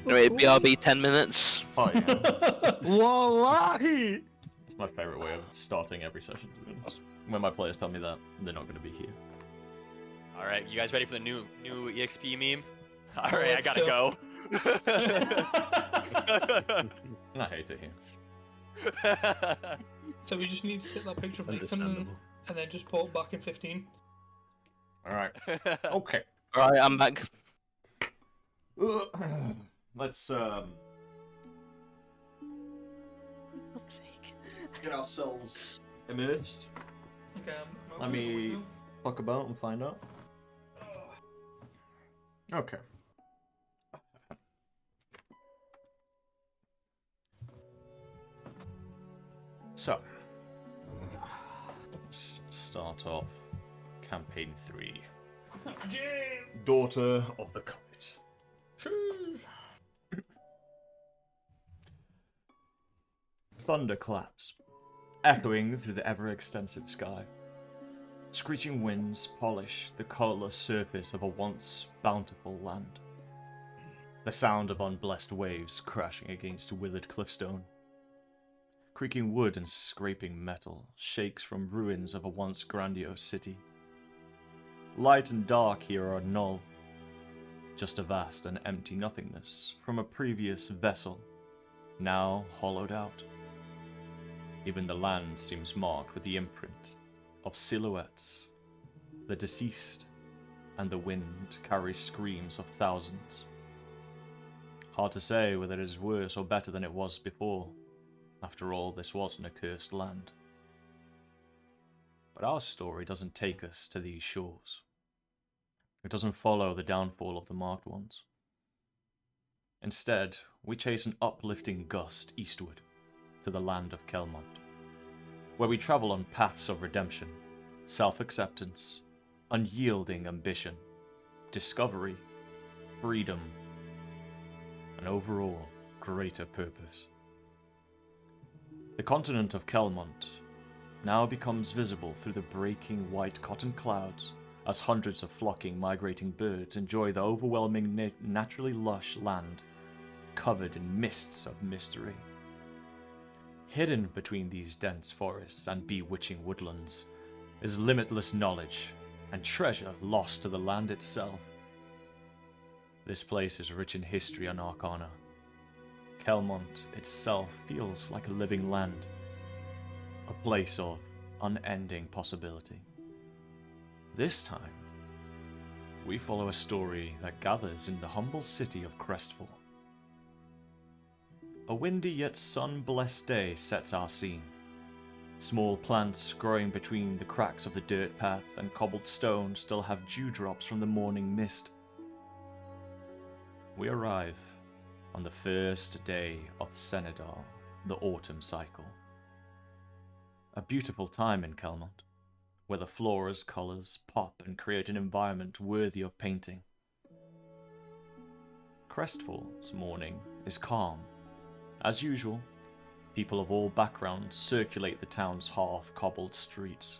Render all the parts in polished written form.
Anyway, BRB 10 minutes. Oh yeah. Wallahi! It's my favorite way of starting every session, to be honest. When my players tell me that they're not going to be here. All right, you guys ready for the new EXP meme? All Oh, right, I let's gotta go. I hate it here. So we just need to get that picture of Nathan Understandable. and then just put it back in 15. Alright. Okay. Alright, I'm back. Let's Fuck's sake. get ourselves immersed. Okay, Let me fuck about and find out. Okay. So, let's start off campaign 3. Daughter of the Comet. Thunderclaps, echoing through the ever-extensive sky. Screeching winds polish the colourless surface of a once bountiful land. The sound of unblessed waves crashing against withered cliffstone. Creaking wood and scraping metal shakes from ruins of a once grandiose city. Light and dark here are null, just a vast and empty nothingness from a previous vessel, now hollowed out. Even the land seems marked with the imprint of silhouettes. The deceased and the wind carry screams of thousands. Hard to say whether it is worse or better than it was before. After all, this was an accursed land. But our story doesn't take us to these shores. It doesn't follow the downfall of the marked ones. Instead, we chase an uplifting gust eastward to the land of Kelmont, where we travel on paths of redemption, self-acceptance, unyielding ambition, discovery, freedom, and overall greater purpose. The continent of Kelmont now becomes visible through the breaking white cotton clouds as hundreds of flocking migrating birds enjoy the overwhelming naturally lush land covered in mists of mystery. Hidden between these dense forests and bewitching woodlands is limitless knowledge and treasure lost to the land itself. This place is rich in history and arcana. Kelmont itself feels like a living land, a place of unending possibility. This time, we follow a story that gathers in the humble city of Crestfall. A windy yet sun-blessed day sets our scene. Small plants growing between the cracks of the dirt path and cobbled stone still have dewdrops from the morning mist. We arrive on the first day of Senedar, the autumn cycle. A beautiful time in Kelmont, where the flora's colours pop and create an environment worthy of painting. Crestfall's morning is calm. As usual, people of all backgrounds circulate the town's half-cobbled streets.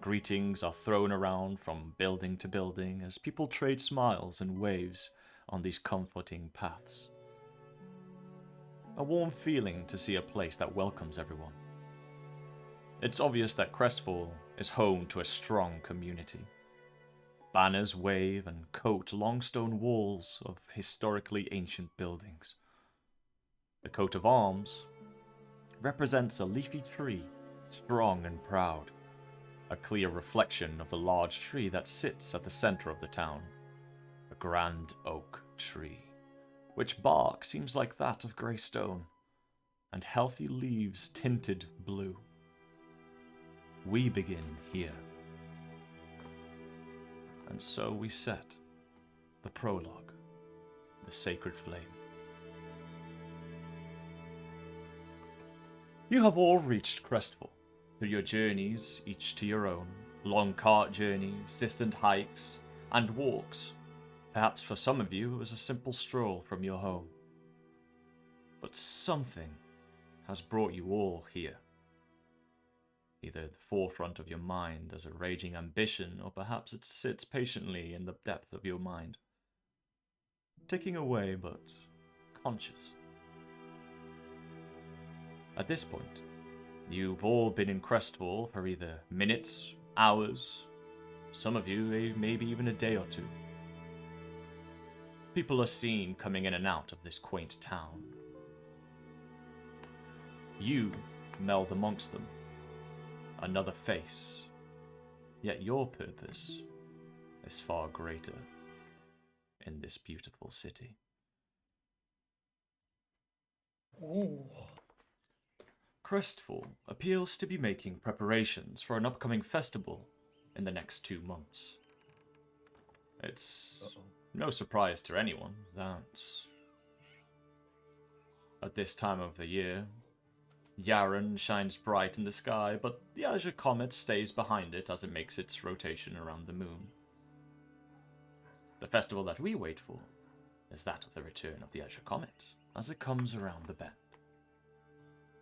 Greetings are thrown around from building to building as people trade smiles and waves on these comforting paths. A warm feeling to see a place that welcomes everyone. It's obvious that Crestfall is home to a strong community. Banners wave and coat long stone walls of historically ancient buildings. The coat of arms represents a leafy tree, strong and proud, a clear reflection of the large tree that sits at the center of the town, a grand oak tree, which bark seems like that of grey stone, and healthy leaves tinted blue. We begin here. And so we set the prologue, the sacred flame. You have all reached Crestfall, through your journeys, each to your own, long cart journeys, distant hikes, and walks. Perhaps for some of you it was a simple stroll from your home. But something has brought you all here. Either at the forefront of your mind as a raging ambition, or perhaps it sits patiently in the depth of your mind, ticking away but conscious. At this point, you've all been in Crestfall for either minutes, hours, some of you maybe even a day or two. People are seen coming in and out of this quaint town. You meld amongst them, another face, yet your purpose is far greater in this beautiful city. Ooh. Crestfall appeals to be making preparations for an upcoming festival in the next 2 months. It's no surprise to anyone that at this time of the year, Hjarlgron shines bright in the sky, but the Azure Comet stays behind it as it makes its rotation around the moon. The festival that we wait for is that of the return of the Azure Comet as it comes around the bend.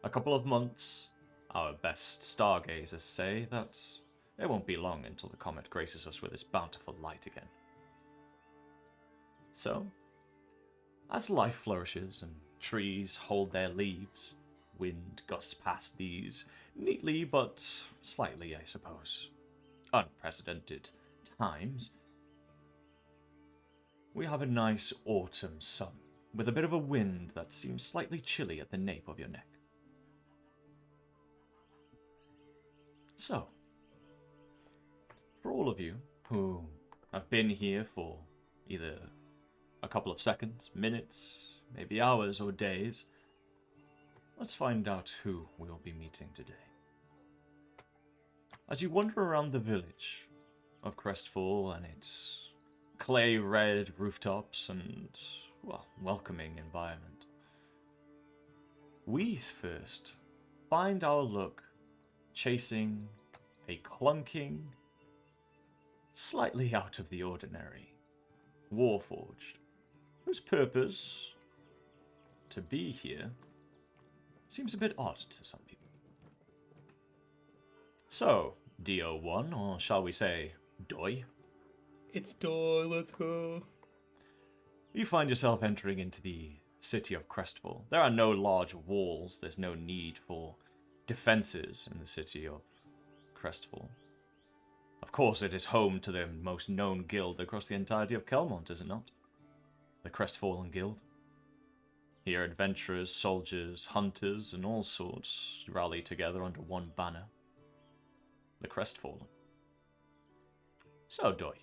A couple of months, our best stargazers say that it won't be long until the comet graces us with its bountiful light again. So, as life flourishes and trees hold their leaves, wind gusts past these neatly but slightly, I suppose, unprecedented times, we have a nice autumn sun with a bit of a wind that seems slightly chilly at the nape of your neck. So, for all of you who have been here for either a couple of seconds, minutes, maybe hours or days, let's find out who we'll be meeting today. As you wander around the village of Crestfall and its clay-red rooftops and, well, welcoming environment, we first find our look chasing a clunking, slightly out of the ordinary Warforged, whose purpose to be here seems a bit odd to some people. So, DO1, or shall we say, Doi? It's Doy, let's go. You find yourself entering into the city of Crestfall. There are no large walls, there's no need for defenses in the city of Crestfall. Of course, it is home to the most known guild across the entirety of Kelmont, is it not? The Crestfallen Guild. Here, adventurers, soldiers, hunters, and all sorts rally together under one banner. The Crestfallen. So, Doi,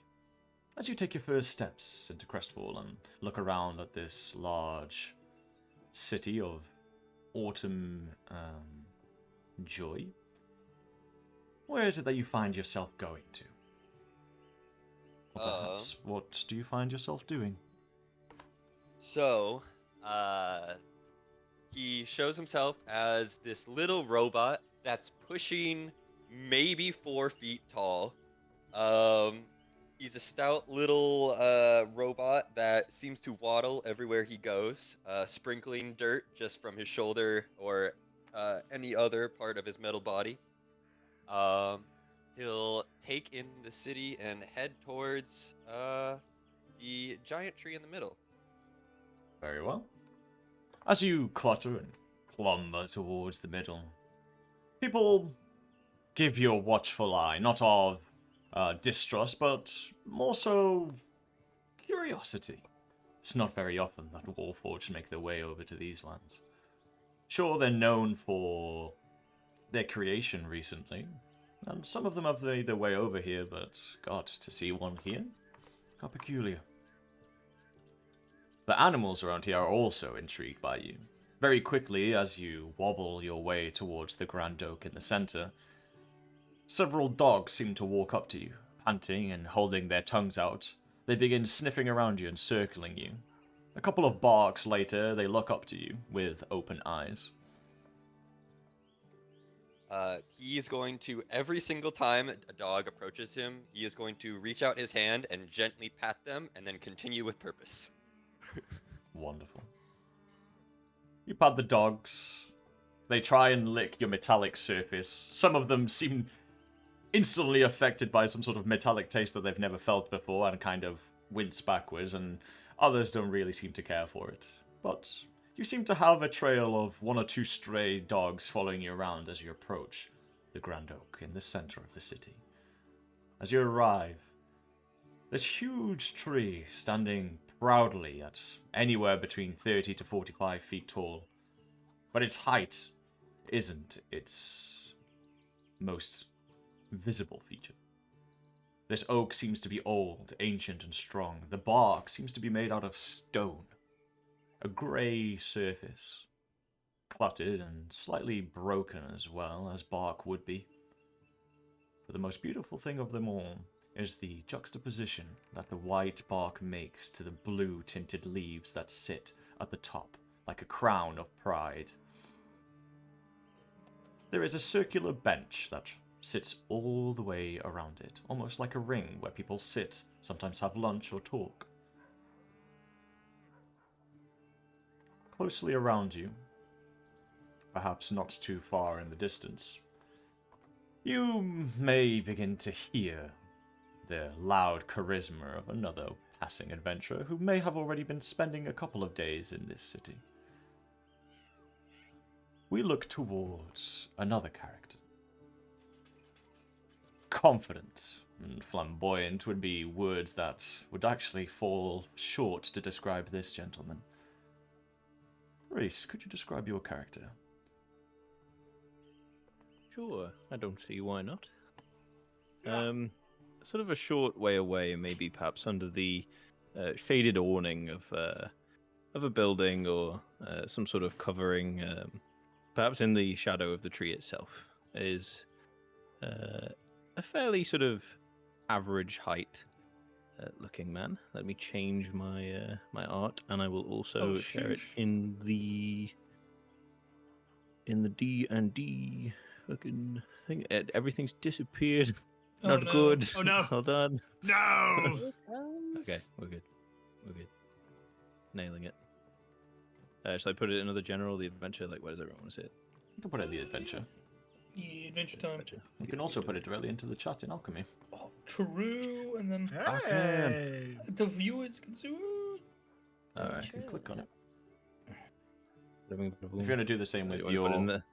as you take your first steps into Crestfall and look around at this large city of autumn joy, where is it that you find yourself going to? Or perhaps, what do you find yourself doing? So, he shows himself as this little robot that's pushing maybe 4 feet tall. He's a stout little robot that seems to waddle everywhere he goes, sprinkling dirt just from his shoulder or any other part of his metal body. He'll take in the city and head towards the giant tree in the middle. Very well. As you clutter and clomber towards the middle, people give you a watchful eye, not of distrust, but more so curiosity. It's not very often that Warforged make their way over to these lands. Sure, they're known for their creation recently, and some of them have made their way over here, but God, to see one here? How peculiar. The animals around here are also intrigued by you. Very quickly, as you wobble your way towards the grand oak in the center, several dogs seem to walk up to you, panting and holding their tongues out. They begin sniffing around you and circling you. A couple of barks later, they look up to you with open eyes. He is going to, every single time a dog approaches him, he is going to reach out his hand and gently pat them and then continue with purpose. Wonderful. You pat the dogs. They try and lick your metallic surface. Some of them seem instantly affected by some sort of metallic taste that they've never felt before and kind of wince backwards, and others don't really seem to care for it. but you seem to have a trail of 1 or 2 stray dogs following you around as you approach the Grand Oak in the center of the city. As you arrive, this huge tree standing proudly at anywhere between 30 to 45 feet tall, but its height isn't its most visible feature. This oak seems to be old, ancient, and strong. The bark seems to be made out of stone. A grey surface, cluttered and slightly broken as well, as bark would be. But the most beautiful thing of them all is the juxtaposition that the white bark makes to the blue-tinted leaves that sit at the top, like a crown of pride. There is a circular bench that sits all the way around it, almost like a ring where people sit, sometimes have lunch or talk. Closely around you, perhaps not too far in the distance, you may begin to hear the loud charisma of another passing adventurer who may have already been spending a couple of days in this city. We look towards another character. Confident and flamboyant would be words that would actually fall short to describe this gentleman. Reece, could you describe your character? Sure, I don't see why not. Sort of a short way away, maybe perhaps under the shaded awning of a building or some sort of covering, perhaps in the shadow of the tree itself, is a fairly sort of average height looking man. Let me change my my art, and I will also share it in the D&D fucking thing. Everything's disappeared. Oh, Not no. good. Oh, no. Hold on. No! Okay, we're good. We're good. Nailing it. Should I put it in another general, the adventure? Like, where does everyone want to see it? You can put it in the adventure. Yeah, adventure time. Adventure. You can also put it directly into the chat in Alchemy. Oh, true, and then Hey! the viewers can see. Alright. You can click on it. If If you're going to do the same with put it in your the,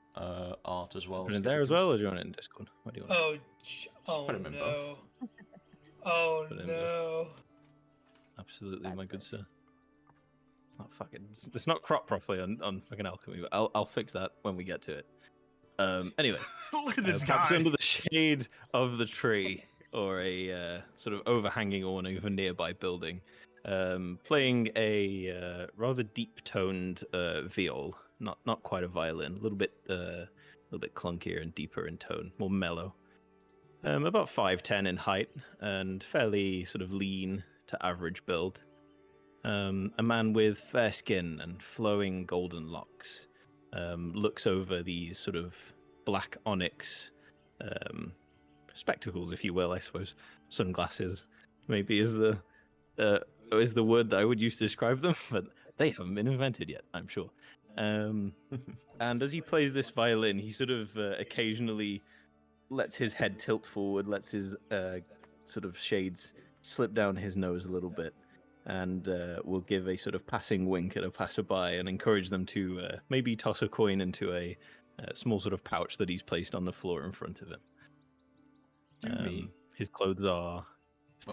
art as well. put it in so there you as can- well, or do you want it in Discord? What do you want? Oh, put 'em in no. both. Oh Put it in no. Absolutely, my good sir. Oh fuck it! It's not cropped properly on fucking Alchemy, but I'll fix that when we get to it. Anyway, Look at this perhaps guy. under the shade of the tree or a sort of overhanging awning of a nearby building, playing a rather deep-toned viol, not quite a violin, a little bit clunkier and deeper in tone, more mellow. About 5'10" in height and fairly sort of lean to average build. A man with fair skin and flowing golden locks looks over these sort of black onyx spectacles, if you will, I suppose. Sunglasses, maybe is the word that I would use to describe them, but they haven't been invented yet, I'm sure. And as he plays this violin, he sort of occasionally lets his head tilt forward, lets his sort of shades slip down his nose a little bit, and will give a sort of passing wink at a passerby and encourage them to maybe toss a coin into a small sort of pouch that he's placed on the floor in front of him. Do me. His clothes are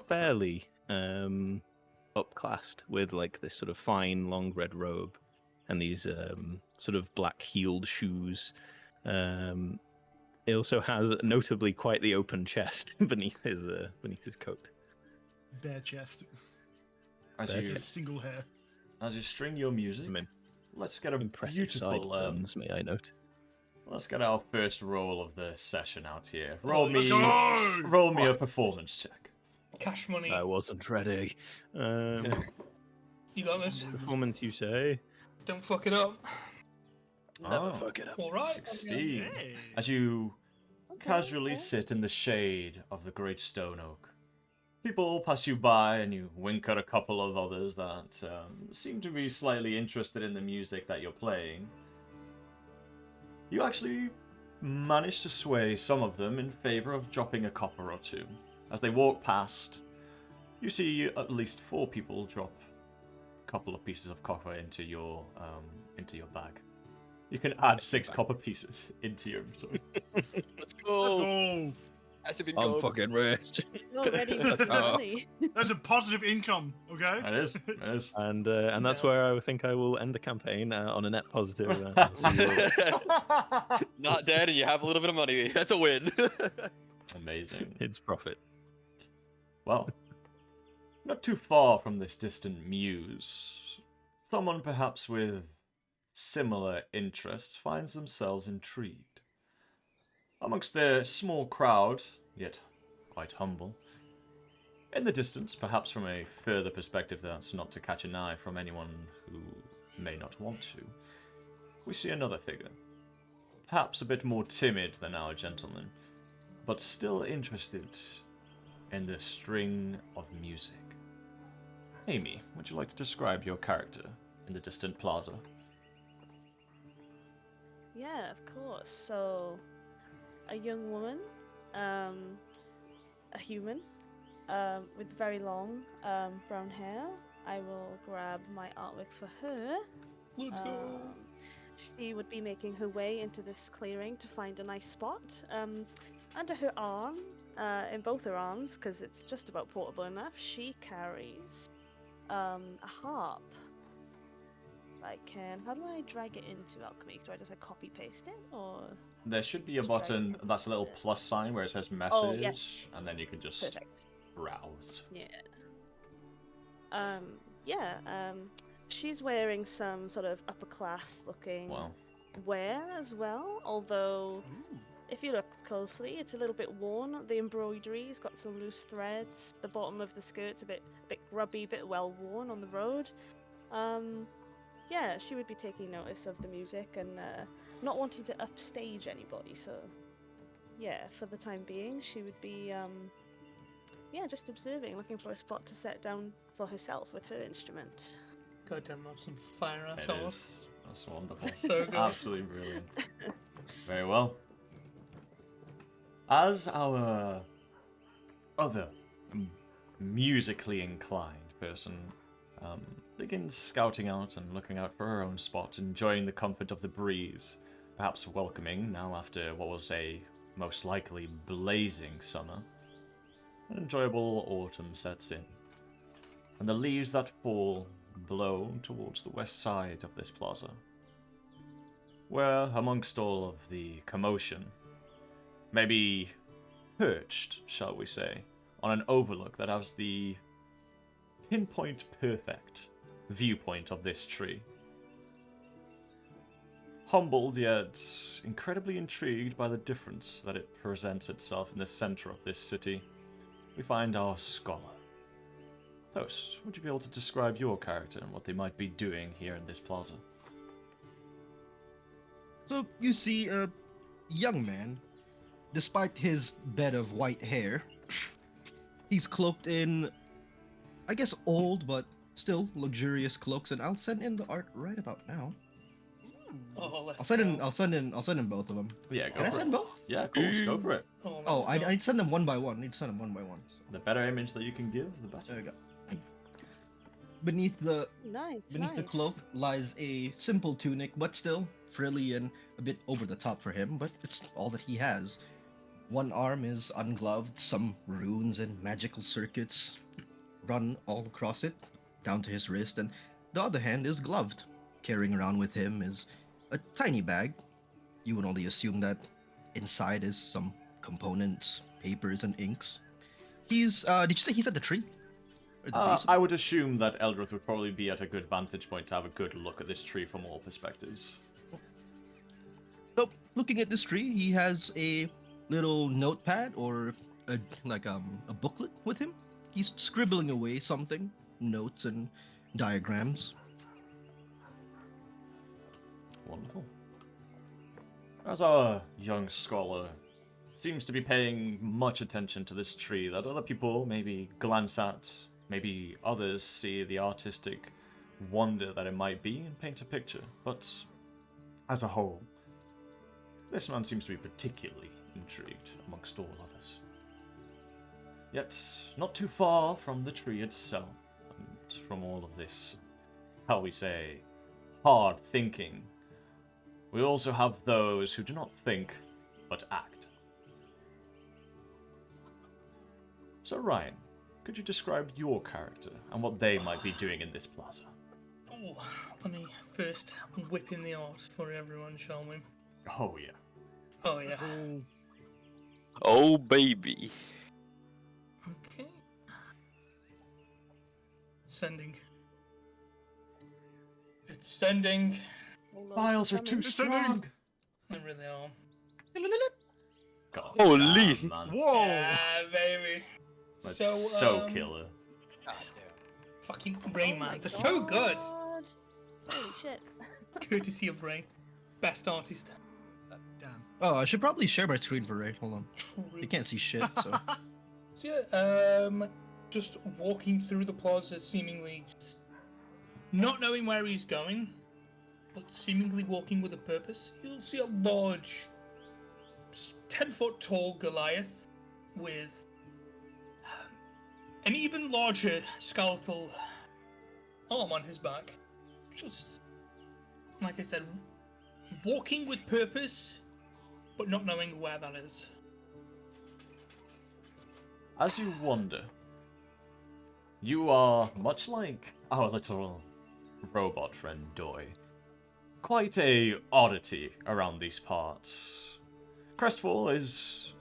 fairly upclassed with like this sort of fine long red robe and these sort of black heeled shoes. He also has notably quite the open chest beneath his coat. Bare chest. As Bare you chest. Single hair. as you string your music, Some let's get a impressive beautiful. sideburns, may I note. Let's get our first roll of the session out here. Let's go! Roll me a performance check. Cash money. I wasn't ready. You got this. Performance, you say? Don't fuck it up. Never fuck it up. All right. 16. Hey. As you casually sit in the shade of the great stone oak. People pass you by and you wink at a couple of others that seem to be slightly interested in the music that you're playing. You actually manage to sway some of them in favor of dropping a copper or two. As they walk past, you see at least 4 people drop couple of pieces of copper into your bag. You can add 6 copper pieces into your inventory. Let's Let's go. go. Has it been I'm gold? fucking rich. You're ready with the money. That's a positive income, okay? It is. It is. And that's No. where I think I will end the campaign on a net positive. So Not dead, and you have a little bit of money. That's a win. Amazing. it's profit. Well, not too far from this distant muse, someone perhaps with similar interests finds themselves intrigued. Amongst their small crowd, yet quite humble, in the distance, perhaps from a further perspective that's not to catch an eye from anyone who may not want to, we see another figure. Perhaps a bit more timid than our gentleman, but still interested in the string of music. Aimee, would you like to describe your character in the distant plaza? Yeah, of course. So, a young woman, a human, with very long brown hair. I will grab my artwork for her. Let's go. She would be making her way into this clearing to find a nice spot. Under her arm, in both her arms, because it's just about portable enough, she carries a harp. I can. How do I drag it into Alchemy? Do I just copy paste it, or? There should be a Just drag button it. that's a little plus sign where it says message, Oh, yes. and then you can just Perfect. browse. Yeah. She's wearing some sort of upper class looking Wow. wear as well, although if you look closely, it's a little bit worn. The embroidery's got some loose threads. The bottom of the skirt's a bit grubby, a bit well worn on the road. Yeah, she would be taking notice of the music and not wanting to upstage anybody. So, yeah, for the time being, she would be yeah, just observing, looking for a spot to set down for herself with her instrument. Goddamn, that's some fire ass It art. is. That's wonderful. So good. Absolutely brilliant. Very well. As our other musically inclined person begins scouting out and looking out for her own spot, enjoying the comfort of the breeze, perhaps welcoming, now after what was a most likely blazing summer, an enjoyable autumn sets in, and the leaves that fall blow towards the west side of this plaza, where, amongst all of the commotion, maybe perched, shall we say, on an overlook that has the pinpoint perfect viewpoint of this tree. Humbled yet incredibly intrigued by the difference that it presents itself in the center of this city, we find our scholar. Toast, would you be able to describe your character and what they might be doing here in this plaza? So you see a young man, despite his bed of white hair, he's cloaked in, I guess, old but still luxurious cloaks, and I'll send in the art right about now. Oh, let's I'll send in. go. I'll send in both of them. Yeah, go Can I for send it. both? Yeah, of course, go for it. Oh, Oh, let's go. I'd send them one by one. I need to send them one by one. So, The better image that you can give, the better. there we go. Beneath the Nice, Beneath the nice. cloak lies a simple tunic, but still frilly and a bit over the top for him, but it's all that he has. One arm is ungloved, some runes and magical circuits run all across it, down to his wrist, and the other hand is gloved. Carrying around with him is a tiny bag. You would only assume that inside is some components, papers, and inks. He's, did you say he's at the tree? Or the base of I would assume that Eldrith would probably be at a good vantage point to have a good look at this tree from all perspectives. So, looking at this tree, he has a little notepad or a booklet with him. He's scribbling away something, notes and diagrams. Wonderful. As our young scholar seems to be paying much attention to this tree that other people maybe glance at, maybe others see the artistic wonder that it might be and paint a picture, but as a whole, this man seems to be particularly intrigued amongst all others. Yet, not too far from the tree itself, and from all of this how we say, hard thinking, we also have those who do not think, but act. So Ryan, could you describe your character and what they might be doing in this plaza? Oh, let me first whip in the art for everyone, shall we? Oh yeah. Oh, yeah. Oh, baby. Okay. Sending. It's sending. Although Files are coming- too It's sending. strong. They really are. God Holy. damn, man. Whoa! Yeah, baby. That's so, so killer. God damn. Fucking Oh Rain my Man. They're so good. God. Holy shit. Courtesy of Ray. Best artist. Damn. Oh, I should probably share my screen for Ray. Hold on. You can't see shit, so. So, yeah, just walking through the plaza, seemingly just not knowing where he's going, but seemingly walking with a purpose. You'll see a large, 10-foot tall Goliath with an even larger skeletal arm on his back. Just, like I said, walking with purpose, but not knowing where that is. As you wander, you are, much like our little robot friend Doi, quite a oddity around these parts. Crestfall is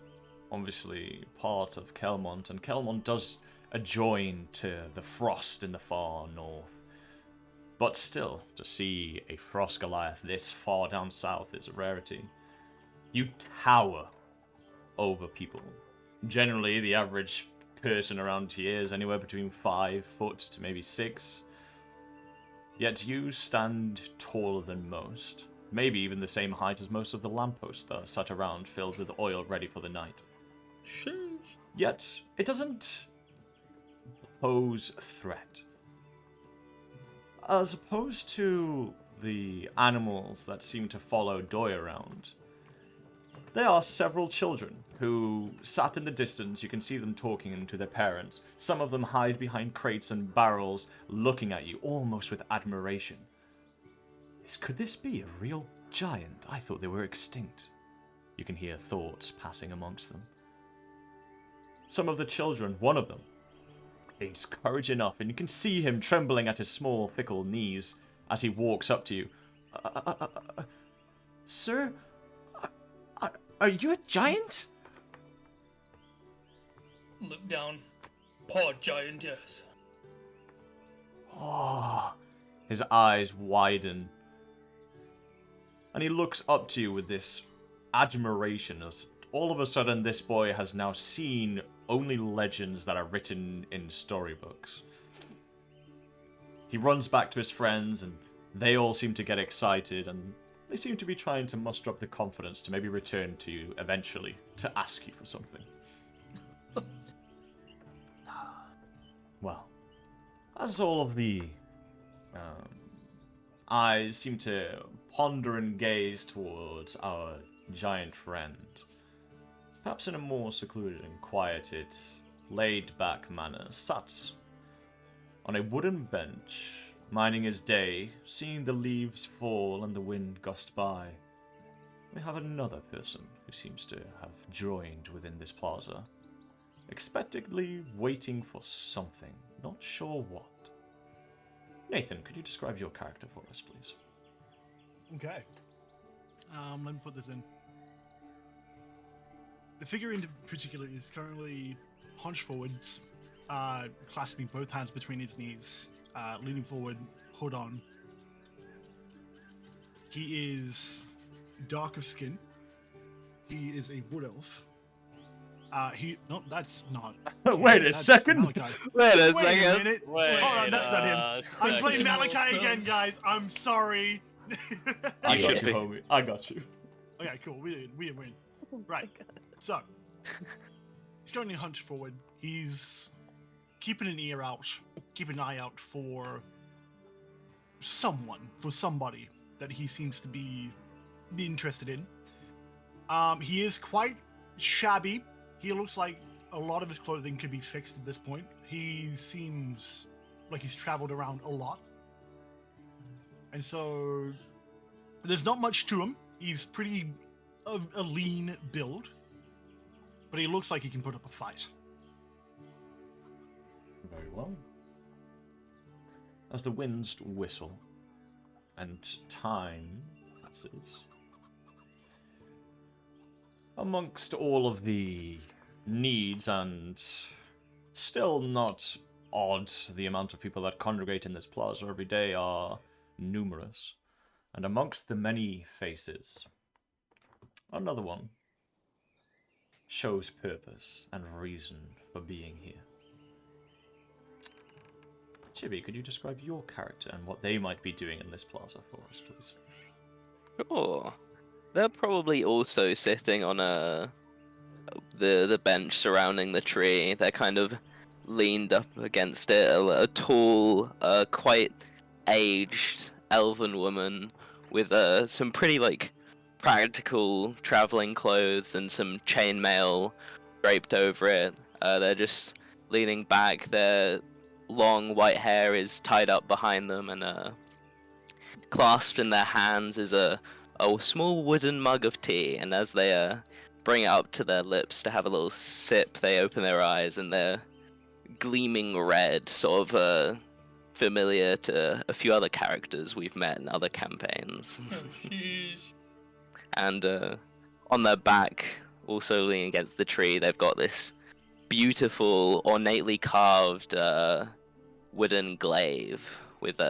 obviously part of Kelmont, and Kelmont does adjoin to the frost in the far north. But still, to see a frost Goliath this far down south is a rarity. You tower over people. Generally, the average person around here is anywhere between 5 foot to maybe 6. Yet you stand taller than most. Maybe even the same height as most of the lampposts that are sat around filled with oil ready for the night. Sheesh. Yet, it doesn't pose a threat. As opposed to the animals that seem to follow Doi around, there are several children who sat in the distance. You can see them talking to their parents. Some of them hide behind crates and barrels, looking at you almost with admiration. Could this be a real giant? I thought they were extinct. You can hear thoughts passing amongst them. Some of the children, one of them, gains courage enough, and you can see him trembling at his small, fickle knees as he walks up to you. Sir? Are you a giant? Look down. Poor giant, yes. Oh, his eyes widen. And he looks up to you with this admiration as all of a sudden this boy has now seen only legends that are written in storybooks. He runs back to his friends and they all seem to get excited and they seem to be trying to muster up the confidence to maybe return to you eventually to ask you for something. Well, as all of the eyes seem to ponder and gaze towards our giant friend, perhaps in a more secluded and quieted, laid-back manner, sat on a wooden bench, minding his day, seeing the leaves fall and the wind gust by, we have another person who seems to have joined within this plaza, expectantly waiting for something, not sure what. Nathan, could you describe your character for us, please? Okay. Let me put this in. The figure in particular is currently hunched forwards, clasping both hands between his knees, leaning forward, hood on. He is dark of skin. He is a wood elf. No, that's not. Wait a That's second! Malachi. Wait a Wait a second. minute. Wait, Hold on, that's not him. I'm playing second. Malachi again, guys. I'm sorry. I You got should you, be. homie. I got you. Okay, cool. We didn't win. Oh my Right. God. So, he's currently hunched forward. He's keeping an ear out, keeping an eye out for somebody that he seems to be interested in. He is quite shabby. He looks like a lot of his clothing could be fixed at this point. He seems like he's traveled around a lot. And so there's not much to him. He's pretty a lean build, but he looks like he can put up a fight. Very well. As the winds whistle and time passes, amongst all of the needs and still not odd, the amount of people that congregate in this plaza every day are numerous. And amongst the many faces, another one shows purpose and reason for being here. Chibi, could you describe your character and what they might be doing in this plaza for us, please? Sure. They're probably also sitting on the bench surrounding the tree. They're kind of leaned up against it. A tall, quite aged elven woman with some pretty practical traveling clothes and some chainmail draped over it. They're just leaning back. Their long white hair is tied up behind them, and clasped in their hands is a small wooden mug of tea. And as they bring it up to their lips to have a little sip, they open their eyes, and they're gleaming red, sort of familiar to a few other characters we've met in other campaigns. Oh, jeez. And on their back, also leaning against the tree, they've got this beautiful, ornately carved wooden glaive with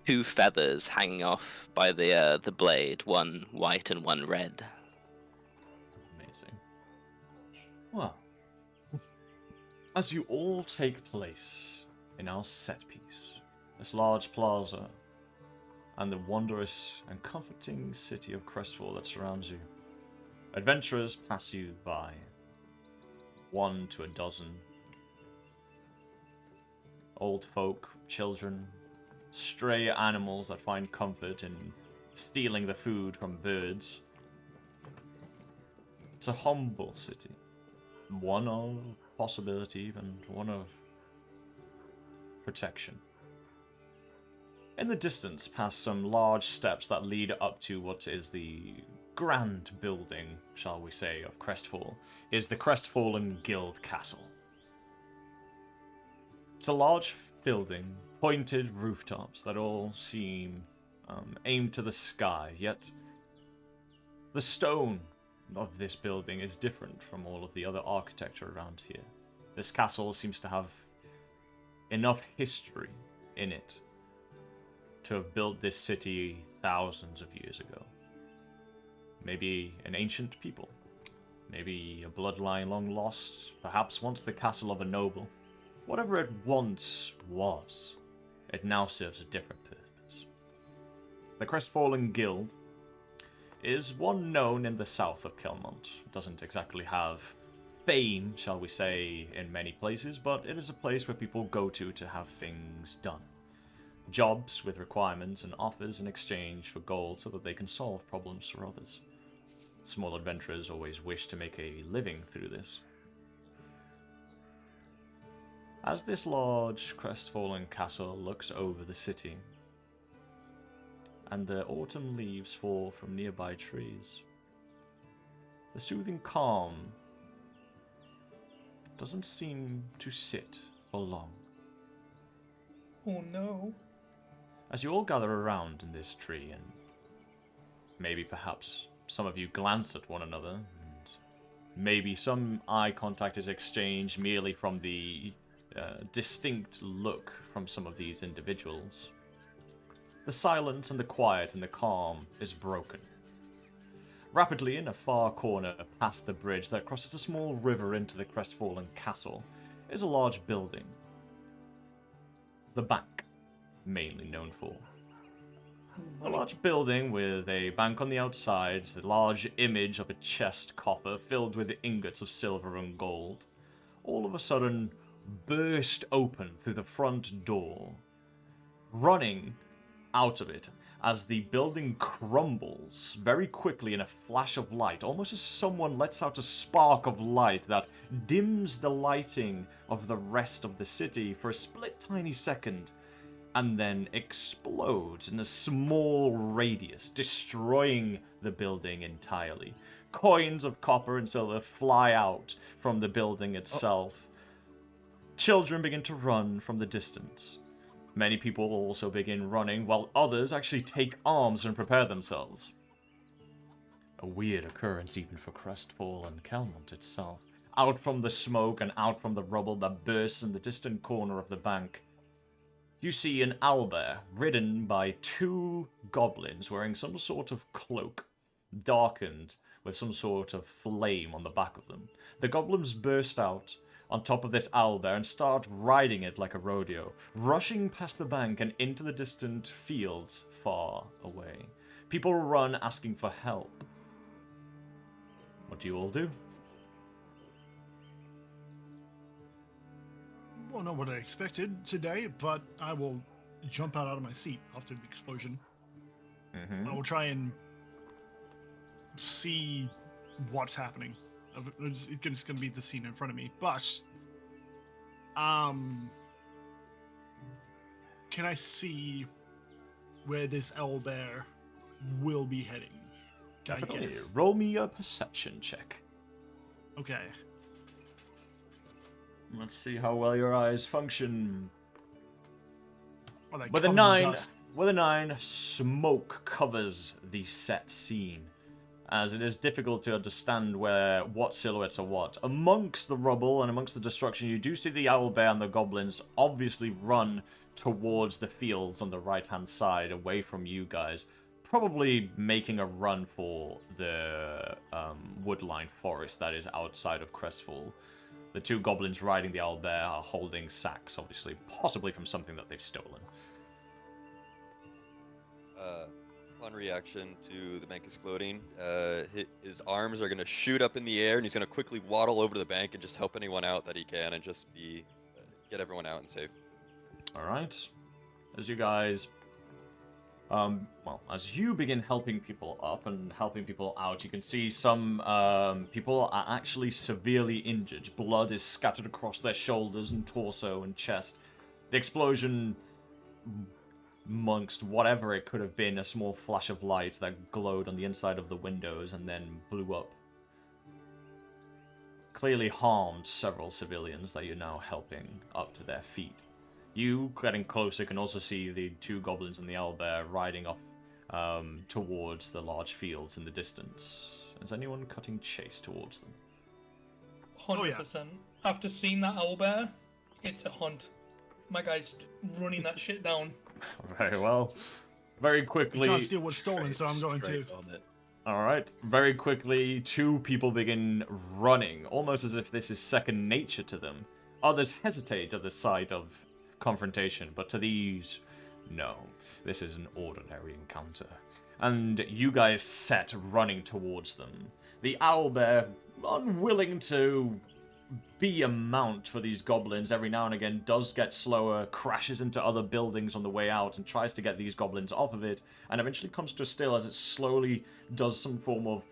two feathers hanging off by the blade, one white and one red. Amazing. Well, as you all take place in our set piece, this large plaza, and the wondrous and comforting city of Crestfall that surrounds you, adventurers pass you by, 1 to a dozen. Old folk, children, stray animals that find comfort in stealing the food from birds. It's a humble city, one of possibility and one of protection. In the distance, past some large steps that lead up to what is the grand building, shall we say, of Crestfall, is the Crestfallen Guild Castle. It's a large building, pointed rooftops that all seem aimed to the sky, yet the stone of this building is different from all of the other architecture around here. This castle seems to have enough history in it to have built this city thousands of years ago. Maybe an ancient people, maybe a bloodline long lost, perhaps once the castle of a noble. Whatever it once was, it now serves a different purpose. The Crestfallen Guild is one known in the south of Kelmont. It doesn't exactly have fame, shall we say, in many places, but it is a place where people go to have things done. Jobs with requirements and offers in exchange for gold so that they can solve problems for others. Small adventurers always wish to make a living through this. As this large crestfallen castle looks over the city, and the autumn leaves fall from nearby trees, the soothing calm doesn't seem to sit for long. Oh no. As you all gather around in this tree, and maybe perhaps some of you glance at one another, and maybe some eye contact is exchanged merely from the distinct look from some of these individuals, the silence and the quiet and the calm is broken. Rapidly, in a far corner past the bridge that crosses a small river into the crestfallen castle, is a large building. The bank, mainly known for. A large building with a bank on the outside, a large image of a chest coffer filled with ingots of silver and gold, all of a sudden burst open through the front door, running out of it as the building crumbles very quickly in a flash of light, almost as someone lets out a spark of light that dims the lighting of the rest of the city for a split tiny second. and then explodes in a small radius, destroying the building entirely. Coins of copper and silver fly out from the building itself. Children begin to run from the distance. Many people also begin running, while others actually take arms and prepare themselves. A weird occurrence even for Crestfall and Kelmont itself. Out from the smoke and out from the rubble that bursts in the distant corner of the bank, you see an owlbear ridden by 2 goblins wearing some sort of cloak, darkened with some sort of flame on the back of them. The goblins burst out on top of this owlbear and start riding it like a rodeo, rushing past the bank and into the distant fields far away. People run asking for help. What do you all do? Well, not what I expected today, but I will jump out of my seat after the explosion. I will try and see what's happening. It's going to be the scene in front of me, but can I see where this owlbear will be heading? I Definitely. guess. Roll me a perception check. Okay. Let's see how well your eyes function. Well, they With a cover in 9, dust. smoke covers the set scene, as it is difficult to understand what silhouettes are what. Amongst the rubble and amongst the destruction, you do see the owlbear and the goblins obviously run towards the fields on the right-hand side, away from you guys, probably making a run for the woodline forest that is outside of Crestfall. The 2 goblins riding the owlbear are holding sacks, obviously, possibly from something that they've stolen. Upon reaction to the bank exploding, his arms are going to shoot up in the air, and he's going to quickly waddle over to the bank and just help anyone out that he can, and just get everyone out and safe. All right. As you guys, as you begin helping people up and helping people out, you can see some people are actually severely injured. Blood is scattered across their shoulders and torso and chest. The explosion, amongst whatever it could have been, a small flash of light that glowed on the inside of the windows and then blew up, clearly harmed several civilians that you're now helping up to their feet. You, getting closer, can also see the 2 goblins and the owlbear riding off towards the large fields in the distance. Is anyone cutting chase towards them? 100%. After seeing that owlbear, it's a hunt. My guy's running that shit down. Very well. Very You quickly. can't steal what's stolen, so I'm going to. Straight on it. Alright. Very quickly, 2 people begin running, almost as if this is second nature to them. Others hesitate at the sight of confrontation, but to these, no. This is an ordinary encounter. And you guys set running towards them. The owlbear, unwilling to be a mount for these goblins, every now and again does get slower, crashes into other buildings on the way out, and tries to get these goblins off of it, and eventually comes to a still as it slowly does some form of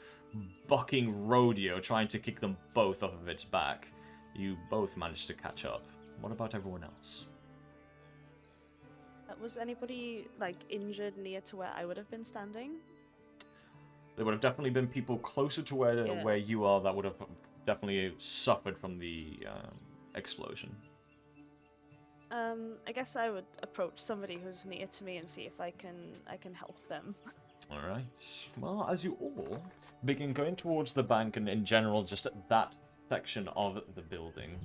bucking rodeo, trying to kick them both off of its back. You both managed to catch up. What about everyone else? Was anybody like injured near to where I would have been standing? There would have definitely been people closer to where you are that would have definitely suffered from the explosion. I guess I would approach somebody who's near to me and see if I can help them. All right. Well, as you all begin going towards the bank and in general just at that section of the building,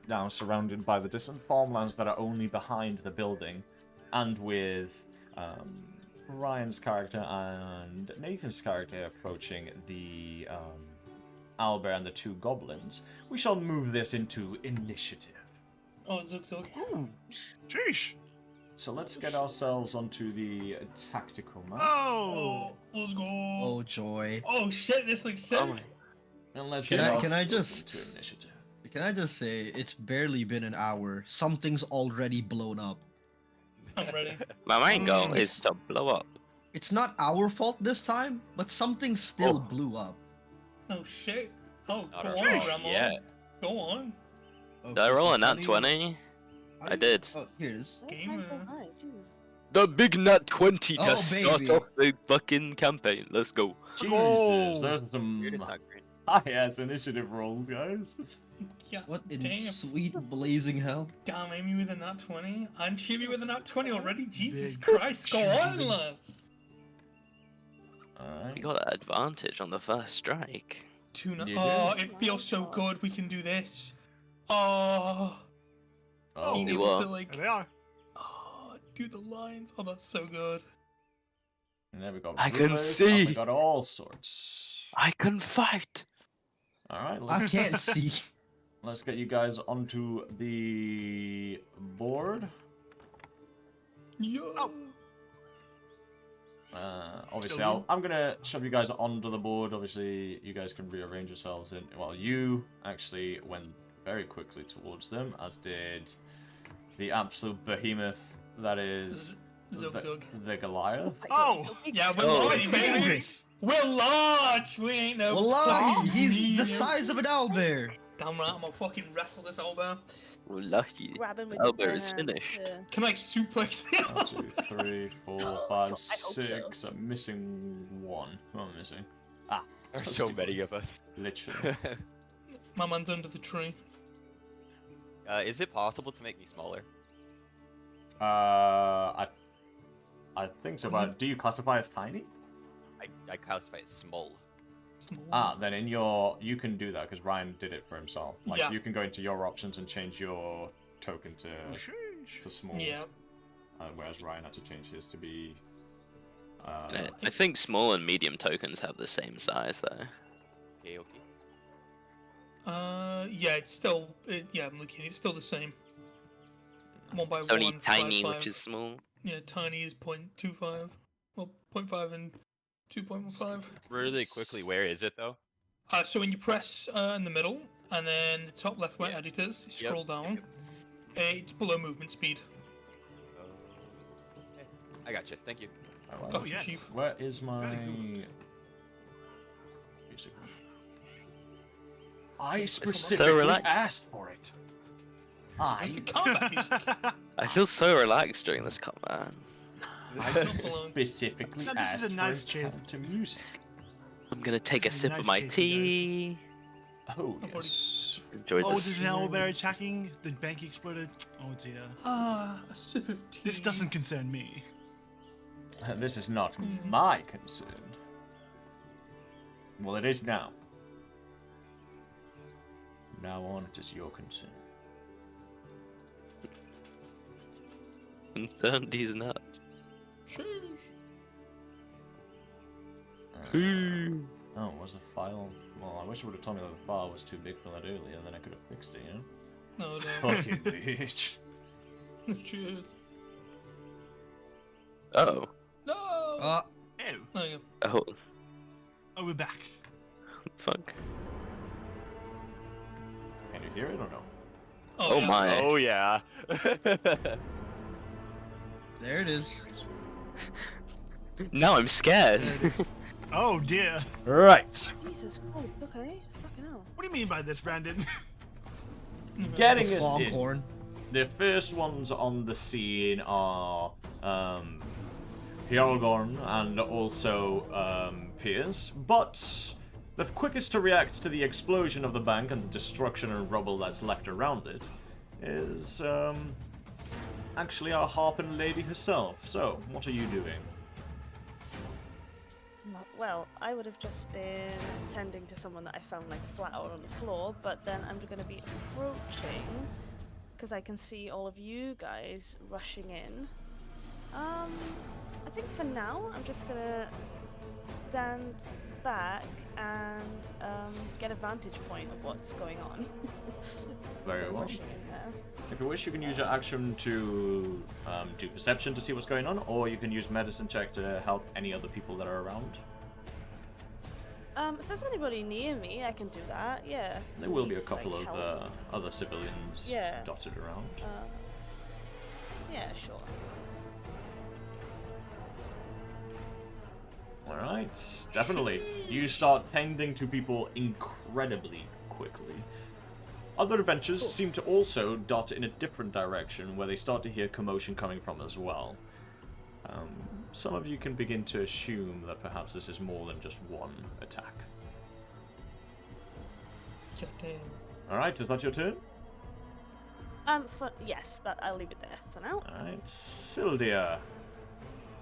now surrounded by the distant farmlands that are only behind the building, and with Ryan's character and Nathan's character approaching the owlbear and the 2 goblins, we shall move this into initiative. Oh, Zug Zug. Sheesh! So let's get ourselves onto the tactical map. Oh! Let's go. Oh joy. Oh shit, this looks sick. And let's Can get I ourselves just- into initiative. Can I just say, it's barely been an hour. Something's already blown up. I'm ready. My main goal Mm. is to blow up. It's not our fault this time, but something still blew up. Oh shit. Oh, Not go our on, fault Grandma. yet. Go on. Oh, Did I roll a nat 20? 20? I did. Oh, here it is. Where's Gamer. mine so high? Jesus. The big nat 20 to Oh, start baby. off the fucking campaign. Let's go. Jesus, Oh. there's some Weird, it's not green. high-ass initiative rolls, guys. Yeah. What in Damn. sweet blazing hell? Damn, Aimee with a nat 20. And Chibi with a nat 20 already. Jesus Big Christ, go on, Chibi. lads. Alright. We got that advantage on the first strike. Two You Oh, do? it feels so good. We can do this. Oh, Oh, being you able are. to like, There they are. oh, do the lines. Oh, that's so good. and there we got I can rulers, and we see. got all sorts. I can fight. Alright, I let's can't see. let's get you guys onto the board. Yo. Oh. Obviously, Syldia. I'm gonna shove you guys onto the board. Obviously, you guys can rearrange yourselves in. Well, you actually went very quickly towards them, as did the absolute behemoth that is Zug Zug. the Goliath. Oh. Yeah, we're Oh, large, baby. Jesus. We're large. We ain't no. Well, fucking he's the medium. size of an owlbear. Damn right, I'm gonna fucking wrestle this owlbear. We're lucky. Grab him with Owlbear your bare is hands, finished. yeah. Can I suplex him? 1, 2, 3, 4, 5, I hope so. 6. I'm missing one. Who am I missing? Ah, There's so many of us. literally. My man's under the tree. Is it possible to make me smaller? I think so. But do you classify as tiny? I classify it small. Ah, then in your you can do that because Ryan did it for himself. Like Yeah. you can go into your options and change your token to Sheesh. small. Yeah. Whereas Ryan had to change his to be. I think small and medium tokens have the same size though. Okay, okay. Yeah, it's still. Yeah, I'm looking. It's still the same. 1 by It's only 1, tiny, 5, which is small. Yeah, tiny is 0.25. Well, 0.5 and 2.15. Really quickly, where is it though? So when you press in the middle, and then the top left where Yeah. editors, you Yep, scroll down. It's below movement speed. Okay. I got you. Thank you. Alright. Got you, yes. Chief. Where is my Very good. music? I so specifically relaxed. asked for it. Where's the combat music? I feel so relaxed during this combat. I Alone. specifically Now, this is asked a nice for chip. counter music. I'm gonna take a This is sip nice of my shape, you guys. tea. Oh I've yes. Enjoy Oh, this. there's an owlbear attacking. The bank exploded. Oh dear. Ah, a sip of tea. This doesn't concern me. This is not my concern. Well, it is now. From now on, it is your concern. Concerned he's not. Sheesh. Oh, was the file? Well, I wish you would have told me that the file was too big for that earlier, then I could have fixed it, you know? No, no. Fucking bitch. Cheers. Oh. No. Oh. There you Oh. Oh, we're back. Fuck. Can you hear it or no? go. Oh yeah. my. Oh yeah. There it is. Now I'm scared. There it is. Oh dear. Right. Jesus Christ, okay. Fucking hell. What do you mean by this, Brandon? Getting The us in. foghorn. The first ones on the scene are Hjarlgron and also Piers, but the quickest to react to the explosion of the bank and the destruction and rubble that's left around it is actually our harping lady herself. So, what are you doing? Well, I would have just been tending to someone that I found like flat out on the floor, but then I'm going to be approaching because I can see all of you guys rushing in. I think for now I'm just going to stand back and get a vantage point of what's going on. Very well. Rushing in there. If you wish, you can use your action to do perception to see what's going on, or you can use medicine check to help any other people that are around. If there's anybody near me, I can do that. Yeah. There will be a Needs, like, couple of help. other civilians Yeah. dotted around. Yeah, sure. Alright, definitely. You start tending to people incredibly quickly. Other adventurers seem to also dart in a different direction, where they start to hear commotion coming from as well. Some of you can begin to assume that perhaps this is more than just one attack. Alright, is that your turn? Yes, I'll leave it there for now. Alright, Syldia.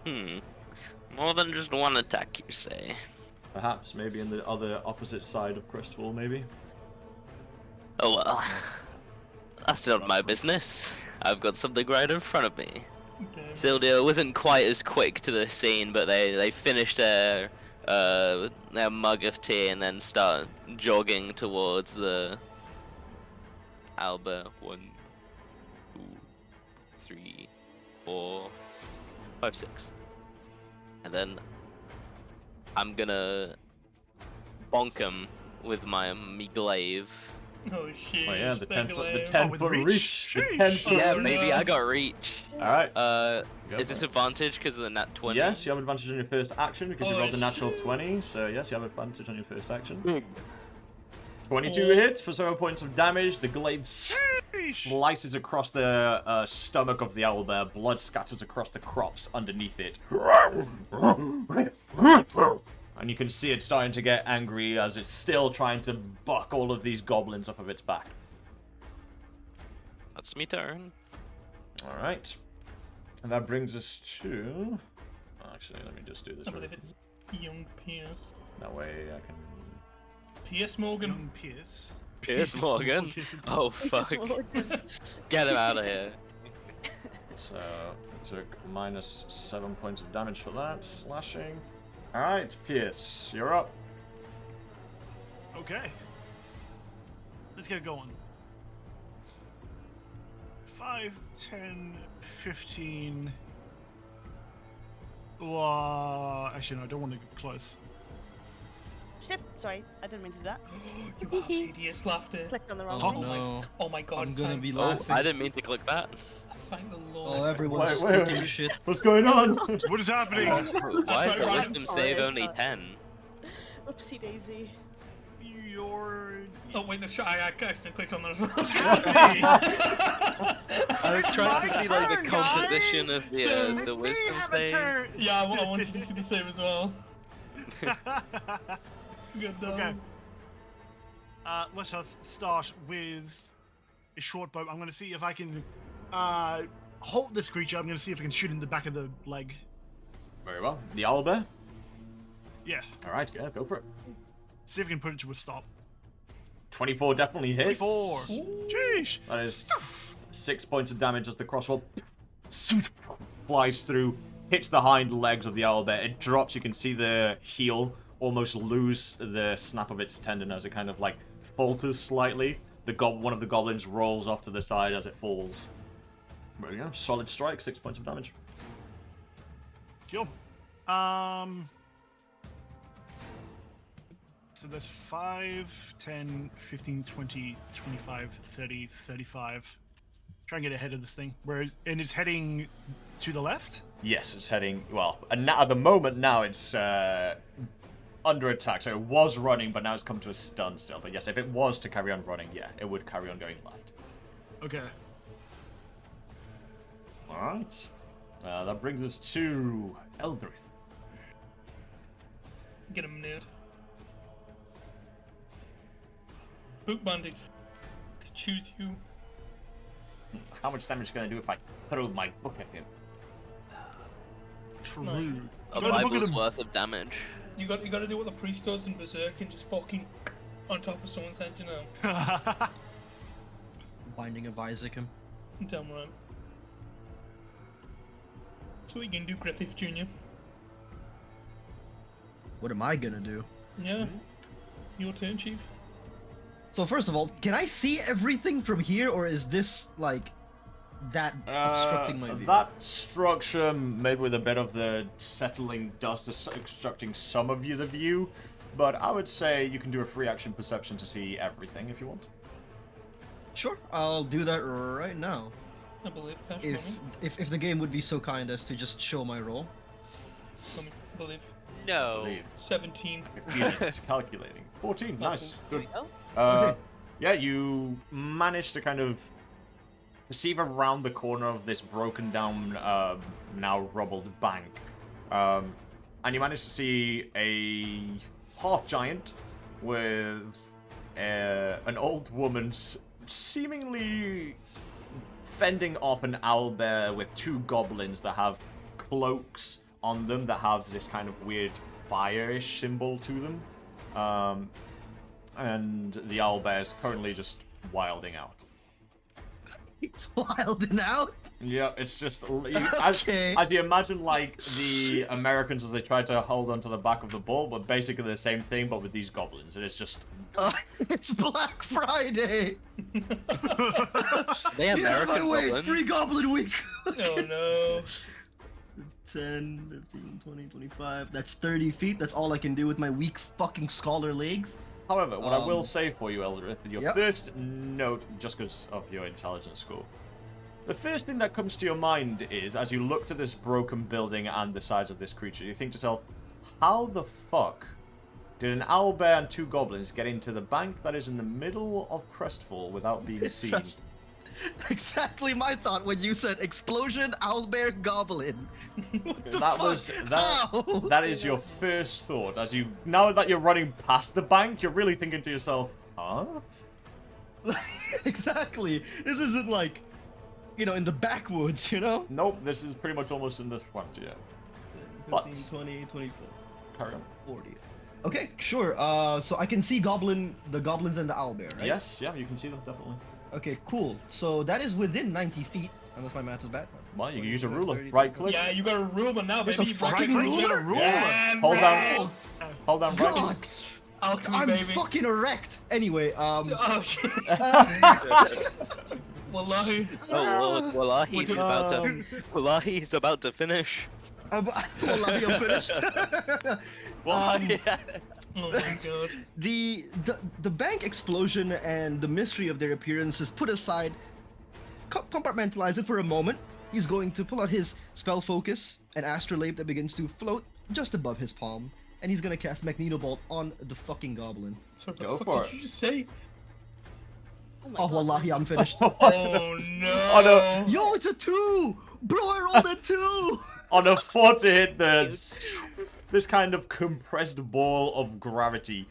More than just one attack, you say? Perhaps, maybe in the other opposite side of Crestfall, maybe? Oh well. That's not my business. I've got something right in front of me. Syldia wasn't quite as quick to the scene, but they finished their mug of tea and then start jogging towards the Alba. 1, 2, 3, 4, 5, 6. And then I'm gonna bonk him with my glaive. Oh shit. Oh yeah, the 10 foot, the glaive. 10 with foot reach? reach. The Sheesh. 10 foot. Yeah, Oh, maybe no. I got reach. Alright. Is this advantage because of the nat 20? Yes, you have advantage on your first action because you Oh, rolled the natural shit. 20. So yes, you have advantage on your first action. Hmm. 22 Oh. hits for 7 points of damage. The glaive slices across the stomach of the owlbear. Blood scatters across the crops underneath it. And you can see it starting to get angry as it's still trying to buck all of these goblins up of its back. That's me turn. Alright. And that brings us to... Actually, let me just do this I real believe quick. it's young Pierce. That way I can... Pierce Morgan. Young Pierce. Piers Morgan. Oh fuck. Get him out of here. So, it took minus 7 points of damage for that. Slashing. Alright, Pierce, you're up. Okay. Let's get it going. 5, 10, 15. Actually, no, I don't want to get close. Shit, sorry, I didn't mean to do that. You have hideous laughter. Clicked on the wrong Oh thing. no. Oh my god. I'm gonna thank- be Oh, laughing. I didn't mean to click that. Thank the Lord. Oh, everyone's just Wait. clicking shit. What's going on? What is happening? Why is right, the Ryan. wisdom Sorry, save it's only not. 10? Oopsie daisy. You're. Oh wait, no, I accidentally clicked on that as well. I was trying to see like turn, the guys! composition of the wisdom save. Yeah, I wanted to see the same as well. Good dog. Okay. Let us start with a short bow. I'm going to see if I can hold this creature. I'm going to see if I can shoot in the back of the leg. Very well. The owlbear. Yeah. Alright, yeah, go for it. See if I can put it to a stop. 24 definitely hits. 24. Jeez. That is 6 points of damage as the crossbow flies through, hits the hind legs of the owlbear. It drops. You can see the heel almost lose the snap of its tendon as it kind of like falters slightly. One of the goblins rolls off to the side as it falls. But yeah, solid strike, 6 points of damage. Cool. So that's 5, 10, 15, 20, 25, 30, 35. Try and get ahead of this thing. And it's heading to the left? Yes, it's heading, well, and at the moment now it's under attack. So it was running, but now it's come to a standstill. But yes, if it was to carry on running, yeah, it would carry on going left. Okay. Alright. That brings us to Eldrith. Get him, nerd. Book bandit. Choose you. How much damage can I do if I throw my book at him? True. No. A Go to the book of Bible's them. worth of damage. You got to do what the priest does in Berserk and just fucking on top of someone's head, you know. Binding of Isaac him. Damn right. That's what you can do, Griffith Jr. What am I gonna do? Yeah. Your turn, Chief. So first of all, can I see everything from here, or is this like that obstructing my view? That structure, maybe with a bit of the settling dust, is obstructing some of the view. But I would say you can do a free action perception to see everything if you want. Sure, I'll do that right now. I believe. Cash If the game would be so kind as to just show my roll. money. I believe. No. Believe. 17. It's calculating. 14, nice. There Good. we go. Uh, Yeah, you manage to kind of perceive around the corner of this broken down, now rubbled bank. And you manage to see a half-giant with an old woman seemingly fending off an owlbear with two goblins that have cloaks on them that have this kind of weird fire-ish symbol to them. And the owlbear is currently just wilding out. It's wilding out. Yeah, it's just Okay. as you imagine, like the Americans as they try to hold onto the back of the ball, but basically the same thing, but with these goblins, and it's just. It's Black Friday. They Yeah, by American the way, it's goblin. Free Goblin Week. Oh no. 10, 15, 20, 25. That's 30 feet. That's all I can do with my weak fucking scholar legs. However, what I will say for you, Eldrith, in your Yep. first note, just because of your intelligence score, the first thing that comes to your mind is, as you look to this broken building and the size of this creature, you think to yourself, how the fuck did an owlbear and two goblins get into the bank that is in the middle of Crestfall without being seen? Just exactly my thought when you said explosion, owlbear, goblin. What the That fuck? was How? that is your first thought. As you now that you're running past the bank, you're really thinking to yourself, huh? Exactly. This isn't like, in the backwoods, Nope, this is pretty much almost in the front, yeah. 15, But- 20, 24, Carry on. 40. Okay, sure. So I can see the goblins and the owlbear, right? Yes, yeah, you can see them definitely. Okay, cool. So that is within 90 feet, unless my math is bad. Well, you can use a ruler. 30, Right click. Yeah, you got a ruler now, There's baby. a fucking Right click, ruler? you got a ruler. Yeah. Yeah, Hold man. down. Hold down right. God, Alchemy, I'm baby. fucking erect. Anyway, Oh shit. Wallahi. Oh, Wallahi's Look about to. um, Wallahi's about to finish. Wallahi, I'm finished. Oh my god. The bank explosion and the mystery of their appearance is put aside. Compartmentalize it for a moment. He's going to pull out his spell focus, an astrolabe that begins to float just above his palm, and he's gonna cast Magneto Bolt on the fucking goblin. So what Go the fuck for did it. you just say? my Oh, God. wallahi, I'm finished. Oh no. Oh, no. Yo, it's a 2! Bro, I rolled a 2! On a 4 to hit this kind of compressed ball of gravity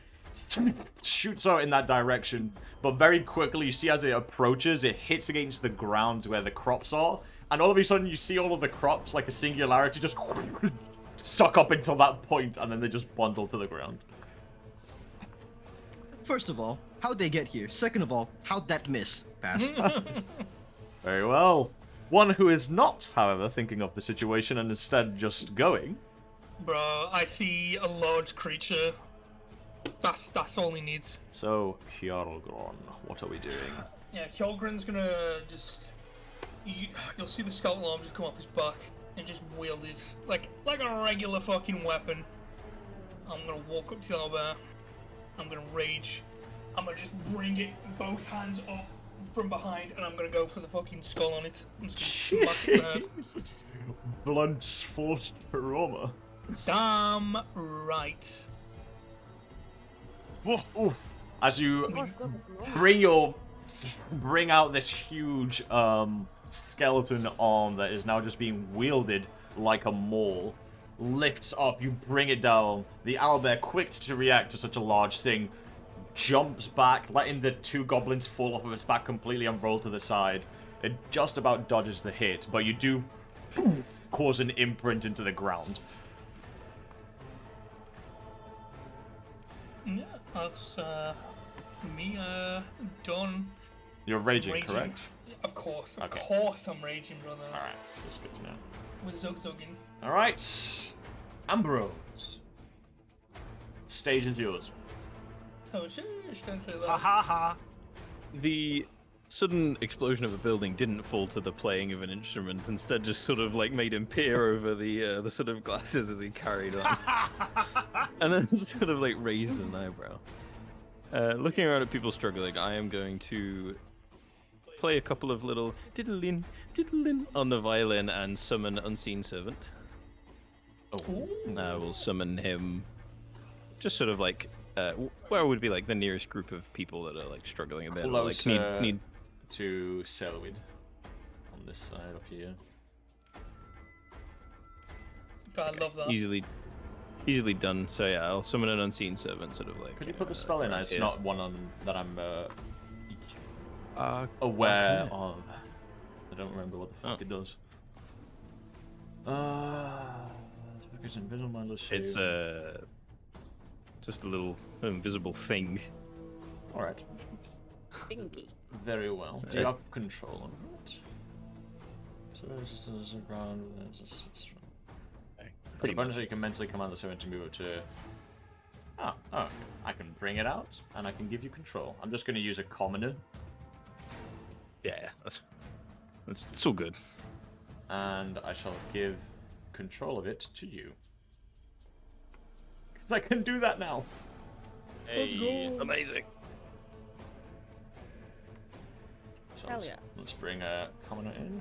shoots out in that direction, but very quickly you see as it approaches, it hits against the ground where the crops are, and all of a sudden you see all of the crops like a singularity just suck up until that point, and then they just bundle to the ground. First of all, how'd they get here? Second of all, how'd that miss? Pass. Very well. One who is not, however, thinking of the situation and instead just going. Bro, I see a large creature. That's all he needs. So, Hjarlgron, what are we doing? Yeah, Hjarlgron's gonna just... You'll see the skeletal arm just come off his back and just wield it like a regular fucking weapon. I'm gonna walk up to the owlbear. I'm gonna rage. I'm gonna just bring it both hands up from behind, and I'm gonna go for the fucking skull on it. I'm just gonna smack it in the head. Blunt force aroma. Damn right. Oof. As you Oh, it's got a glow. bring out this huge skeleton arm that is now just being wielded like a maul, lifts up, you bring it down. The owlbear, quick to react to such a large thing, jumps back, letting the two goblins fall off of its back completely and roll to the side. It just about dodges the hit, but you do cause an imprint into the ground. Yeah, that's me done. You're raging, correct? Of course, Okay. I'm raging, brother. Alright, that's good to know. We're zug-zugging. Alright, Ambrose. Stage is yours. Oh shit, don't say that. Ha ha ha. The sudden explosion of a building didn't fall to the playing of an instrument. Instead, just sort of like made him peer over the sort of glasses as he carried on, and then sort of like raised an eyebrow. Looking around at people struggling, I am going to play a couple of little diddle-in, diddle-in on the violin and summon Unseen Servant. Ooh. I will summon him just sort of like where would be like the nearest group of people that are like struggling a bit, or, like Closer need to Celwydd on this side up here. God, I love that. easily done. So yeah, I'll summon an unseen servant, sort of like. Could you put the spell in? It's here. not one on that I'm aware okay. of. I don't remember what the fuck it does. Because invisible mindless shade. It's just a little invisible thing. All right. Thingy. Very well. Do you have control on it? So there's a ground. Pretty bonus that you can mentally command the servant to move it to. Oh, okay. I can bring it out, and I can give you control. I'm just going to use a commoner. Yeah, that's it's all good. And I shall give control of it to you. Because I can do that now. Let's go. Amazing. So Hell let's, yeah. let's bring a commoner in.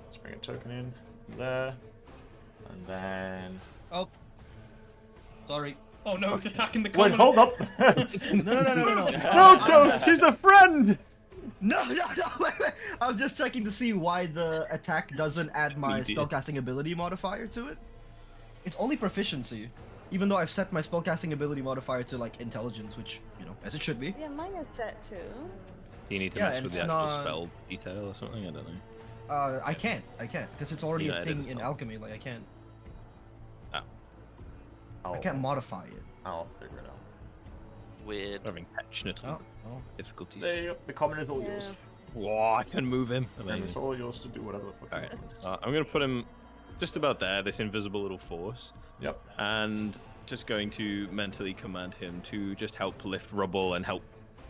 Let's bring a token in there. And then... Oh. Sorry. Oh no, it's attacking the Wait, commoner. hold up! No. No, Ghost, he's a friend! No, wait. I was just checking to see why the attack doesn't add my spellcasting ability modifier to it. It's only proficiency, even though I've set my spellcasting ability modifier to like intelligence, which, you know, as it should be. Yeah, mine is set too. Do you need to Yeah, mess and with the it's actual not- spell detail or something? I don't know. I can't, because it's already Yeah, a I thing didn't in know. alchemy, like I can't I can't modify it. I'll figure it out. Weird. Having passionate Oh. difficulties. There you go. The commoner's all yours. Whoa, I can move him. And Amazing. it's all yours to do whatever the fuck you Alright. want. I'm gonna put him just about there, this invisible little force, Yep. and just going to mentally command him to just help lift rubble and help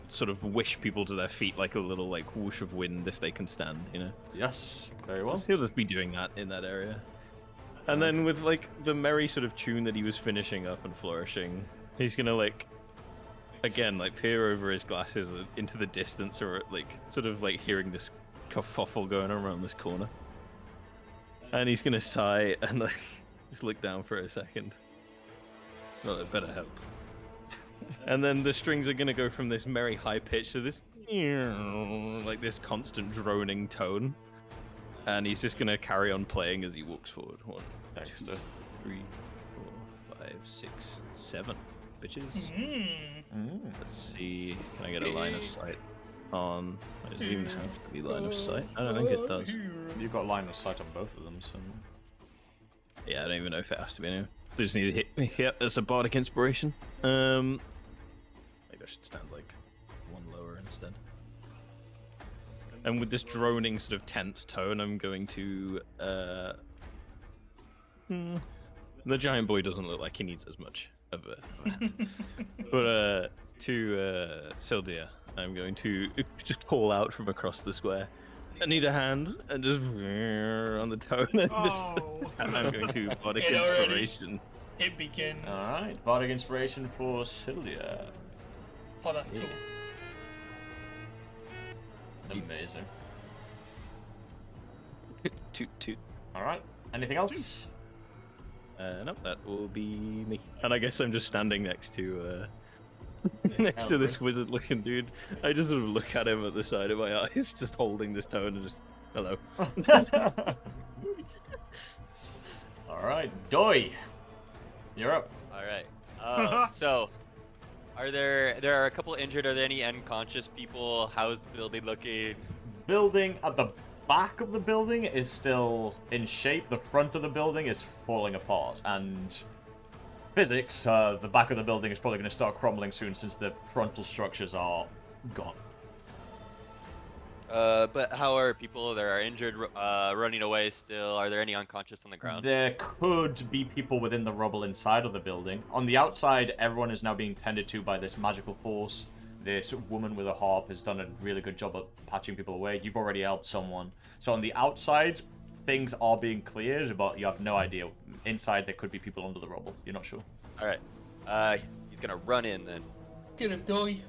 sort of wish people to their feet like a little like whoosh of wind if they can stand, you know? Yes. Very well. He'll just be doing that in that area. And then with like the merry sort of tune that he was finishing up and flourishing, he's gonna like again like peer over his glasses into the distance, or like sort of like hearing this kerfuffle going on around this corner. And he's gonna sigh and like just look down for a second. Well, it better help. And then the strings are gonna go from this merry high pitch to this like this constant droning tone. And he's just gonna carry on playing as he walks forward. 1, 2, 3, 4, 5, 6, 7 bitches. Let's see. Can I get a line of sight on? Does it even have to be line of sight? I don't think it does. You've got line of sight on both of them, so... Yeah, I don't even know if it has to be anyway. I just need to hit me. Yep, that's a bardic inspiration. Maybe I should stand like one lower instead. And with this droning sort of tense tone, I'm going to the giant boy doesn't look like he needs as much of a hand. But to Syldia, I'm going to just call out from across the square. I need a hand, and just on the tone, and just and I'm going to bardic inspiration. It begins. Alright, bardic inspiration for Syldia. Oh, that's cool. Amazing. Toot toot. Alright, anything else? Nope, that will be me. And I guess I'm just standing next to next to this wizard-looking dude. I just sort of look at him at the side of my eyes, just holding this tone and just hello. Alright, Doi! You're up. All right. So, there are a couple injured. Are there any unconscious people? How's the building looking? Building at the back of the building is still in shape. The front of the building is falling apart. And physics, the back of the building is probably going to start crumbling soon since the frontal structures are gone. But how are people that are injured running away still? Are there any unconscious on the ground? There could be people within the rubble inside of the building. On the outside, everyone is now being tended to by this magical force. This woman with a harp has done a really good job of patching people away. You've already helped someone. So on the outside, things are being cleared, but you have no idea. Inside, there could be people under the rubble. You're not sure. All right. He's gonna run in then. Get him, Doy.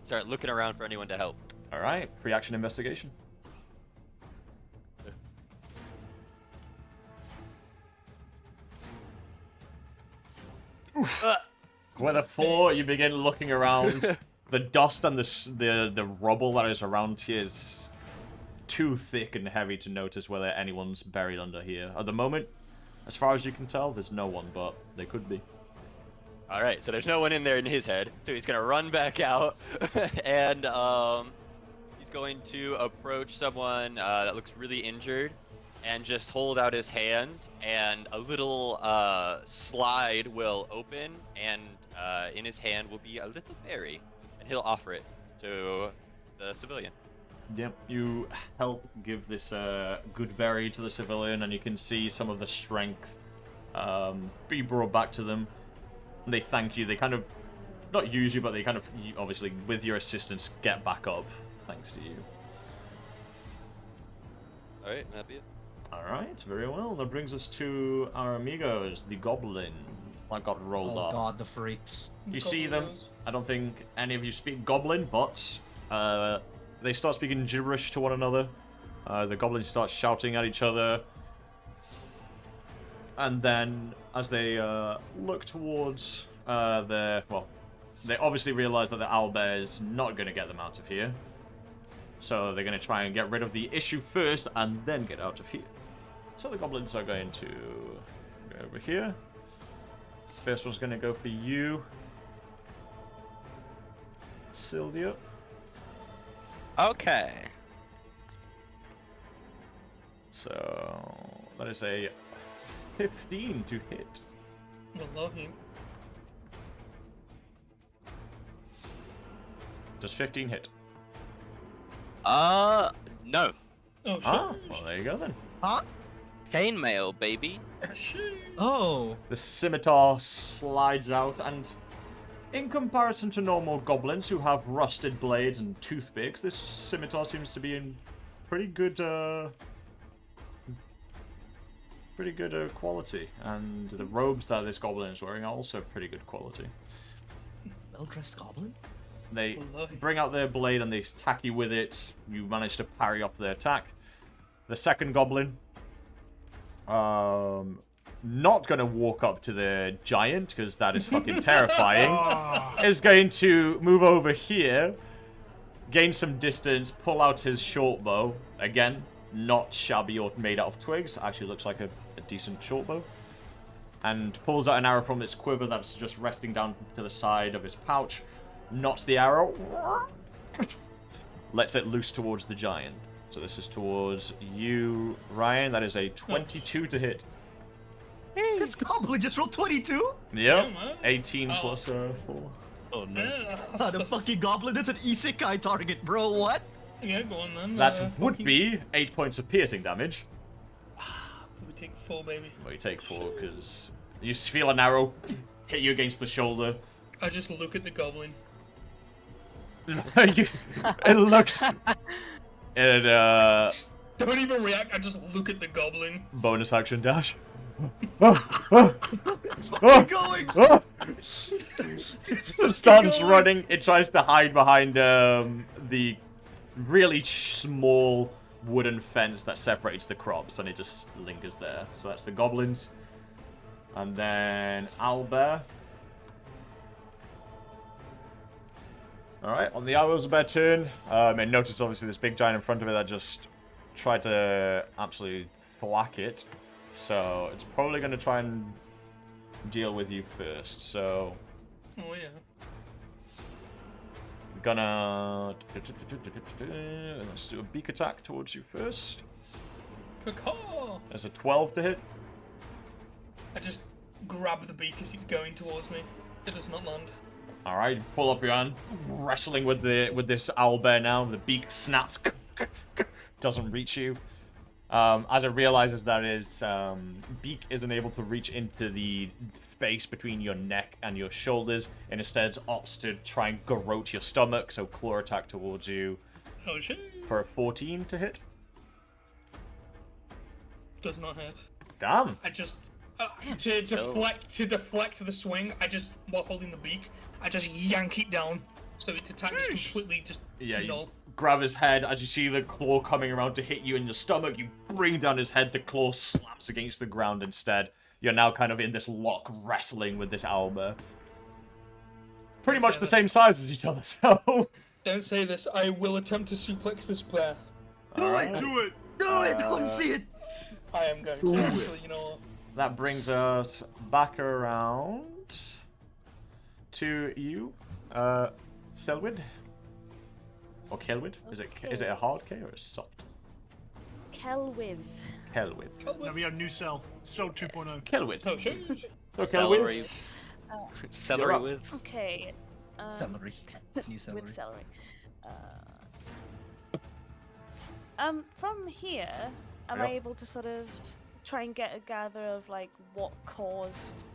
Start looking around for anyone to help. All right, free action investigation. With a 4, you begin looking around. The dust and the rubble that is around here is too thick and heavy to notice whether anyone's buried under here. At the moment, as far as you can tell, there's no one, but they could be. All right, so there's no one in there in his head, so he's gonna run back out, and he's going to approach someone that looks really injured, and just hold out his hand, and a little slide will open, and in his hand will be a little berry, and he'll offer it to the civilian. Yep, you help give this good berry to the civilian, and you can see some of the strength be brought back to them. They thank you. They kind of, not use you, but they kind of, obviously, with your assistance, get back up. Thanks to you. Alright, that'd be it. Alright, very well. That brings us to our amigos, the goblin. That got rolled up. Oh god, the freaks. You see them. I don't think any of you speak goblin, but they start speaking gibberish to one another. The goblins start shouting at each other. And then, as they look towards they obviously realize that the owlbear is not going to get them out of here. So they're going to try and get rid of the issue first, and then get out of here. So the goblins are going to go over here. First one's going to go for you, Syldia. Okay. So that is a 15 to hit. I love him. Does 15 hit? No. Oh, shit. Ah, well there you go then. Huh? Chainmail, baby. Oh. The scimitar slides out, and in comparison to normal goblins who have rusted blades and toothpicks, this scimitar seems to be in pretty good quality. And the robes that this goblin is wearing are also pretty good quality. Well-dressed goblin? They bring out their blade and they attack you with it. You manage to parry off their attack. The second goblin, not going to walk up to the giant, because that is fucking terrifying, is going to move over here, gain some distance, pull out his short bow. Again, not shabby or made out of twigs. Actually looks like a decent short bow. And pulls out an arrow from its quiver that's just resting down to the side of his pouch. Knots the arrow. Lets it loose towards the giant. So this is towards you, Ryan. That is a 22 to hit. This goblin just rolled 22? Yep. man. 18 Oh. plus 4. Oh no. Yeah, The fucking goblin, that's an isekai target, bro. What? yeah, go on then. That would fucking- be 8 points of piercing damage. We take 4, baby. Well, you take 4 because you feel an arrow hit you against the shoulder. I just look at the goblin. It looks... And Don't even react, I just look at the goblin. bonus action dash. It's fucking going! It starts running. It tries to hide behind the really small wooden fence that separates the crops, and it just lingers there. So that's the goblins. And then Owlbear. Alright, on the Owlbear turn, and notice obviously this big giant in front of it that just tried to absolutely thwack it. So it's probably going to try and deal with you first. So Oh yeah. gonna let's do a beak attack towards you first. Caw-caw! There's a 12 to hit. I just grab the beak as he's going towards me. It does not land. All right, pull up your hand, wrestling with this owlbear now. The beak snaps, doesn't reach you. As it realizes that its beak isn't able to reach into the space between your neck and your shoulders, and instead opts to try and garrote your stomach. So claw attack towards you Oh shit! for a 14 to hit. Does not hit. Damn. I just to deflect the swing. I just, while holding the beak, I just yank it down, so its attack is completely just Yeah, you null. grab his head. As you see the claw coming around to hit you in the stomach, you bring down his head. The claw slaps against the ground instead. you're now kind of in this lock wrestling with this owlbear. Pretty much the same size as each other, so... Don't say this. I will attempt to suplex this player. Alright. Do it! Do it! I want to see it! I am going to, actually, you know. That brings us back around to you, Celwydd. Or Celwydd? Is it a hard K or a soft? Celwydd. Celwydd. Now we have new cell. So 2.0. Celwydd. Oh, sure. So Celery. Celwydd. Celery with. Okay. Celery. It's new celery. With celery. From here, am I Yep. able to sort of try and get a gather of like what caused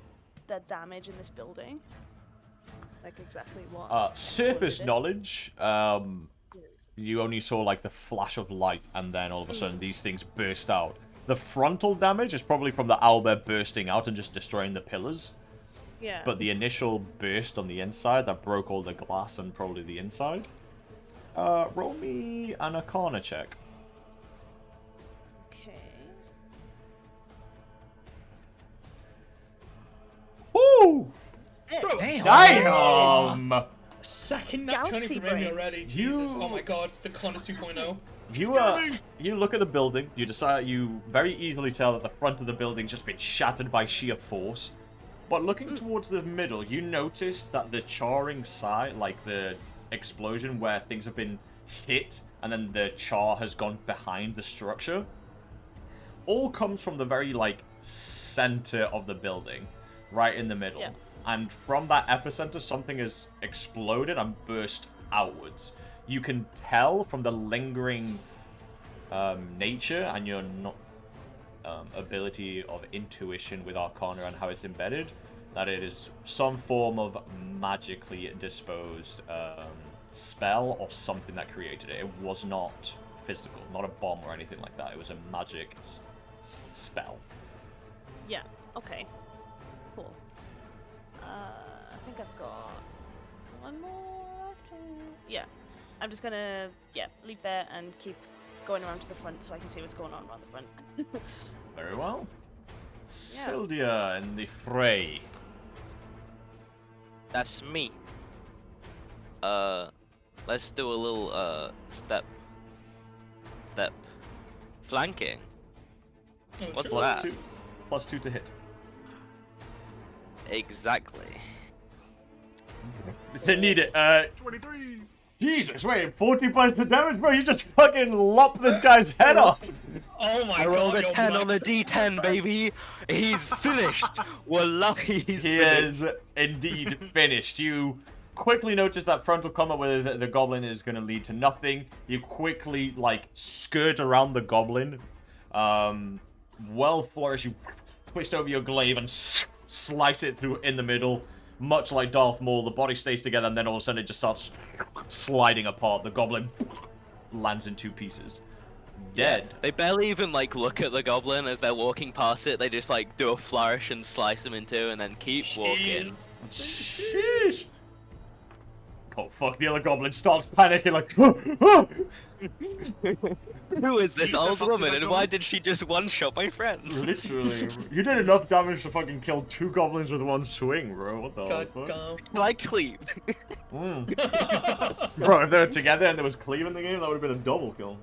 the damage in this building? Like exactly what? Surface did it? knowledge. You only saw like the flash of light, and then all of a sudden these things burst out. The frontal damage is probably from the owlbear bursting out and just destroying the pillars. Yeah. But the initial burst on the inside that broke all the glass and probably the inside. Roll me an Arcana check. Okay. Woo! Damn! Damn! Second nat 20 Galaxy from Aimee brain. already. You- Jesus, oh my god, the Connor 2.0. You look at the building. You very easily tell that the front of the building's just been shattered by sheer force. But looking towards the middle, you notice that the charring side, like the explosion where things have been hit and then the char has gone behind the structure, all comes from the very like center of the building, right in the middle. Yeah. And from that epicenter, something has exploded and burst outwards. You can tell from the lingering nature and your ability of intuition with Arcana and how it's embedded, that it is some form of magically disposed spell or something that created it. It was not physical, not a bomb or anything like that. It was a magic spell. Yeah. Okay. Cool. I think I've got one more left. Yeah. I'm just gonna leave there and keep going around to the front so I can see what's going on around the front. Very well. Yeah. Syldia in the fray. That's me. Let's do a little step flanking. Oh, What's sure. that? +2 to hit. Exactly. Didn't need it. 23! Jesus, wait, 40 points to damage, bro? You just fucking lop this guy's head off. Oh my I god, rolled a you're 10 on a black. D10, baby. He's finished. Wallahi, he's He finished. is indeed finished. You quickly notice that frontal combat with the goblin is going to lead to nothing. You quickly, like, skirt around the goblin. Well flourished, you twist over your glaive and slice it through in the middle. Much like Darth Maul, the body stays together, and then all of a sudden it just starts sliding apart. The goblin lands in 2 pieces. Dead. They barely even like look at the goblin as they're walking past it. They just like do a flourish and slice him in 2 and then keep walking. Sheesh. Oh fuck, the other goblin starts panicking like, Who is this You old the fuck woman did I and go? why did she just one-shot my friend? literally. You did enough damage to fucking kill 2 goblins with 1 swing, bro. What the God fuck? damn. Can I cleave? Bro, if they were together and there was cleave in the game, that would have been a double kill.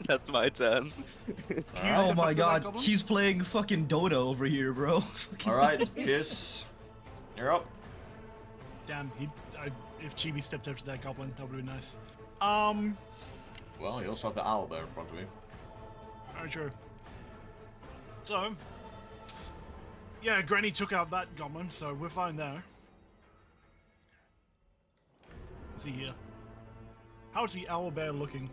That's my turn. Can you Oh step up my to that god, goblin? he's playing fucking Dota over here, bro. Alright, Pierce. You're up. Damn, if Chibi stepped up to that goblin, that would be nice. Well, you also have the owlbear in front of you. Alright, sure. So, yeah, Granny took out that goblin, so we're fine there. Let's see here. How's the owlbear looking?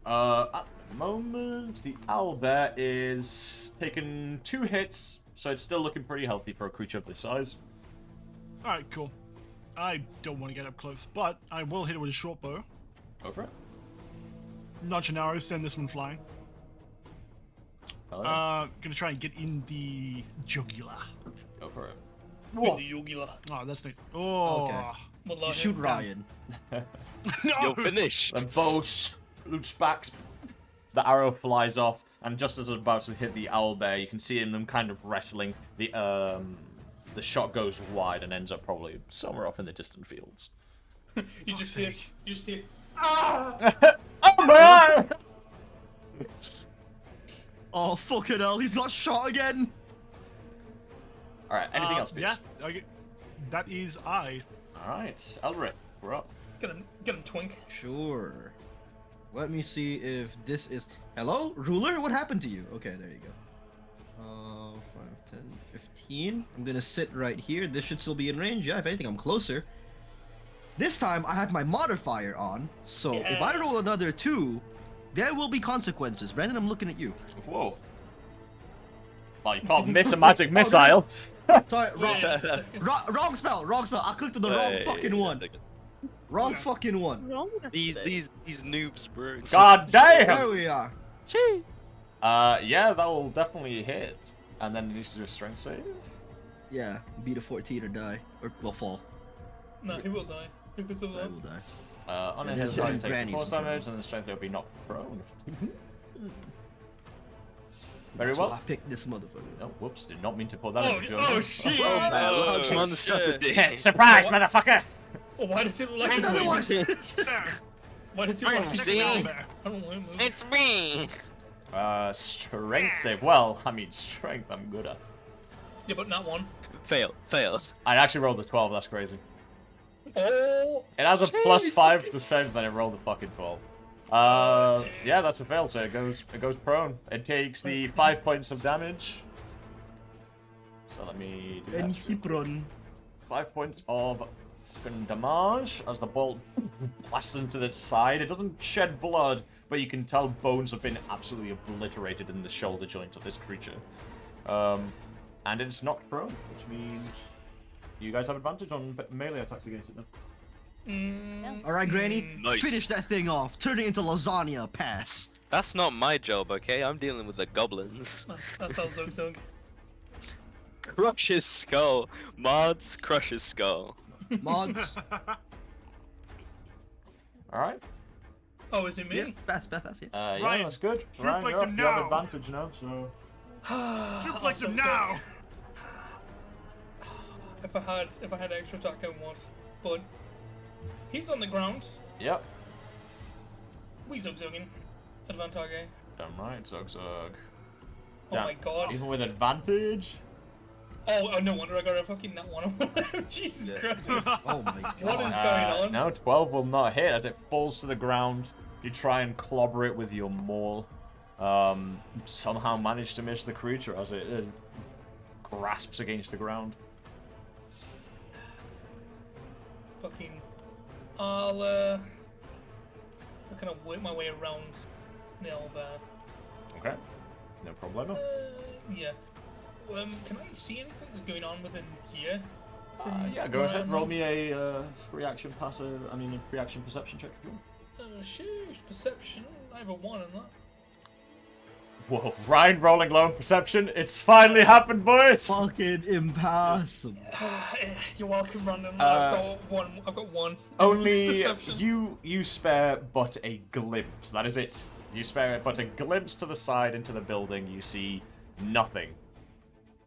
At the moment, the owlbear is taking 2 hits, so it's still looking pretty healthy for a creature of this size. Alright, cool. I don't want to get up close, but I will hit it with a short bow. Go for it. Notch an arrow, send this one flying. Hell yeah. Gonna try and get in the jugular. Go for it. With the Yugila. Oh, that's not. Oh. Okay. Wallahi. You shoot Ryan. No. You're finished. The bow loops back. The arrow flies off. and just as it's about to hit the owlbear, you can see them kind of wrestling. The shot goes wide and ends up probably somewhere off in the distant fields. You just hear. Oh my! Oh, fucking hell, he's got shot again! Alright, anything else, please? Yeah, that is I. Alright, Eldrith, we're up. Get him, twink. Sure. Let me see if this is... Hello? Ruler? What happened to you? Okay, there you go. 5, 10, 15. I'm gonna sit right here. This should still be in range. Yeah, if anything, I'm closer. This time, I have my modifier on, so if I roll another 2, there will be consequences. Brandon, I'm looking at you. Whoa. Well, you can't miss a magic missile. Sorry, wrong spell. I clicked on the wrong fucking one. Wrong fucking one. Wrong with These this? noobs, bro. God damn! There we are. Gee. Yeah, that will definitely hit. And then it needs to do a strength save. Yeah, beat a 14 or die. Or, well, fall. No, he will die. He will still I live. will die. On a And hit, his target takes granny's force will damage, and the strength will be knocked prone. Very That's well. why I picked this motherfucker. No, whoops, did not mean to put that in the journal. Oh shit! Large monstrosity. Surprise, motherfucker! Oh, why does it look like Another one! Why does it look like See? I don't want to move. It's me. Strength save. Well, I mean, strength I'm good at. Yeah, but not one. Fail. I actually rolled a 12, that's crazy. Oh! It has a +5 to strength, then it rolled a fucking 12. Yeah, that's a fail, so it goes prone. It takes the 5 points of damage. So let me do And that. he run. 5 points of fucking damage as the bolt blasts into the side. It doesn't shed blood, but you can tell bones have been absolutely obliterated in the shoulder joint of this creature. And it's knocked prone, which means you guys have advantage on melee attacks against it now. Alright, Granny, Nice. finish that thing off. Turn it into lasagna. Pass. That's not my job, okay? I'm dealing with the goblins. That sounds so Zug. Crush his skull. Mods, crush his skull. Mods. Alright. Oh, is it me? Yeah, pass, yeah. Yeah, Ryan, that's good. suplex Ryan, you're up. him You have now. advantage now, so... Suplex him now! If I had extra attack, I would. But he's on the ground. Yep. We Zugzugging. Advantage. Damn right, Zug Zug. Oh my god. Even with advantage? Oh, no wonder I got a fucking nat one. Jesus Christ. Oh my god. What is going on? No, 12 will not hit as it falls to the ground. You try and clobber it with your maul. Somehow manage to miss the creature as it grasps against the ground. Fucking. I'll kind of work my way around the owlbear. Okay. No problemo. Yeah. Can I see anything that's going on within here? Yeah, go ahead. Roll me a free action perception check if you want. Oh, sheesh. Perception. I have a 1 on that. Whoa, Ryan rolling low on perception. It's finally happened, boys! Fucking impossible. You're welcome, Brandon. I've got one. Only Perception. you spare but a glimpse. That is it. You spare but a glimpse to the side into the building. You see nothing.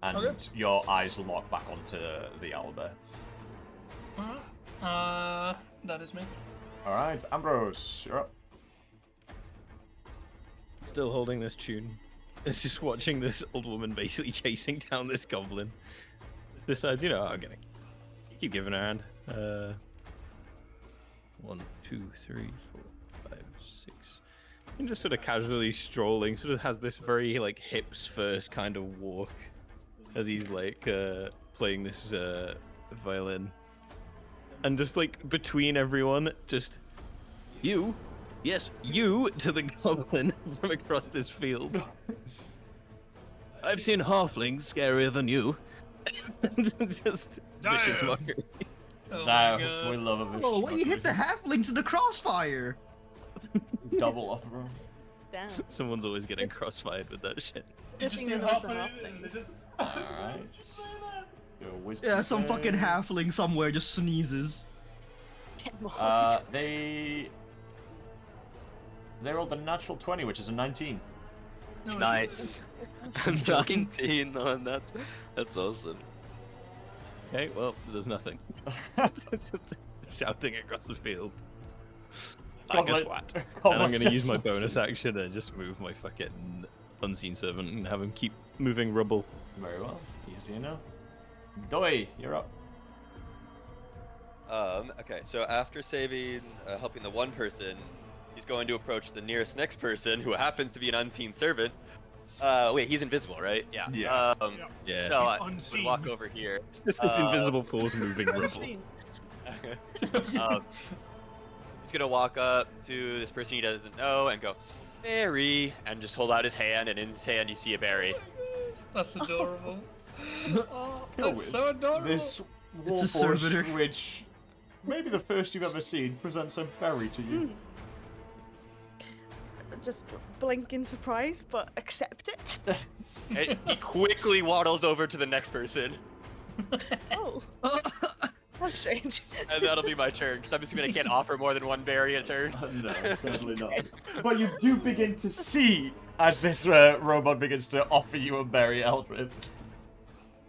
And Okay. your eyes lock back onto the owlbear. That is me. Alright, Ambrose, you're up. Still holding this tune. It's just watching this old woman basically chasing down this goblin. Decides, you know, I'm gonna keep giving her a hand. 1, 2, 3, 4, 5, 6. And just sort of casually strolling, sort of has this very like hips first kind of walk as he's like playing this violin. And just like between everyone, just you. Yes, you to the goblin from across this field. I've seen halflings scarier than you. Just vicious Damn. mockery. Oh my No, god. we love a vicious Oh, what you hit the mockery. halflings in the crossfire? Double off, bro. Damn. Someone's always getting crossfired with that shit. You just Good do thing half those of are it and halflings. just... Alright. Your wisdom Yeah, some save. fucking halfling somewhere just sneezes. Get mocked. They rolled a natural 20, which is a 19. No, Nice. I'm joking? 19 on that. That's awesome. Okay, well, there's nothing. Just shouting across the field. Like a Goblin- twat. And Goblin I'm going to use my just- bonus action and just move my fucking unseen servant and have him keep moving rubble. Very well. Easy enough. Doi, you're up. Okay, so after saving, helping the one person, he's going to approach the nearest next person, who happens to be an unseen servant. Wait, he's invisible, right? Yeah. Yeah. Yeah. No, He's I would unseen. walk over here. It's just this invisible force moving rubble. Unseen. He's gonna walk up to this person he doesn't know and go, "Berry," and just hold out his hand, and in his hand you see a berry. That's adorable. Oh, Kill that's with so adorable. This It's a warforged, servitor. which maybe the first you've ever seen, presents a berry to you. Just blink in surprise, but accept it. And he quickly waddles over to the next person, Oh, that's strange. and that'll be my turn. Because I'm assuming I can't offer more than one berry a turn. No, certainly not. But you do begin to see as this robot begins to offer you a berry, Eldrith.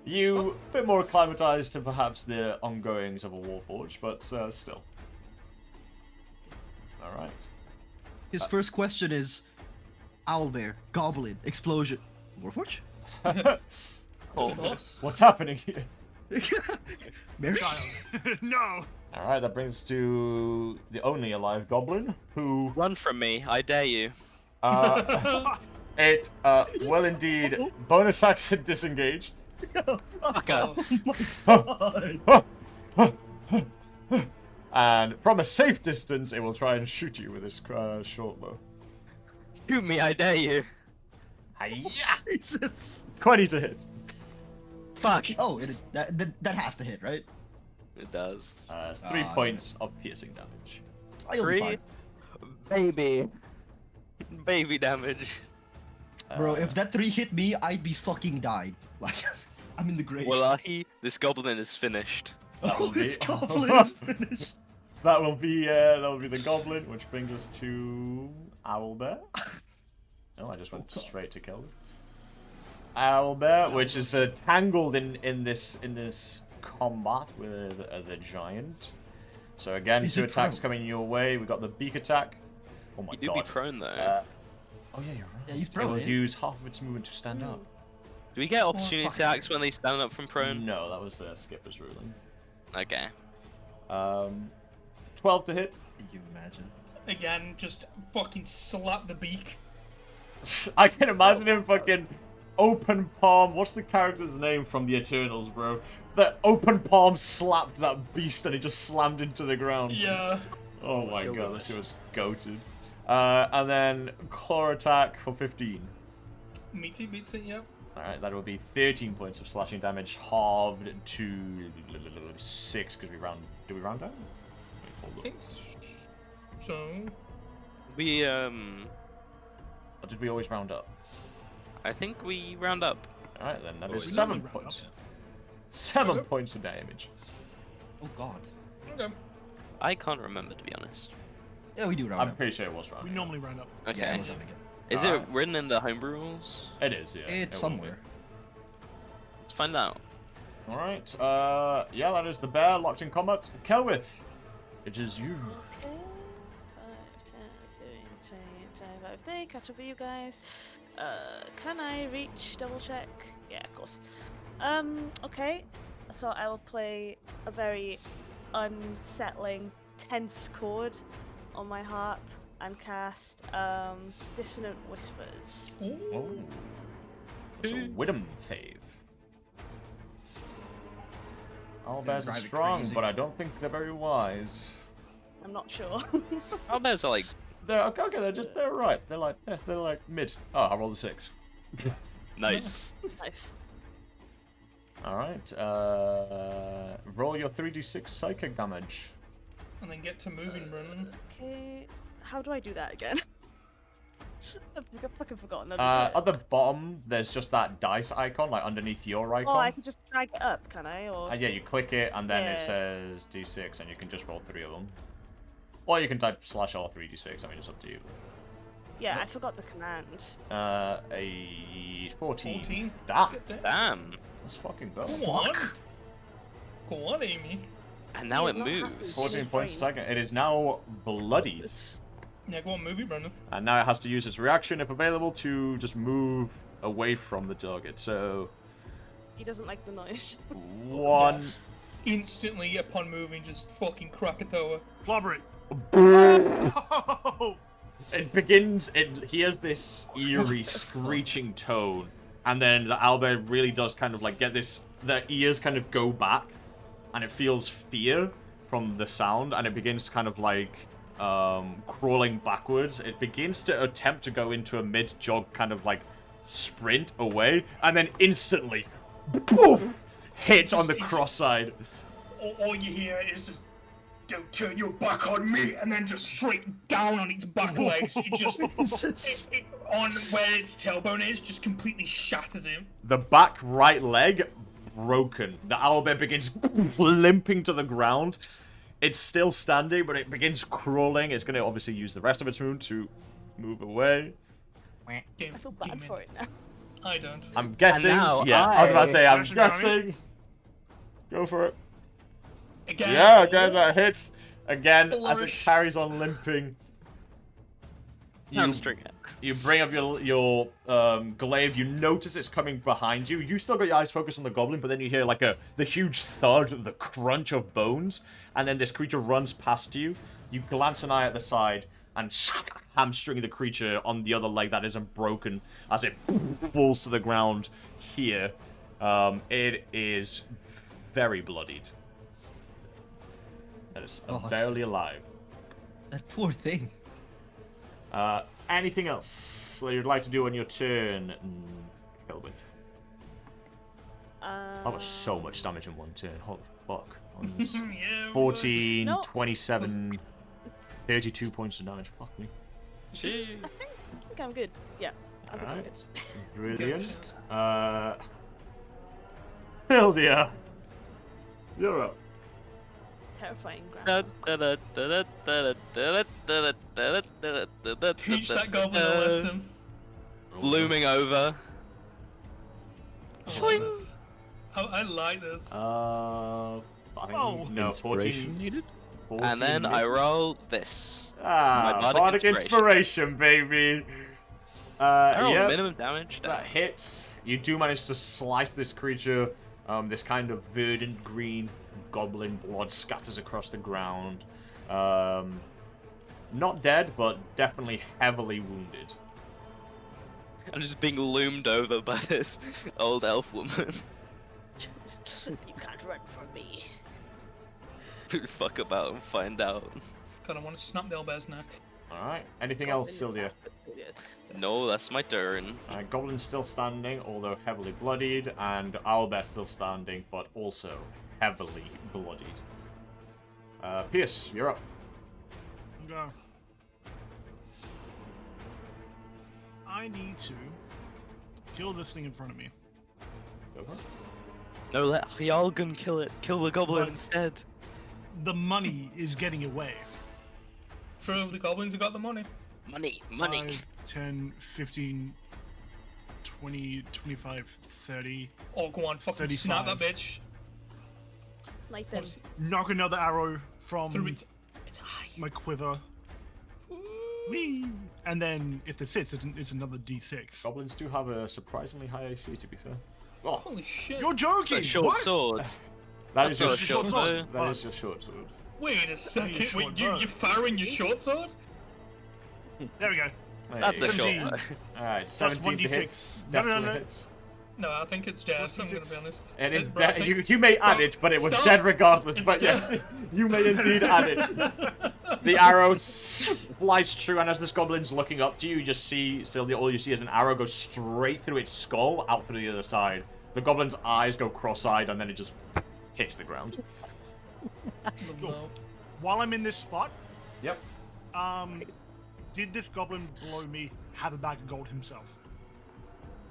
You a bit more acclimatized to perhaps the ongoings of a warforge, but still. All right. His first question is, Owlbear, Goblin, Explosion, Warforge? What's happening here? Mary? Child. No. All right, that brings us to the only alive goblin, who Run from me, I dare you. it will indeed bonus action disengage. Fucker. And from a safe distance, it will try and shoot you with its short bow. Shoot me, I dare you. Hiya! Jesus. 20 to hit. Fuck. Oh, that has to hit, right? It does. 3 Ah, points of piercing damage. I'll be 3 fine. baby. Baby damage. Bro, if that 3 hit me, I'd be fucking died. Like, I'm in the grave. Wallahi, this goblin is finished. That will be This goblin is finished. that will be the goblin, which brings us to Owlbear. Oh, I just went straight to kill. Owlbear, which is tangled in this combat with the giant. So again, Is 2 he attacks prone? coming your way. We got the beak attack. Oh my You do god. be prone though. Oh yeah, you're right. Yeah, he's It will prone, yeah. use half of its movement to stand up. Do we get opportunity fuck. attacks when they stand up from prone? No, that was Skipper's ruling. Okay. 12 to hit. Can you imagine? Again, just fucking slap the beak. I can imagine him fucking open palm. What's the character's name from the Eternals, bro? The open palm slapped that beast and it just slammed into the ground. Yeah. Oh my god, this shit was goated. And then claw attack for 15. Meaty beats it, yeah. Alright, that will be 13 points of slashing damage, halved to 6 because we round. Do we round down? Wait, hold up. Thanks. So, We Or did we always round up? I think we round up. Alright then, that Oh, is we 7 normally round points. up. 7 Okay. points of damage. Oh god. okay. I can't remember, to be honest. Yeah, we do round I'm up. pretty sure it was round. We normally round up. Okay. Yeah, we'll round again. Is it written in the homebrew rules? It is, yeah. It's it will be. somewhere. Let's find out. Alright, yeah, that is the bear locked in combat. Celwydd, it is you. 5, 10, 15, 20, 25, 30, catch up with you guys. Can I reach double check? Yeah, of course. Okay. So I will play a very unsettling, tense chord on my harp and cast Dissonant Whispers. Oh. It's a Widom Thave. Owlbears are drive it strong, crazy. but I don't think they're very wise. I'm not sure. Owlbears are like, They're okay. They're right. They're like mid. Oh, I rolled a 6. nice. Nice. All right. Roll your 3d6 psychic damage. And then get to moving, Brennan. Okay. How do I do that again? I've fucking forgotten. how to do At it. the bottom, there's just that dice icon, like underneath your icon. Oh, I can just drag it up, can I? Or And yeah, you click it, and then it Yeah. says d6, and you can just roll 3 of them. Or you can type /r3d6. I mean, it's up to you. Yeah, I forgot the command. A 14. 14. Damn. Damn. Let's fucking go. Go on. Go on, Aimee. And now He's it not happy. moves. 14 points a second. It is now bloodied. Yeah, go on, move it, Brandon. And now it has to use its reaction, if available, to just move away from the target. So, He doesn't like the noise. 1. Instantly, upon moving, just fucking Krakatoa. Clobber it. Oh! It begins, it hears this eerie screeching tone, and then the owlbear really does kind of like get this, the ears kind of go back, and it feels fear from the sound, and it begins kind of like crawling backwards. It begins to attempt to go into a mid-jog kind of like sprint away, and then instantly, poof, hit on the cross side. All you hear is just, "Don't turn your back on me," and then just straight down on its back legs. It just, on where its tailbone is, just completely shatters him. The back right leg broken. The owlbear begins limping to the ground. It's still standing, but it begins crawling. It's going to obviously use the rest of its movement to move away. I feel bad for it now. I don't. I'm guessing. now Yeah, I was about to say, I'm Actually, Granny? guessing. Go for it. Again. Yeah, again, that hits. Again, as it Flourish. carries on limping. Hamstring it. You bring up your glaive. You notice it's coming behind you. You still got your eyes focused on the goblin, but then you hear like the huge thud, the crunch of bones, and then this creature runs past you. You glance an eye at the side and hamstring the creature on the other leg that isn't broken as it falls to the ground here. It is very bloodied. It is God. barely alive. That poor thing. Anything else that you'd like to do on your turn, Celwydd? That was so much damage in one turn. Holy fuck. Yeah, 14, No. 27, 32 points of damage. Fuck me. I think I'm good. Yeah, I think I'm Alright. good. Brilliant. Syldia. You're up. Terrifying ground. Teach that goblin a lesson. Looming over. I like this. I like this. I think Oh. no, Inspiration 14. needed. 14 And then I misses. roll this. Ah, My bardic inspiration, baby. I roll Yep. minimum damage. That hits. You do manage to slice this creature. This kind of verdant green goblin blood scatters across the ground. Not dead, but definitely heavily wounded. I'm just being loomed over by this old elf woman. You can't run from me. Fuck about and find out. God, I want to snap the owlbear's neck. Alright. Anything else, Syldia? No, that's my turn. Goblin's still standing, although heavily bloodied, and Owlbear still standing, but also heavily bloodied. Pierce, you're up. Go. I need to kill this thing in front of me. Go for it. No, let Hjarlgron kill it. Kill the goblin What? instead. The money is getting away. True, the goblins have got the money. Money. 5, 10, 15, 20, 25, 30. Oh, go on, fucking snap that 35. bitch. Snipe him. What's Knock another arrow from through its eye. my quiver. Whee! And then if this hits, it's another d6. Goblins do have a surprisingly high AC, to be fair. Oh, Holy shit. You're joking! It's a short what? sword. that That's is not your a short sword. That is your short sword. Wait a second. short Wait, bow. you're firing your short sword? There we go. That's a 17. short. Alright, Plus 17 to 1d6. hit. No, no, Definitely no. hits. No, I think it's dead, Plus I'm gonna be D6. honest. It is Bro, I dead. think- You may add it, but it was Stop. dead regardless. It's But dead. yes, you may indeed add it. The arrow flies true, and as this goblin's looking up to you, you just see Syldia. All you see is an arrow go straight through its skull, out through the other side. The goblin's eyes go cross-eyed, and then it just hits the ground. No. While I'm in this spot, Yep. did this goblin below me have a bag of gold himself?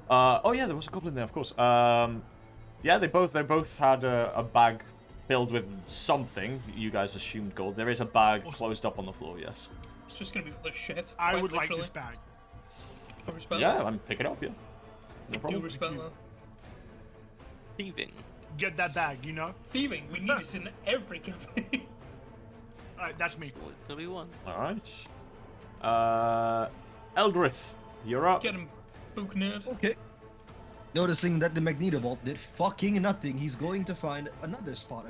Oh yeah, there was a goblin there, of course. Yeah, they both had a bag filled with something. You guys assumed gold. There is a bag closed up on the floor. Yes. It's just gonna be full of shit. I quite would like literally. this bag. I respect Yeah, that. I'm picking it up, yeah. No I do problem. respect that. Thieving. Get that bag, you know? Thieving, we need this in every campaign. Alright, that's me. That's always gonna be one. Alright. Eldrith, you're up. Get him, book nerd. Okay. Noticing that the Magneto Bolt did fucking nothing, he's going to find another spot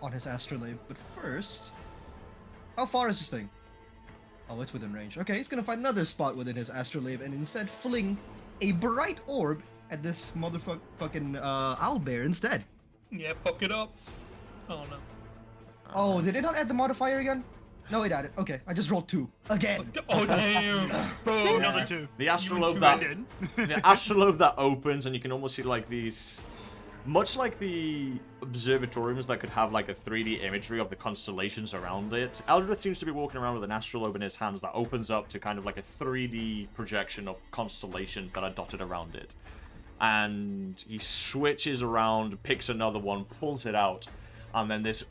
on his astrolabe. But first, how far is this thing? Oh, it's within range. Okay, he's gonna find another spot within his astrolabe and instead fling a bright orb at this motherfucking owlbear instead. Yeah, fuck it up. Oh no. Oh, did it not add the modifier again? No, it added. Okay, I just rolled 2 again. Oh damn, bro. Another 2. The You astrolabe and that Brandon. the astrolabe that opens, and you can almost see like these, much like the observatoriums that could have like a 3D imagery of the constellations around it. Eldrith seems to be walking around with an astrolabe in his hands that opens up to kind of like a 3D projection of constellations that are dotted around it. And he switches around, picks another one, pulls it out, and then this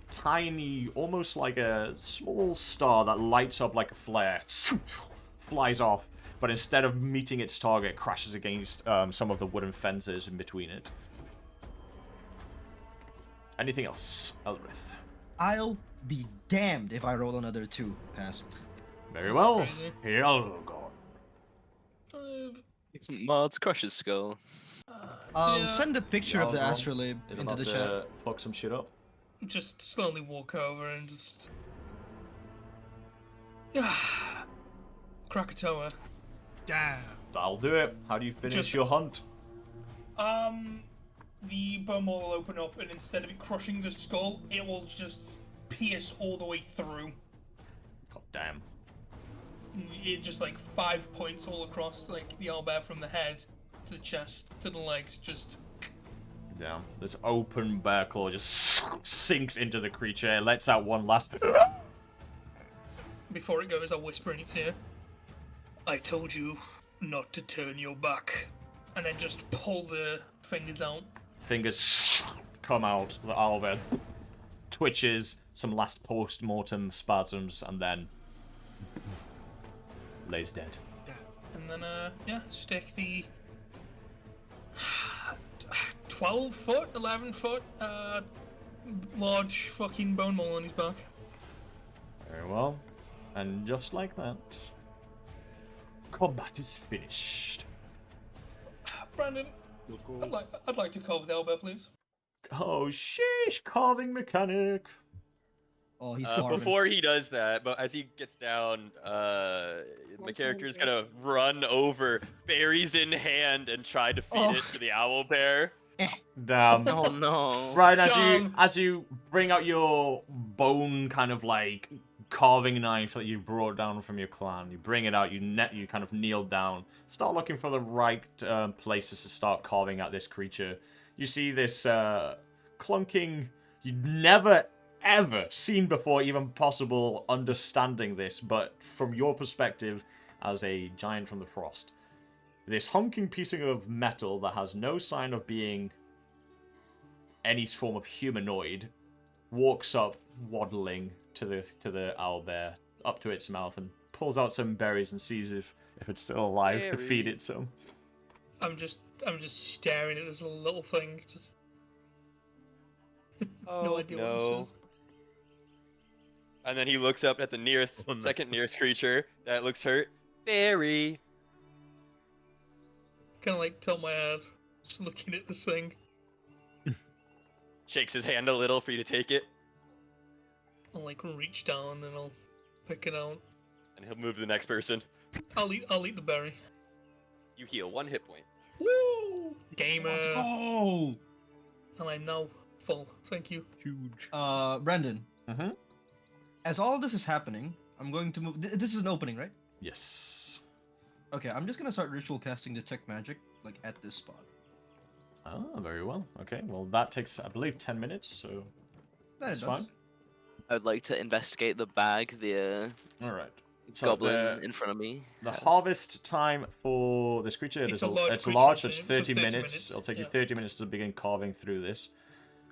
tiny, almost like a small star that lights up like a flare, flies off, but instead of meeting its target, crashes against some of the wooden fences in between it. Anything else, Eldrith? I'll be damned if I roll another 2. Pass. Very well. Crazy. Hjarlgron. Mard's crushes skull. I'll Yeah. send a picture of the Hjarlgron astrolabe is into about the to chat. fuck some shit up. Just slowly walk over and just. Yeah. Krakatoa. Damn. That'll do it. How do you finish Just- your hunt? The bone wall will open up, and instead of it crushing the skull, it will just pierce all the way through. God damn. It just like 5 points all across, like the owlbear from the head to the chest to the legs. Just Damn. This open bear claw just sinks into the creature. It lets out one last. before it goes, I'll whisper in its ear. I told you not to turn your back, and then just pull the fingers out. Fingers come out. The owlbear twitches, some last post-mortem spasms, and then lays dead. And then, yeah, stick the 12 foot, 11 foot, large fucking bone mole on his back. Very well. And just like that, combat is finished. Brandon, I'd like to carve the owlbear, please. Oh, sheesh, carving mechanic. Oh, he's carving. Before he does that, but as he gets down, the character is gonna run over, berries in hand, and try to feed it to the owlbear. Damn. Oh no. Right, Dumb. as you bring out your bone kind of like carving knife that you brought down from your clan, you bring it out, you kind of kneel down, start looking for the right places to start carving at this creature. You see this clunking, you'd never ever seen before, even possible understanding this, but from your perspective as a giant from the frost, this honking piece of metal that has no sign of being any form of humanoid walks up, waddling to the owlbear, up to its mouth, and pulls out some berries and sees if it's still alive to feed Berry. it some. I'm just staring at this little thing. Just Oh no idea what this is. And then he looks up at the nearest, Oh, no. second nearest creature that looks hurt. Berry. Kind of like tilt my head, just looking at this thing. Shakes his hand a little for you to take it, I'll like reach down and I'll pick it out. and he'll move to the next person. I'll eat the berry. You heal 1 hit point. Woo! Gamer. Let's go! And I'm now full. Thank you. Huge. Brandon, Mm-hmm. as all this is happening, I'm going to move. This is an opening, right? Yes. Okay, I'm just gonna start ritual casting detect magic, like at this spot. Ah, very well. Okay, well that takes, I believe, 10 minutes, so That that's it fine. does. I would like to investigate the bag the Alright. So goblin in front of me. the has. harvest time for this creature It's is a large it's creature, large, so so it's it's 30 30 minutes. minutes, It'll take you yeah. 30 minutes to begin carving through this.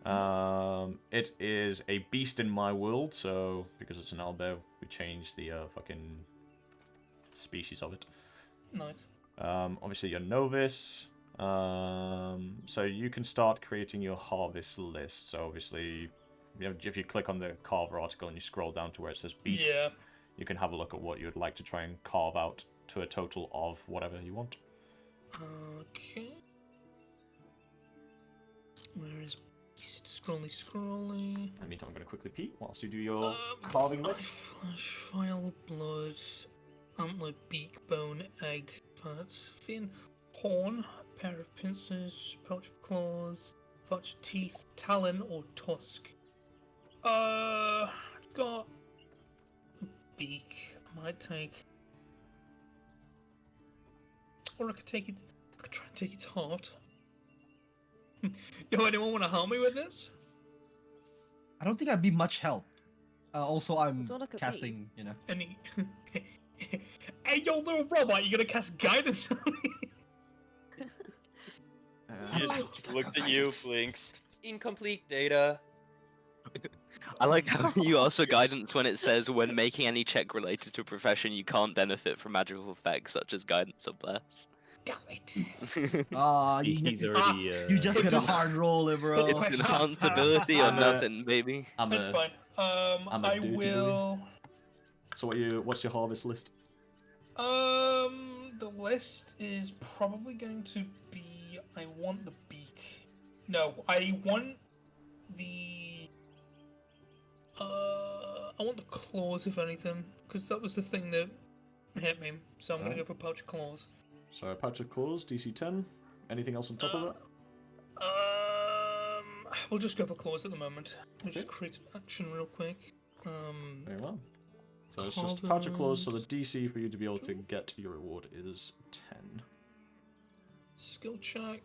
It is a beast in my world, so because it's an owlbear, we changed the fucking species of it. Nice. Obviously, you're novice. So you can start creating your harvest list. So obviously, if you click on the carver article and you scroll down to where it says beast, Yeah. you can have a look at what you would like to try and carve out to a total of whatever you want. Okay. Where is beast? Scrolly. In the meantime, I'm going to quickly peek whilst you do your carving list. Flesh, file, blood, antler, beak, bone, egg, parts, fin, horn, pair of pincers, pouch of claws, pouch of teeth, talon, or tusk. It's got a beak. I might take. Or I could take it. I could try and take its heart. Yo, anyone want to help me with this? I don't think I'd be much help. Also, I'm Don't look at me. casting, you know. Any. Hey, yo, little robot, you gonna cast guidance on me? He just looks at you, blinks. Incomplete data. I like how you ask for guidance when it says when making any check related to a profession you can't benefit from magical effects such as guidance or bless. Damn it. Ah, He's already. you just It's get a just- hard roll, bro. It's It's enhanced ability or I'm a- nothing, baby. That's fine. I duty boy. will. So what's your harvest list? The list is probably going to be. I want the beak. No, I want the. I want the claws, if anything, because that was the thing that hit me. So I'm gonna go for pouch of claws. So a pouch of claws, DC 10. Anything else on top of that? We'll just go for claws at the moment. We'll just Okay. create some action real quick. Very well. So it's just a pouch of claws, so the DC for you to be able to get your reward is 10. Skill check.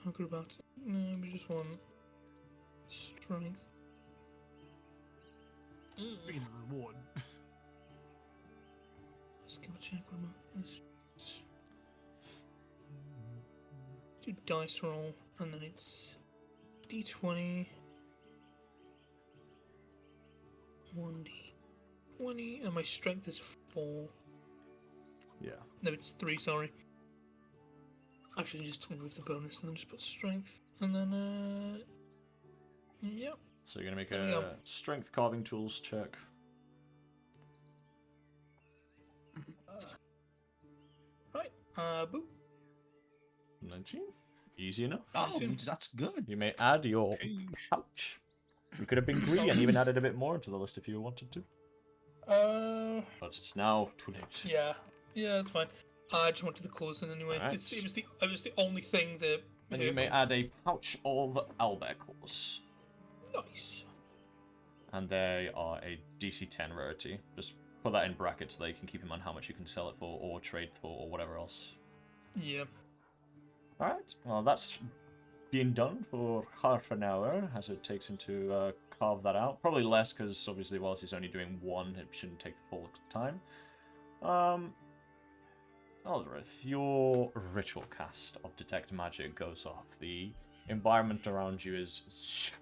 Acrobatic. No, we just want strength. Being the reward. Skill check. Do dice roll, and then it's d20. 1d20, and my strength is 4. Yeah. No, it's 3, sorry. Actually, just remove the bonus and then just put strength. And then, yep. So you're going to make There we go. a strength carving tools check. Right, boop. 19. Easy enough. Oh, that's good. You may add your pouch. You could have been greedy and even added a bit more to the list if you wanted to. But it's now too late. Yeah, that's fine. I just wanted the claws in anyway. Alright. It was the only thing that. Then you may add a pouch of owlbear claws. Nice. And they are a DC 10 rarity. Just put that in brackets so that you can keep in mind how much you can sell it for or trade for or whatever else. Yeah. Alright, well that's been done for half an hour as it takes him to carve that out. Probably less because obviously whilst he's only doing one, it shouldn't take the full time. Eldrith, your ritual cast of Detect Magic goes off. The environment around you is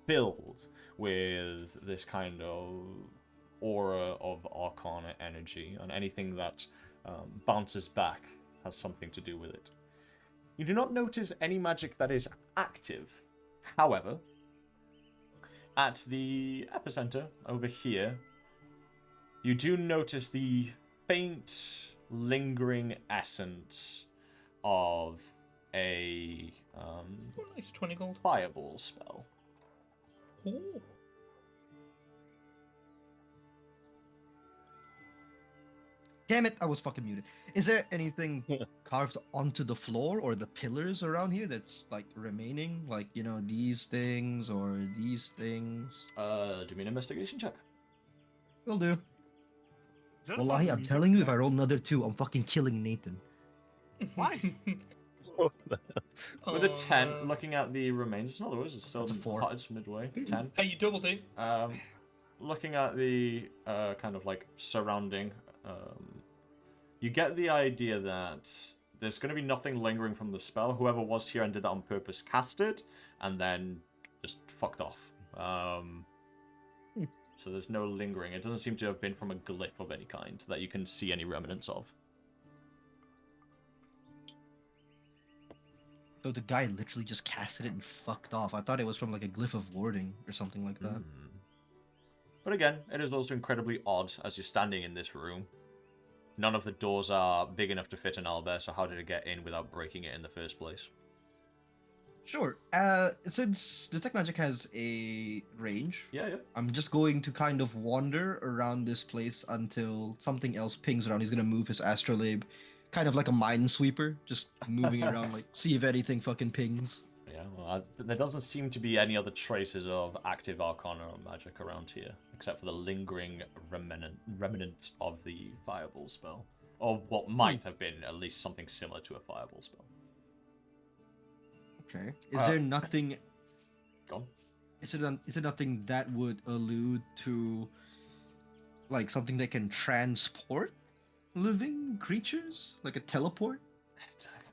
filled with this kind of aura of arcana energy, and anything that bounces back has something to do with it. You do not notice any magic that is active. However, at the epicenter over here, you do notice the faint, lingering essence of a Oh, nice, 20 gold. fireball spell. Ooh. Damn it, I was fucking muted. Is there anything carved onto the floor or the pillars around here that's like remaining? Like, you know, these things or these things? Do me an investigation check. Will do. Is that a Wallahi, fucking I'm music? telling you, if I roll another 2, I'm fucking killing Nathan. Why? With a 10, no. looking at the remains, in other words, it's still That's a 4. it's midway. 10. Hey, you doubled it. Looking at the kind of like surrounding, you get the idea that there's going to be nothing lingering from the spell. Whoever was here and did that on purpose cast it, and then just fucked off. So there's no lingering. It doesn't seem to have been from a glyph of any kind that you can see any remnants of. So the guy literally just casted it and fucked off. I thought it was from like a glyph of warding or something like that. Hmm. But again, it is also incredibly odd as you're standing in this room. None of the doors are big enough to fit an owlbear, so how did it get in without breaking it in the first place? Sure. Since detect magic has a range, Yeah. I'm just going to kind of wander around this place until something else pings around. He's gonna move his astrolabe, kind of like a minesweeper, just moving it around, like see if anything fucking pings. Yeah, well, there doesn't seem to be any other traces of active arcana or magic around here, except for the lingering remnants of the fireball spell. Or what might have been at least something similar to a fireball spell. Okay. Is there nothing? Go on. Is there nothing that would allude to, like something that can transport living creatures, like a teleport?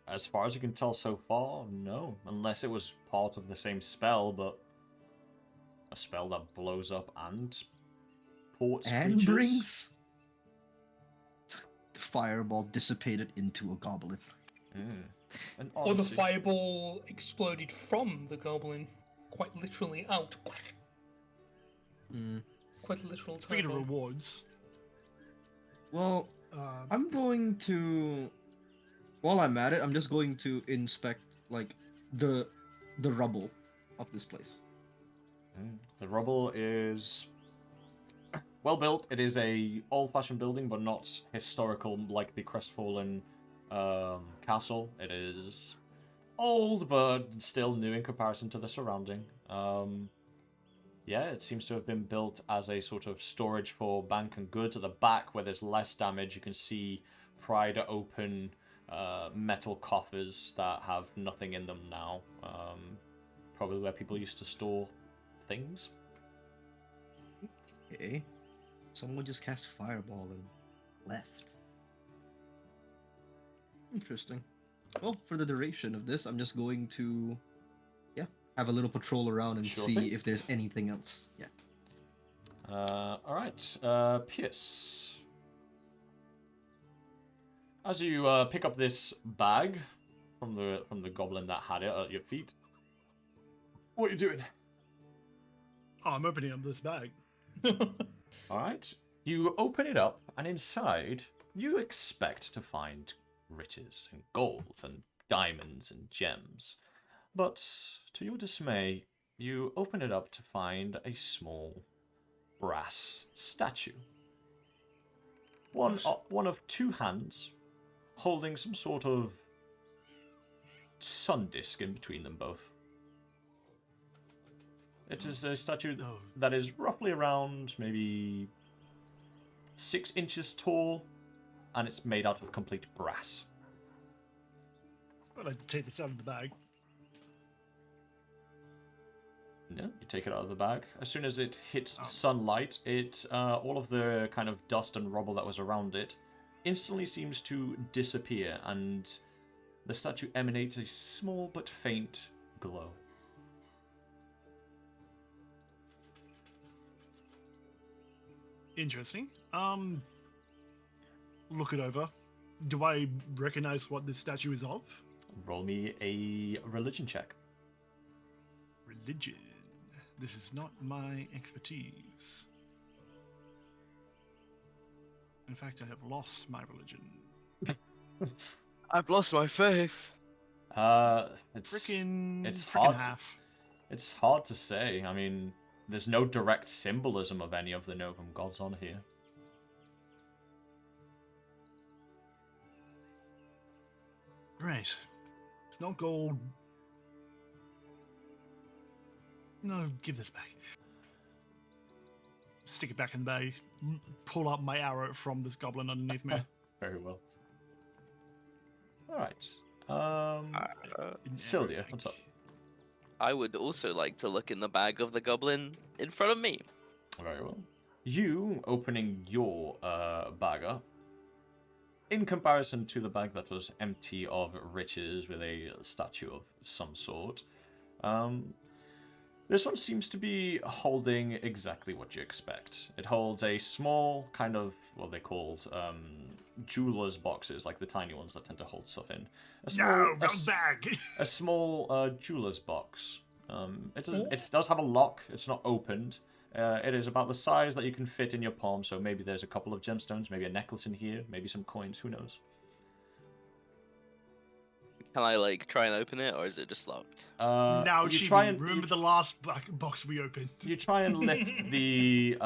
As far as you can tell so far, no. Unless it was part of the same spell, but a spell that blows up and ports And creatures. brings the fireball dissipated into a goblin. An Or the oddity. fireball exploded from the goblin, quite literally out. Quite literal. Speaking of fireball. rewards, Well, I'm going to. While I'm at it, I'm just going to inspect like the rubble of this place. The rubble is well built. It is a old-fashioned building, but not historical like the crestfallen castle. It is old, but still new in comparison to the surrounding. Yeah, it seems to have been built as a sort of storage for bank and goods. At the back, where there's less damage, you can see pried open metal coffers that have nothing in them now. Probably where people used to store things. Okay. Someone just cast fireball and left. Interesting. Well, for the duration of this, I'm just going to, have a little patrol around and Sure see thing. if there's anything else. Yeah. All right, Pierce. As you pick up this bag from the goblin that had it at your feet, what are you doing? oh, I'm opening up this bag. All right, you open it up, and inside you expect to find riches and gold and diamonds and gems, but to your dismay, you open it up to find a small brass statue. One of two hands holding some sort of sun disk in between them both. It is a statue that is roughly around maybe 6 inches tall, and it's made out of complete brass. I'd like to take this out of the bag. Yeah, you take it out of the bag. As soon as it hits sunlight, it all of the kind of dust and rubble that was around it instantly seems to disappear, and the statue emanates a small but faint glow. Interesting. Look it over. Do I recognize what this statue is of? Roll me a religion check. Religion. This is not my expertise. In fact, I have lost my religion. I've lost my faith. It's Frickin' hard. half. It's hard to say. I mean, there's no direct symbolism of any of the Novum gods on here. Right. It's not gold. No, give this back. Stick it back in the bag. Pull up my arrow from this goblin underneath me. Very well. All right. In Syldia, arrow what's bag. up? I would also like to look in the bag of the goblin in front of me. Very well. You opening your bag up. In comparison to the bag that was empty of riches with a statue of some sort, this one seems to be holding exactly what you expect. It holds a small kind of what they called jeweler's boxes, like the tiny ones that tend to hold stuff in. No, round bag. A small jeweler's box. It does have a lock. It's not opened. It is about the size that you can fit in your palm. So maybe there's a couple of gemstones, maybe a necklace in here, maybe some coins. Who knows? Can I like try and open it, or is it just locked? Now, you Chibi, try and remember the last box we opened. you try and lift the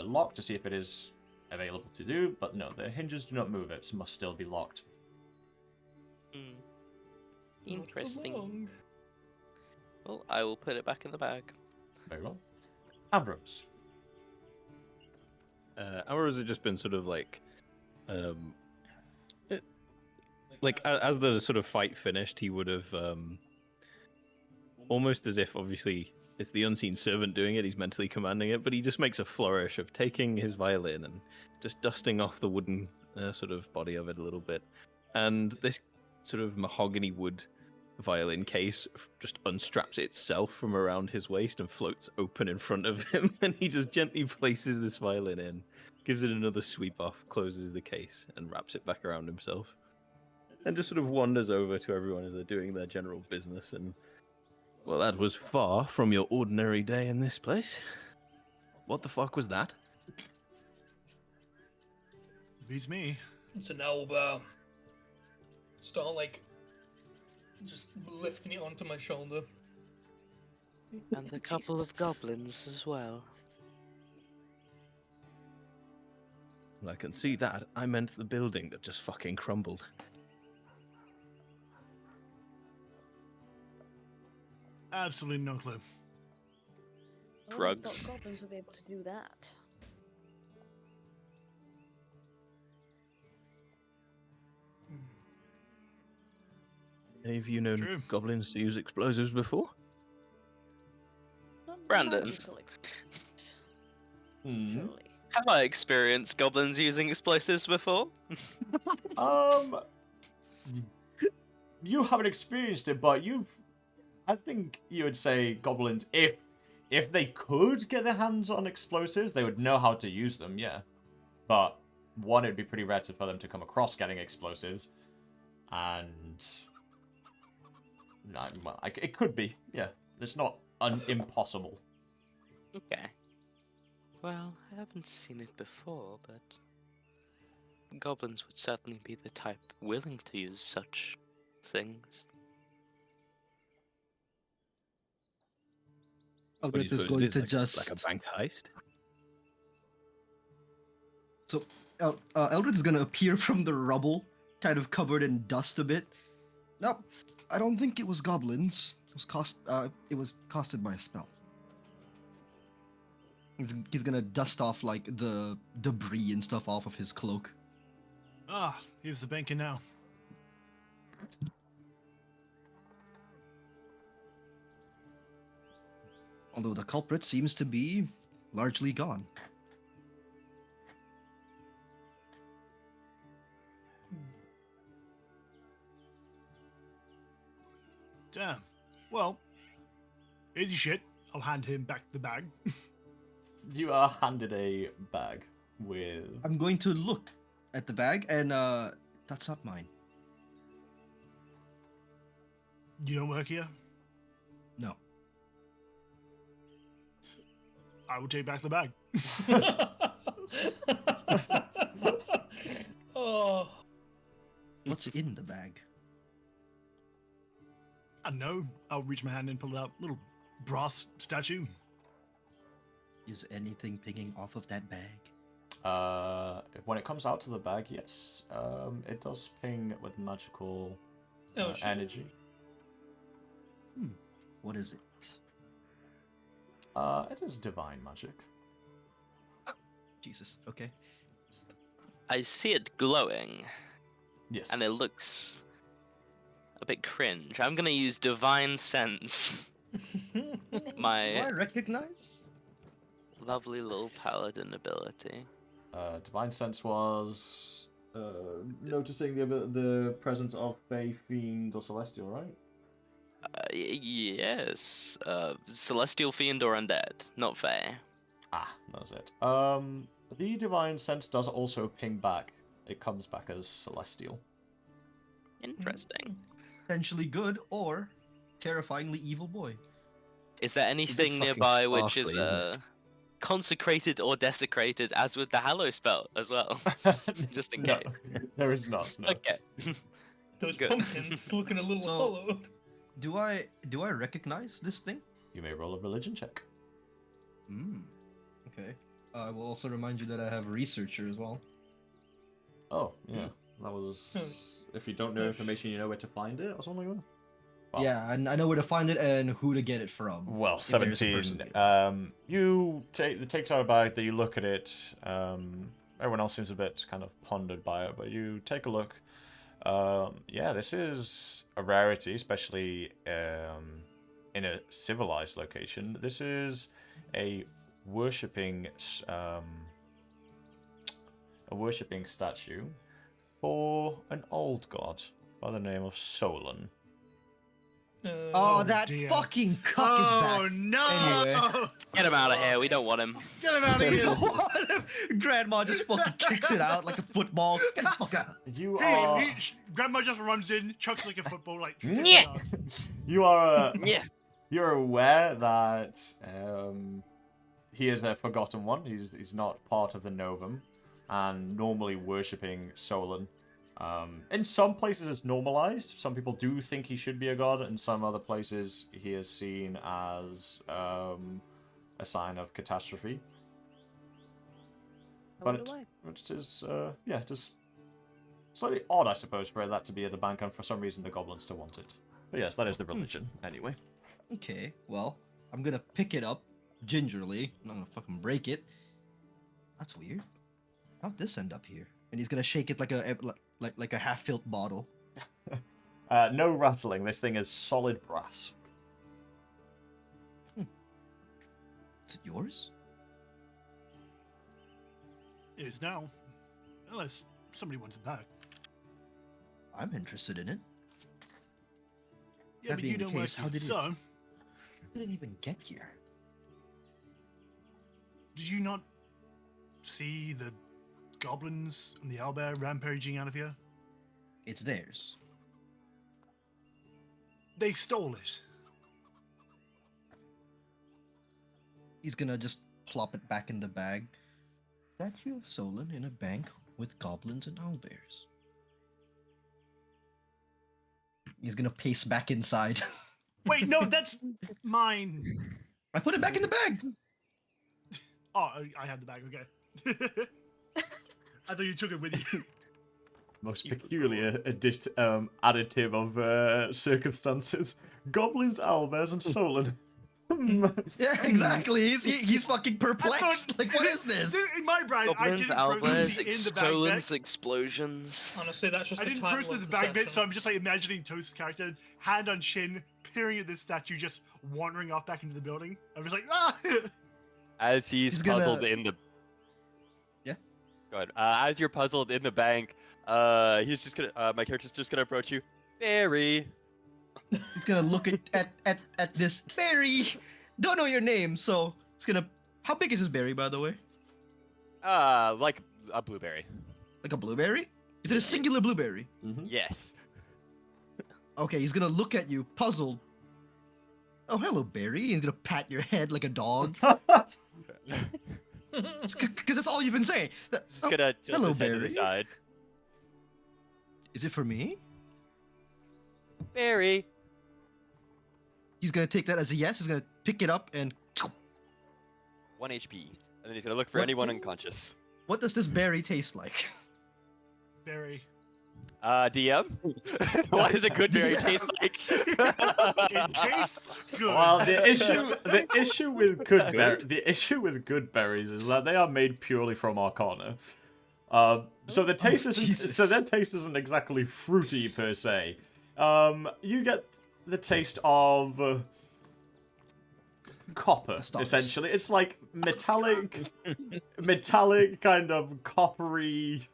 lock to see if it is available to do, but no, the hinges do not move. It must still be locked. Interesting. Well, I will put it back in the bag. Very well. Ambrose. Ambrose has just been sort of like, as the sort of fight finished, he would have almost as if obviously it's the unseen servant doing it. He's mentally commanding it, but he just makes a flourish of taking his violin and just dusting off the wooden sort of body of it a little bit, and this sort of mahogany wood violin case just unstraps itself from around his waist and floats open in front of him, and he just gently places this violin in, gives it another sweep off, closes the case, and wraps it back around himself, and just sort of wanders over to everyone as they're doing their general business. And well, that was far from your ordinary day in this place. What the fuck was that? Beats me. It's an owlbear. Start like just lifting it onto my shoulder. And a couple of goblins as well. Well, I can see that. I meant the building that just fucking crumbled. Absolutely no clue. Drugs. Goblins will be able to do that. Any of you known True. goblins to use explosives before? Not Brandon. magical explosives, Hmm. surely. Have I experienced goblins using explosives before? You haven't experienced it, but I think you would say goblins, if they could get their hands on explosives, they would know how to use them, yeah. But one, it'd be pretty rare for them to come across getting explosives, and no, well, it could be, yeah. It's not impossible. Okay. Well, I haven't seen it before, but goblins would certainly be the type willing to use such things. What do you Eldrith is suppose it going is, to like, just. like a bank heist? So, Eldrith is going to appear from the rubble, kind of covered in dust a bit. No, I don't think it was goblins. It was costed by a spell. He's gonna dust off like the debris and stuff off of his cloak. Ah, here's the banker now. Although the culprit seems to be largely gone. Damn. Well, here's your shit. I'll hand him back the bag. You are handed a bag with... I'm going to look at the bag, and that's not mine. You don't work here? No. I will take back the bag. Oh, What's in the bag? I know. I'll reach my hand and pull out little brass statue. Is anything pinging off of that bag? When it comes out to the bag, yes. It does ping with magical Oh, shit. energy. What is it? It is divine magic. Jesus. Okay. I see it glowing, Yes. and it looks a bit cringe. I'm gonna use Divine Sense, Do I my recognize? lovely little paladin ability. Divine sense was noticing the presence of Fey, Fiend, or Celestial, right? Yes. Celestial Fiend or Undead, not Fae. Ah, that's it. The divine sense does also ping back it comes back as celestial. Interesting. Potentially good or terrifyingly evil boy. Is there anything fucking nearby which is sparkly, isn't it? consecrated or desecrated, as with the Hallow spell as well? Just in No, case. there is not. No. Okay. Those Good. pumpkins looking a little So- hollowed. Do I recognize this thing? You may roll a religion check. Okay. I will also remind you that I have researcher as well. Oh, yeah. That was. If you don't know information, you know where to find it, or something like that. Well, Yeah, and I know where to find it and who to get it from. Well, if there's a 17. person You takes out a bag that you look at it. Everyone else seems a bit kind of pondered by it, but you take a look. Yeah, this is a rarity, especially in a civilized location. This is a worshipping statue for an old god by the name of Solan. Oh, Oh, that dear. fucking cuck is back. Oh no! Anyway. Get him out of here. We don't want him. Get him out of You here! know what? Grandma just fucking kicks it out like a football. Get the fuck out. You Hey, are Grandma just runs in, chucks like a football, like. Yeah. you are Yeah. you're aware that he is a forgotten one. He's not part of the Novum, and normally worshipping Solan. In some places it's normalized. Some people do think he should be a god. In some other places he is seen as a sign of catastrophe. But it is, yeah, just slightly odd, I suppose, for that to be at the bank and for some reason the goblins still want it. But yes, that is the religion, anyway. Okay, well, I'm gonna pick it up gingerly. I'm not gonna fucking break it. That's weird. How'd this end up here? And he's gonna shake it like a half-filled bottle. No rattling. This thing is solid brass. Is it yours? It is now. Unless somebody wants it back. I'm interested in it. Yeah, That but being you the don't case, work how here, did it- so, How did it even get here? did you not see the goblins and the owlbear rampaging out of here? It's theirs. They stole it. He's gonna just plop it back in the bag. Statue of Solan in a bank with goblins and owlbears. He's gonna pace back inside. Wait, no, that's mine. I put it back in the bag. Oh, I had the bag. Okay. I thought you took it with you. Most peculiar additive of circumstances. Goblins, owlbears, and Solan. Yeah, exactly. He's fucking perplexed. Like, what is this? In my brain, I Goblins, didn't owlbears, process the in the bag bit. Solans, explosions. Honestly, that's just I the didn't title process of the the bag bit, so session. I'm just like imagining Toast's character, hand on chin, peering at this statue, just wandering off back into the building. I'm just like, ah! As he's He's gonna- puzzled in the. Yeah? Go ahead. As you're puzzled in the bank, he's just gonna. My character's just gonna approach you. Barry. He's gonna look at this berry. Don't know your name, so he's gonna. How big is this berry, by the way? Like a blueberry. Like a blueberry? Is it a singular blueberry? Yes. Okay, he's gonna look at you, puzzled. Oh, hello, Barry. He's gonna pat your head like a dog. Because that's all you've been saying. Just Oh, gonna tilt hello, his head to Barry. the side. Is it for me? Barry. He's gonna take that as a yes. He's gonna pick it up and. 1 HP. And then he's gonna look for What? anyone unconscious. What does this berry taste like? Berry. DM? What does a good berry Yeah. taste like? It tastes good. Well, the issue with good berries is that they are made purely from Arcana. So the taste isn't Jesus. so their taste isn't exactly fruity per se. You get the taste of copper, Stars. essentially. It's like metallic kind of coppery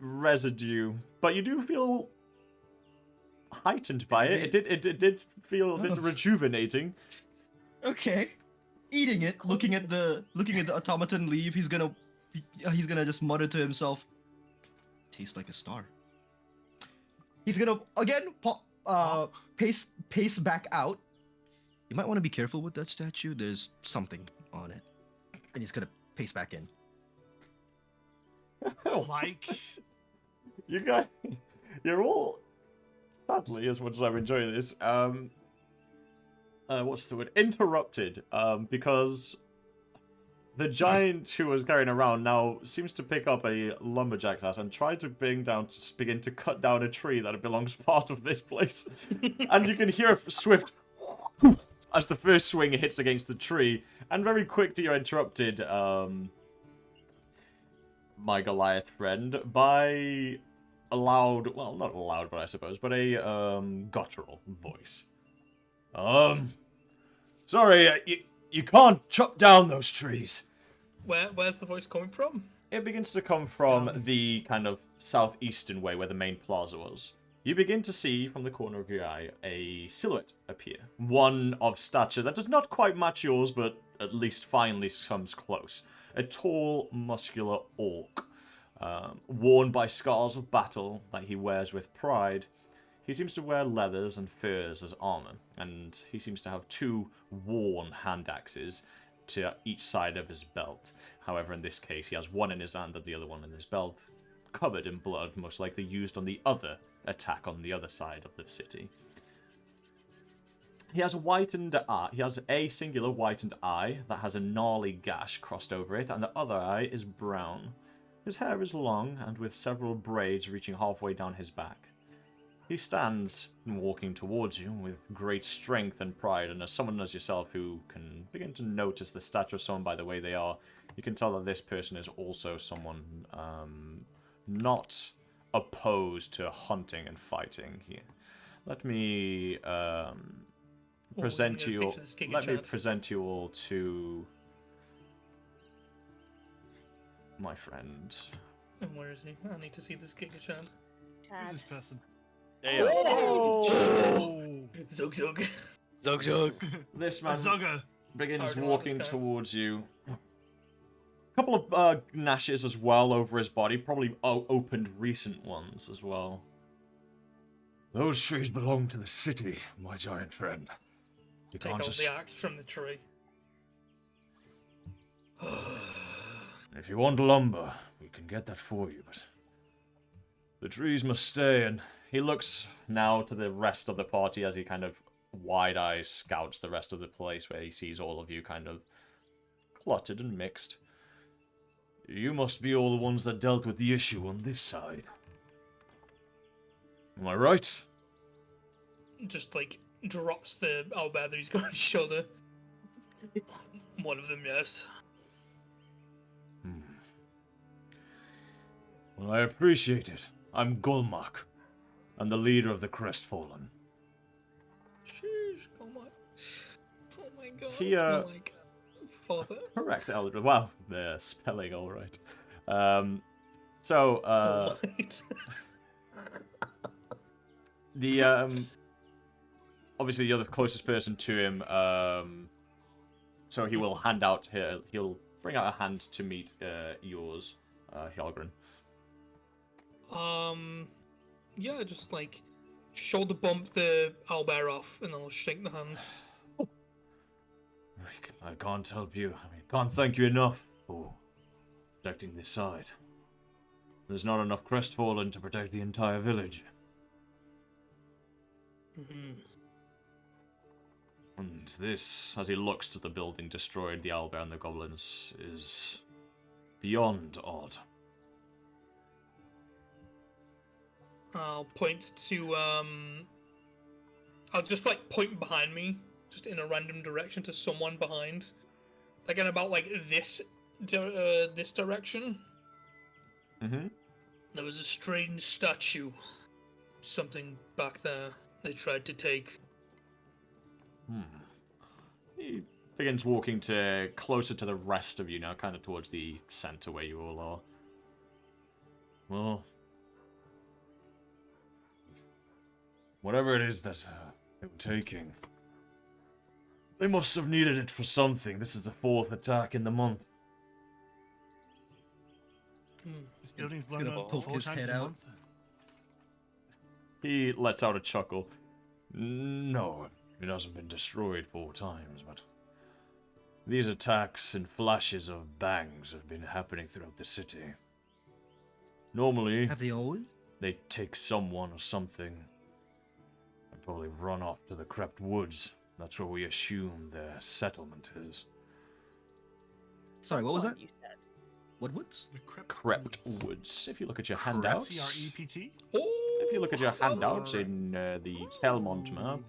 residue, but you do feel heightened by it. It did feel a bit rejuvenating. Okay. Eating it, looking at the automaton leave. He's gonna just mutter to himself. Tastes like a star. He's gonna again pace back out. You might want to be careful with that statue. There's something on it, and he's gonna pace back in. Like, You guys, you're all, sadly, as much as I'm enjoying this, what's the word? Interrupted, because the giant who was carrying around now seems to pick up a lumberjack's ass and try to begin to cut down a tree that belongs part of this place. And you can hear a swift as the first swing hits against the tree, and very quickly you're interrupted, my Goliath friend, by a loud, well, not loud, but I suppose, but a guttural voice. Sorry, you can't chop down those trees. Where's the voice coming from? It begins to come from the kind of southeastern way where the main plaza was. You begin to see from the corner of your eye a silhouette appear. One of stature that does not quite match yours, but at least finally comes close. A tall, muscular orc, worn by scars of battle that he wears with pride. He seems to wear leathers and furs as armor, and he seems to have 2 worn hand axes to each side of his belt. However, in this case, he has one in his hand and the other one in his belt, covered in blood, most likely used on the other attack on the other side of the city. He has a singular whitened eye that has a gnarly gash crossed over it, and the other eye is brown. His hair is long, and with several braids reaching halfway down his back. He stands walking towards you with great strength and pride, and as someone as yourself who can begin to notice the stature of someone by the way they are, you can tell that this person is also someone not opposed to hunting and fighting here. Let me present you all to my friend. And where is he? I need to see this Giga Chan. who's this person? Damn. Oh! Zug Zug. Zog zog. This A man Zugger. begins Hard walking this guy. towards you. A couple of gnashes as well over his body, probably opened recent ones as well. Those trees belong to the city, my giant friend. You Take can't out just... the axe from the tree. If you want lumber, we can get that for you, but the trees must stay, and He looks now to the rest of the party as he kind of wide-eyed scouts the rest of the place where he sees all of you kind of cluttered and mixed. you must be all the ones that dealt with the issue on this side. Am I right? Just like drops the owlbear that he's got on his shoulder. One of them, yes. Well, I appreciate it. I'm Golmak. I'm the leader of the Crestfallen. Sheesh, oh my god. He, Like, father. Correct, Eldrith. Wow, the spelling all right. Alright. The obviously you're the closest person to him, so he will hand out here. He'll bring out a hand to meet yours, Hjarlgron. Yeah, just like shoulder bump the owlbear off, and then I'll shake the hand. I can't help you. I mean, can't thank you enough for protecting this side. There's not enough Crestfallen to protect the entire village. And this, as he looks to the building destroyed, the Owlbear and the Goblins, is beyond odd. I'll point to I'll just like point behind me, just in a random direction to someone behind, like in about like this direction. Mm-hmm. There was a strange statue, something back there they tried to take. He begins walking closer to the rest of you now, kind of towards the center where you all are. Well, whatever it is that they were taking, they must have needed it for something. This is the 4th attack in the month. This building's gonna blown up poke 4 his times head a out. month. He lets out a chuckle. No, it hasn't been destroyed 4 times, but these attacks and flashes of bangs have been happening throughout the city. Normally, Have they always? they take someone or something and probably run off to the crept woods. That's where we assume their settlement is. Sorry, what was that? You said. What woods? The crept Crept woods. woods. If you look at your Crept, handouts, C-R-E-P-T? if you look at your handouts in the Kelmont map,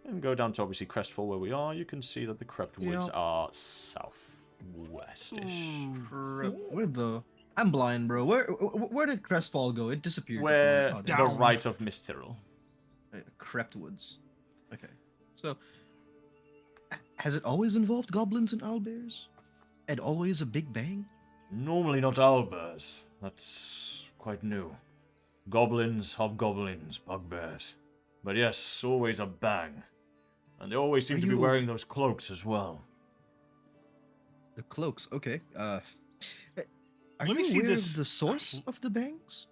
and go down to obviously Crestfall where we are, you can see that the Crept woods are southwest-ish. Where the? I'm blind, bro. Where did Crestfall go? It disappeared. Where Oh, the there. Down. right of Mistyril. Crept woods. Okay. So, has it always involved goblins and owlbears? And always a big bang? Normally not owlbears. That's quite new. Goblins, hobgoblins, bugbears. But yes, always a bang. And they always seem Are to be you- wearing those cloaks as well. The cloaks. Okay. Are Let me you see aware this. of the source of the bangs?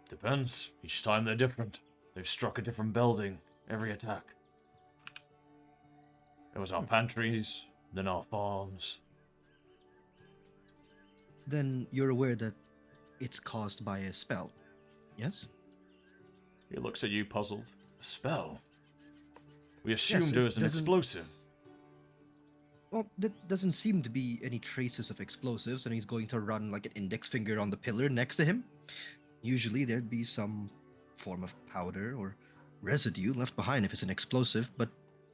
Depends. Each time they're different. They've struck a different building every attack. It was our pantries, then our farms. Then you're aware that it's caused by a spell. Yes? He looks at you puzzled. A spell? We assumed it it was an doesn't- explosive. Well, there doesn't seem to be any traces of explosives, and he's going to run like an index finger on the pillar next to him. Usually there'd be some form of powder or residue left behind if it's an explosive, but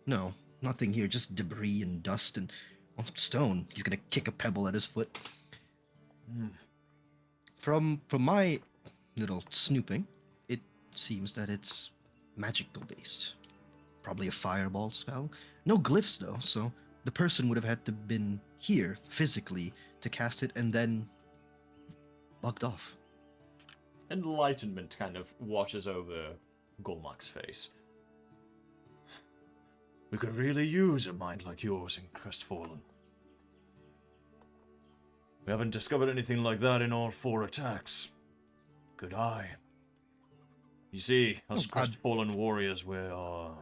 no, nothing here, just debris and dust and stone. He's gonna kick a pebble at his foot. Hmm. From my little snooping, it seems that it's magical based. Probably a fireball spell. No glyphs though, so the person would have had to been here physically to cast it and then bugged off. Enlightenment kind of washes over Golmak's face. We could really use a mind like yours in Crestfallen. We haven't discovered anything like that in all 4 attacks. Good eye. You see, us Oh, Crestfallen warriors, we are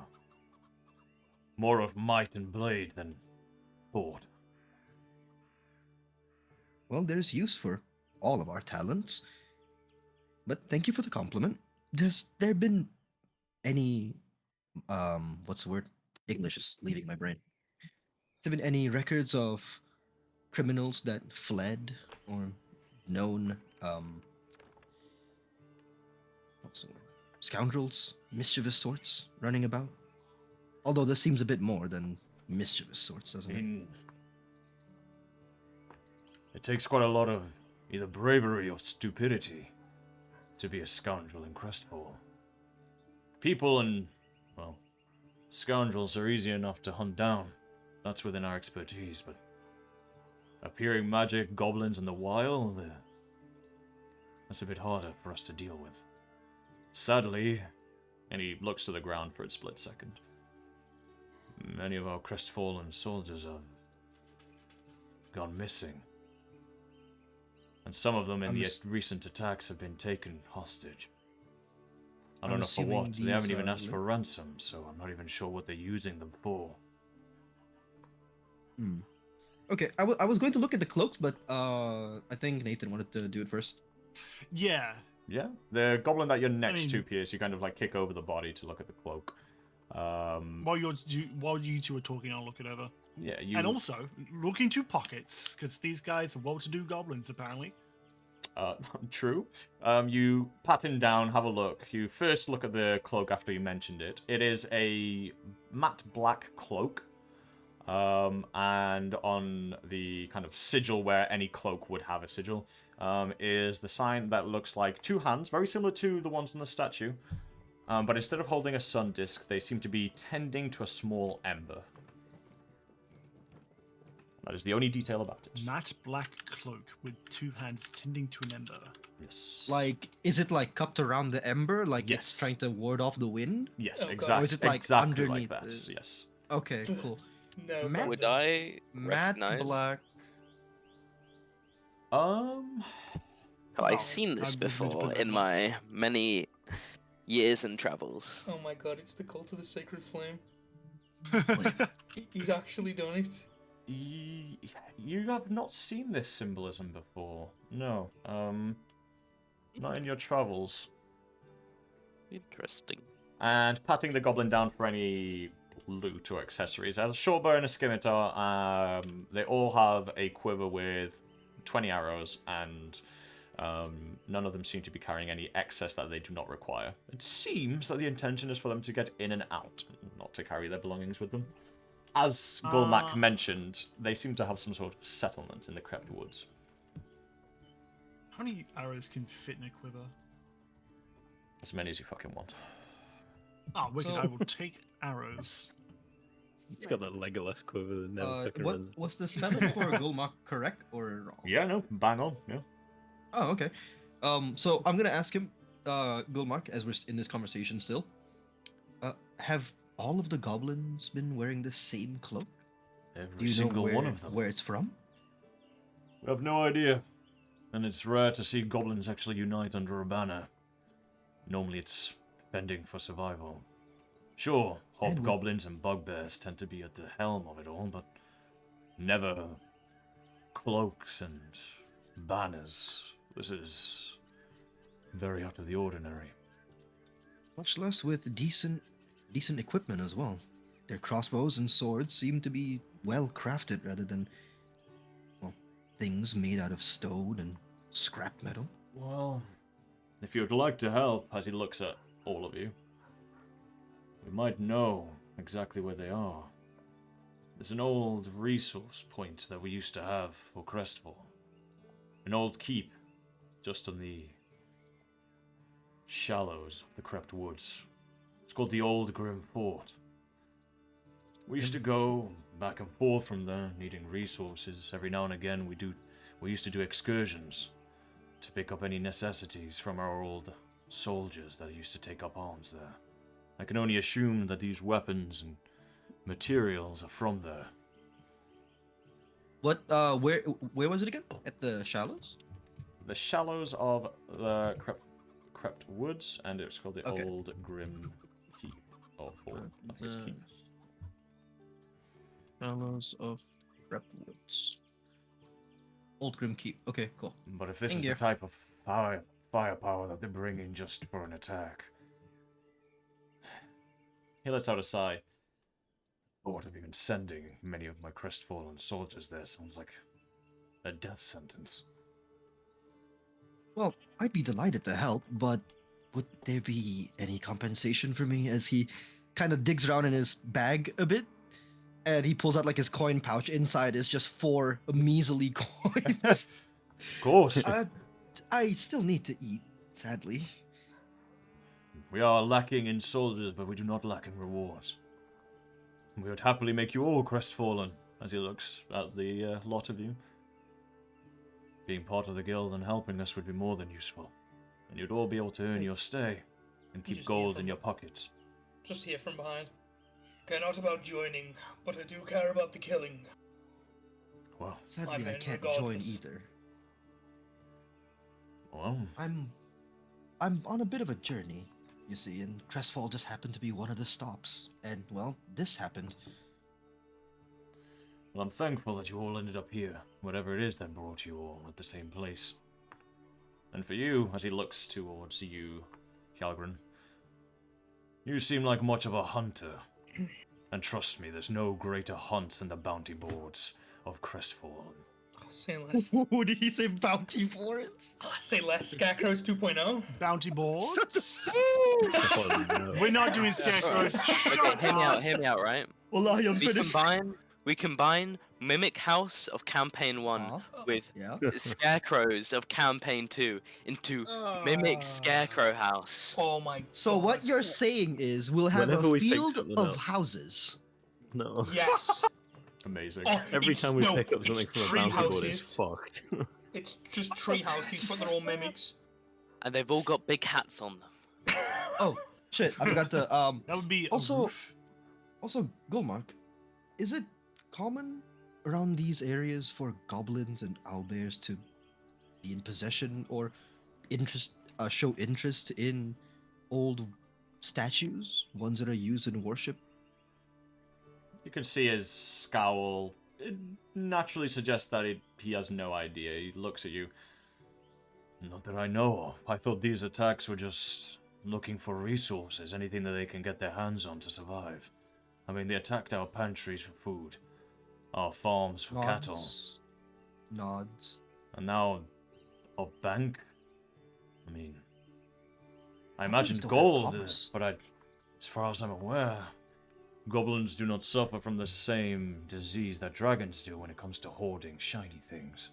more of might and blade than thought. Well, there's use for all of our talents. But thank you for the compliment. Has there been any what's the word? English is leaving my brain. Has there been any records of criminals that fled or known what's the word? Scoundrels, mischievous sorts running about? Although this seems a bit more than mischievous sorts, doesn't it? It takes quite a lot of either bravery or stupidity to be a scoundrel in Crestfall. People and, well, scoundrels are easy enough to hunt down. That's within our expertise, but appearing magic goblins in the wild, that's a bit harder for us to deal with. Sadly, and he looks to the ground for a split second, many of our crestfallen soldiers have gone missing. And some of them in the recent attacks have been taken hostage. I don't know for what. They haven't even asked for ransom, so I'm not even sure what they're using them for. Okay, I was going to look at the cloaks, but I think Nathan wanted to do it first. Yeah. Yeah, the goblin that you're next mean- to, Pierce, you kind of like kick over the body to look at the cloak. While you two are talking, I'll look it over. Yeah, you. And also, look into pockets, because these guys are well-to-do goblins, apparently. True. You pat him down, have a look. You first look at the cloak after you mentioned it. It is a matte black cloak. And on the kind of sigil where any cloak would have a sigil, is the sign that looks like 2 hands, very similar to the ones on the statue. But instead of holding a sun disk, they seem to be tending to a small ember. That is the only detail about it. Matte black cloak with 2 hands tending to an ember. Yes. Like, is it like cupped around the ember, like Yes. it's trying to ward off the wind? Yes, Oh, God. exactly. Or is it, like, exactly underneath like that. the- Yes. Okay, cool. No. Matt- Would I Matte recognize? black. Have I Oh, seen this I would put before that in box. my many years and travels? Oh my god, it's the cult of the sacred flame. He's actually done it. You have not seen this symbolism before. No. Not in your travels. Interesting. And patting the goblin down for any loot or accessories. As a short bow and a scimitar, they all have a quiver with 20 arrows, and none of them seem to be carrying any excess that they do not require. It seems that the intention is for them to get in and out, not to carry their belongings with them. As Gulmak mentioned, they seem to have some sort of settlement in the Crept Woods. How many arrows can fit in a quiver? As many as you fucking want. Oh, wicked! So- I will take arrows. He's got that Legolas quiver that never fucking runs. Was the spell for Gulmak correct or wrong? Yeah, no, bang on, yeah. Oh, okay. So I'm gonna ask him, Gulmak, as we're in this conversation still. Have all of the goblins been wearing the same cloak? Every Do you single know where, one of them. where it's from? We have no idea. And it's rare to see goblins actually unite under a banner. Normally it's bending for survival. Sure, hobgoblins and bugbears tend to be at the helm of it all, but never cloaks and banners. This is very out of the ordinary. Much less with decent equipment as well. Their crossbows and swords seem to be well crafted rather than, well, things made out of stone and scrap metal. Well, if you'd like to help, as he looks at all of you, we might know exactly where they are. There's an old resource point that we used to have for Crestfall. An old keep, just on the shallows of the Crept Woods. It's called the Old Grim Fort. We used to go back and forth from there, needing resources. Every now and again we used to do excursions to pick up any necessities from our old soldiers that used to take up arms there. I can only assume that these weapons and materials are from there. What? Where was it again? At the shallows? The shallows of the Crept Woods, and it's called the Okay. Old Grim Keep. Or Fort. I think it's Keep. Shallows of Repwoods. Old Grim Keep. Okay, cool. But if this In is gear. the type of firepower that they're bringing just for an attack... He lets out a sigh. Thought of even sending many of my crestfallen soldiers there sounds like a death sentence. Well, I'd be delighted to help, but would there be any compensation for me? As he kind of digs around in his bag a bit, and he pulls out like his coin pouch. Inside is just 4 measly coins. Of course. I still need to eat, sadly. We are lacking in soldiers, but we do not lack in rewards. We would happily make you all crestfallen, as he looks at the lot of you. Being part of the guild and helping us would be more than useful. And you'd all be able to earn your stay, and keep Just gold hear in from- your pockets. Just here from behind. Care not about joining, but I do care about the killing. Well, Sadly, I men can't join regardless. either. well, I'm on a bit of a journey, you see, and Crestfall just happened to be one of the stops. And, well, this happened. well, I'm thankful that you all ended up here, whatever it is that brought you all at the same place. And for you, as he looks towards you, Hjarlgron, you seem like much of a hunter. And trust me, there's no greater hunt than the bounty boards of Crestfall. Say less. Did he say bounty for it? Say less. Scarecrows 2.0. Bounty boards. Oh, no. We're not doing scarecrows. Okay, Shut up. hear me out, right? Well, I am We combine Mimic House of Campaign 1 with Yeah. Scarecrows of Campaign 2 into Mimic Scarecrow House. Oh my. So what God. you're saying is we'll have Whenever a we pick field something of up. houses. No. Yes. Amazing. Oh, Every it's- time we no, pick up it's something from a tree bounty board, it's houses. fucked. It's just tree houses, but they're all mimics. And they've all got big hats on them. Oh shit! I forgot to That would be Also- a roof. Also, Gulmark, is it common around these areas for goblins and owlbears to be in possession or show interest in old statues, ones that are used in worship? You can see his scowl. It naturally suggests that he has no idea. He looks at you. Not that I know of. I thought these attacks were just looking for resources, anything that they can get their hands on to survive. I mean, they attacked our pantries for food, our farms for cattle, Nods. and now our bank. I mean, I Goblins imagined don't have gold, commerce. but as far as I'm aware, goblins do not suffer from the same disease that dragons do when it comes to hoarding shiny things.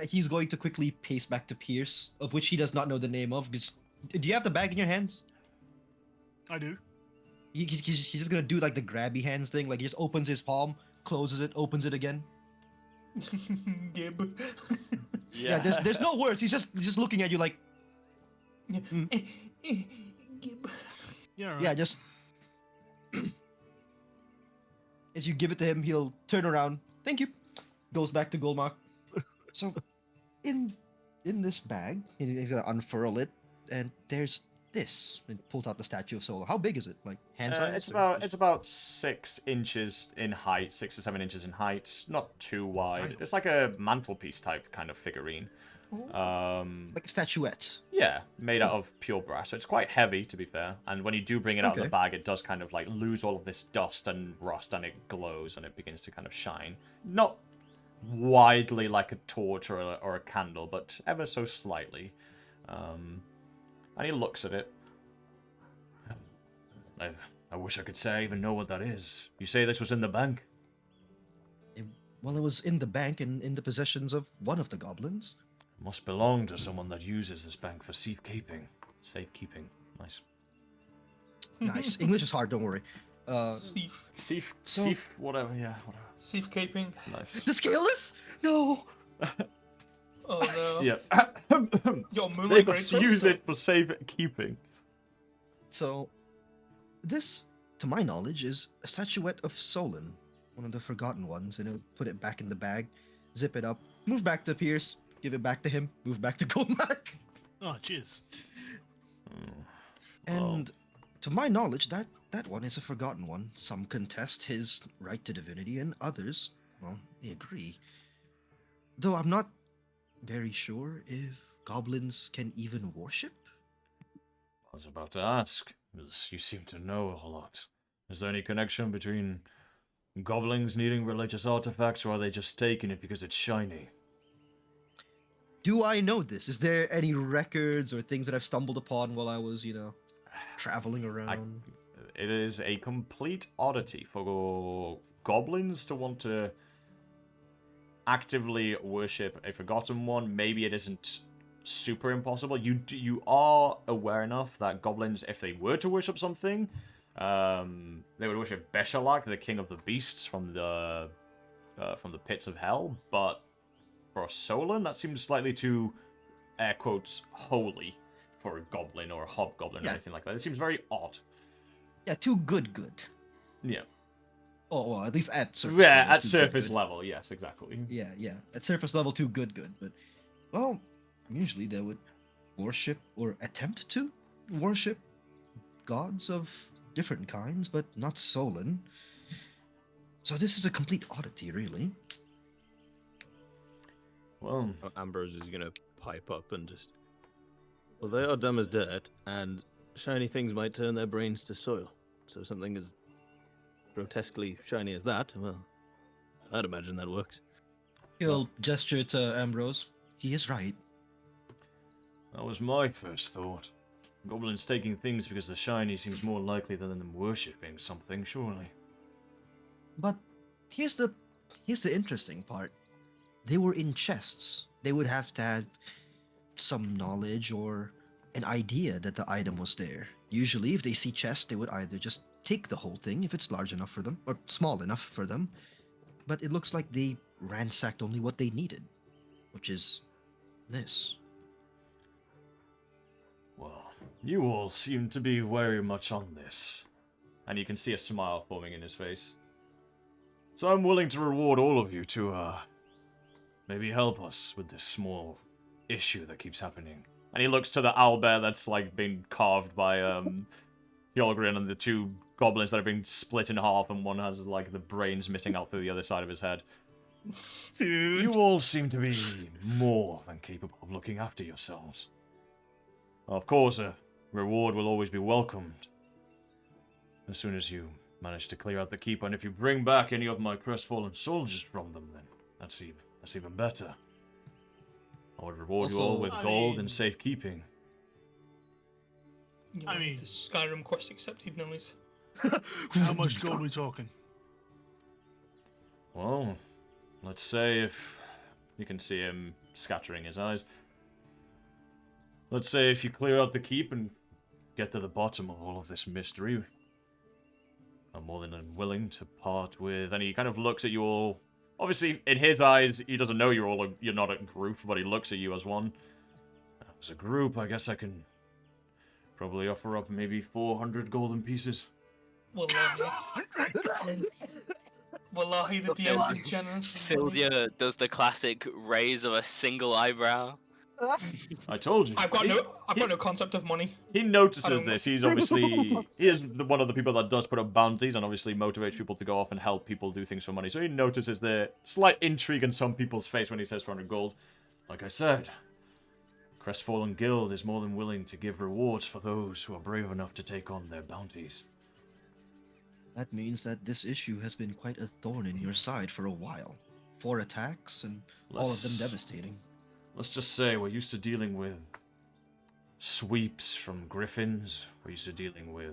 He's going to quickly pace back to Pierce, of which he does not know the name of. Do you have the bag in your hands? I do. He's just gonna do like the grabby hands thing. Like he just opens his palm, closes it, opens it again. Gib. Yeah, there's no words. He's just looking at you like. Gib. Yeah. Right. Yeah, just. As you give it to him, he'll turn around. Thank you. Goes back to Golmark. So, in this bag, he's gonna unfurl it, and there's this. And pulls out the statue of Solan. How big is it? Like hand size? It's about 6 inches in height, 6 to 7 inches in height. Not too wide. Tiny. It's like a mantelpiece type kind of figurine. Like a statuette. Yeah, made out of pure brass. So it's quite heavy, to be fair. And when you do bring it out of the Okay. bag, it does kind of like lose all of this dust and rust, and it glows and it begins to kind of shine. Not widely like a torch or a candle, but ever so slightly. And he looks at it. I wish I could say I even know what that is. You say this was in the bank? Well, it was in the bank and in the possessions of one of the goblins. It must belong to someone that uses this bank for safekeeping. Safekeeping. Nice. Nice. English is hard, don't worry. Thief. Whatever, yeah, whatever. Safekeeping. Nice. The scaleless? No! Oh no. Yeah. Your They moonlight must greatsword? use it for safekeeping. So, this, to my knowledge, is a statuette of Solan, one of the forgotten ones, and he'll put it back in the bag, zip it up, move back to Pierce, give it back to him, move back to Golmac. Oh, cheers. And to my knowledge, that one is a forgotten one. Some contest his right to divinity, and others, well, they agree. Though I'm not very sure if goblins can even worship. I was about to ask, because you seem to know a lot. Is there any connection between goblins needing religious artifacts, or are they just taking it because it's shiny? Do I know this? Is there any records or things that I've stumbled upon while I was, traveling around? It is a complete oddity for goblins to want to actively worship a forgotten one. Maybe it isn't super impossible. You are aware enough that goblins, if they were to worship something, they would worship Beshalak, the king of the beasts from the pits of hell. But for Solan, that seems slightly too, air quotes, holy for a goblin or a hobgoblin or anything like that. It seems very odd. Yeah, too good. Yeah. Oh, well, at least at surface Yeah, level, at too surface good. level, yes, exactly. Yeah. At surface level, too good. But, well, usually they would worship or attempt to worship gods of different kinds, but not Solan. So this is a complete oddity, really. Well, Ambrose is gonna pipe up and just. Well, they are dumb as dirt, and shiny things might turn their brains to soil. So something as grotesquely shiny as that, well, I'd imagine that works. He'll gesture to Ambrose. He is right. that was my first thought. Goblins taking things because they're shiny seems more likely than them worshipping something, surely. But here's the interesting part. They were in chests. They would have to have some knowledge or an idea that the item was there. Usually, if they see chests, they would either just take the whole thing if it's large enough for them, or small enough for them. But it looks like they ransacked only what they needed, which is this. Well, you all seem to be very much on this. And you can see a smile forming in his face. So I'm willing to reward all of you to, maybe help us with this small issue that keeps happening. And he looks to the owlbear that's like been carved by Hjarlgron and the two goblins that have been split in half, and one has like the brains missing out through the other side of his head. Dude. You all seem to be more than capable of looking after yourselves. Of course, a reward will always be welcomed. As soon as you manage to clear out the keep, and if you bring back any of my crestfallen soldiers from them, then that's even better. I would reward you all Also, with I gold mean- and safekeeping. You I want mean- the Skyrim quest accepted, noise. How much gold are we talking? Well, let's say if you can see him scattering his eyes. Let's say if you clear out the keep and get to the bottom of all of this mystery, I'm more than willing to part with. And he kind of looks at you all. Obviously, in his eyes, he doesn't know you're not a group, but he looks at you as one. As a group, I guess I can probably offer up maybe 400 golden pieces. Wallahi, the DM is generous. Syldia does the classic raise of a single eyebrow. I told you. I've got no concept of money. He I notices don't- this. He's obviously he is one of the people that does put up bounties and obviously motivates people to go off and help people do things for money. So he notices the slight intrigue in some people's face when he says 400 gold. Like I said, Crestfallen Guild is more than willing to give rewards for those who are brave enough to take on their bounties. That means that this issue has been quite a thorn in your side for a while. 4 attacks and all of them Let's- devastating. Let's just say we're used to dealing with sweeps from griffins. We're used to dealing with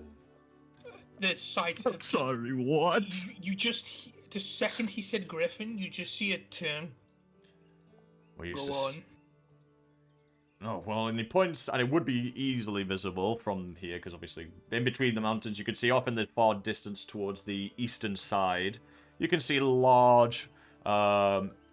The sight I'm of sorry, what? you just the second he said Griffin, you just see it turn. we're used Go to on. Oh, well, and he points, and it would be easily visible from here, because obviously in between the mountains, you can see off in the far distance towards the eastern side, you can see large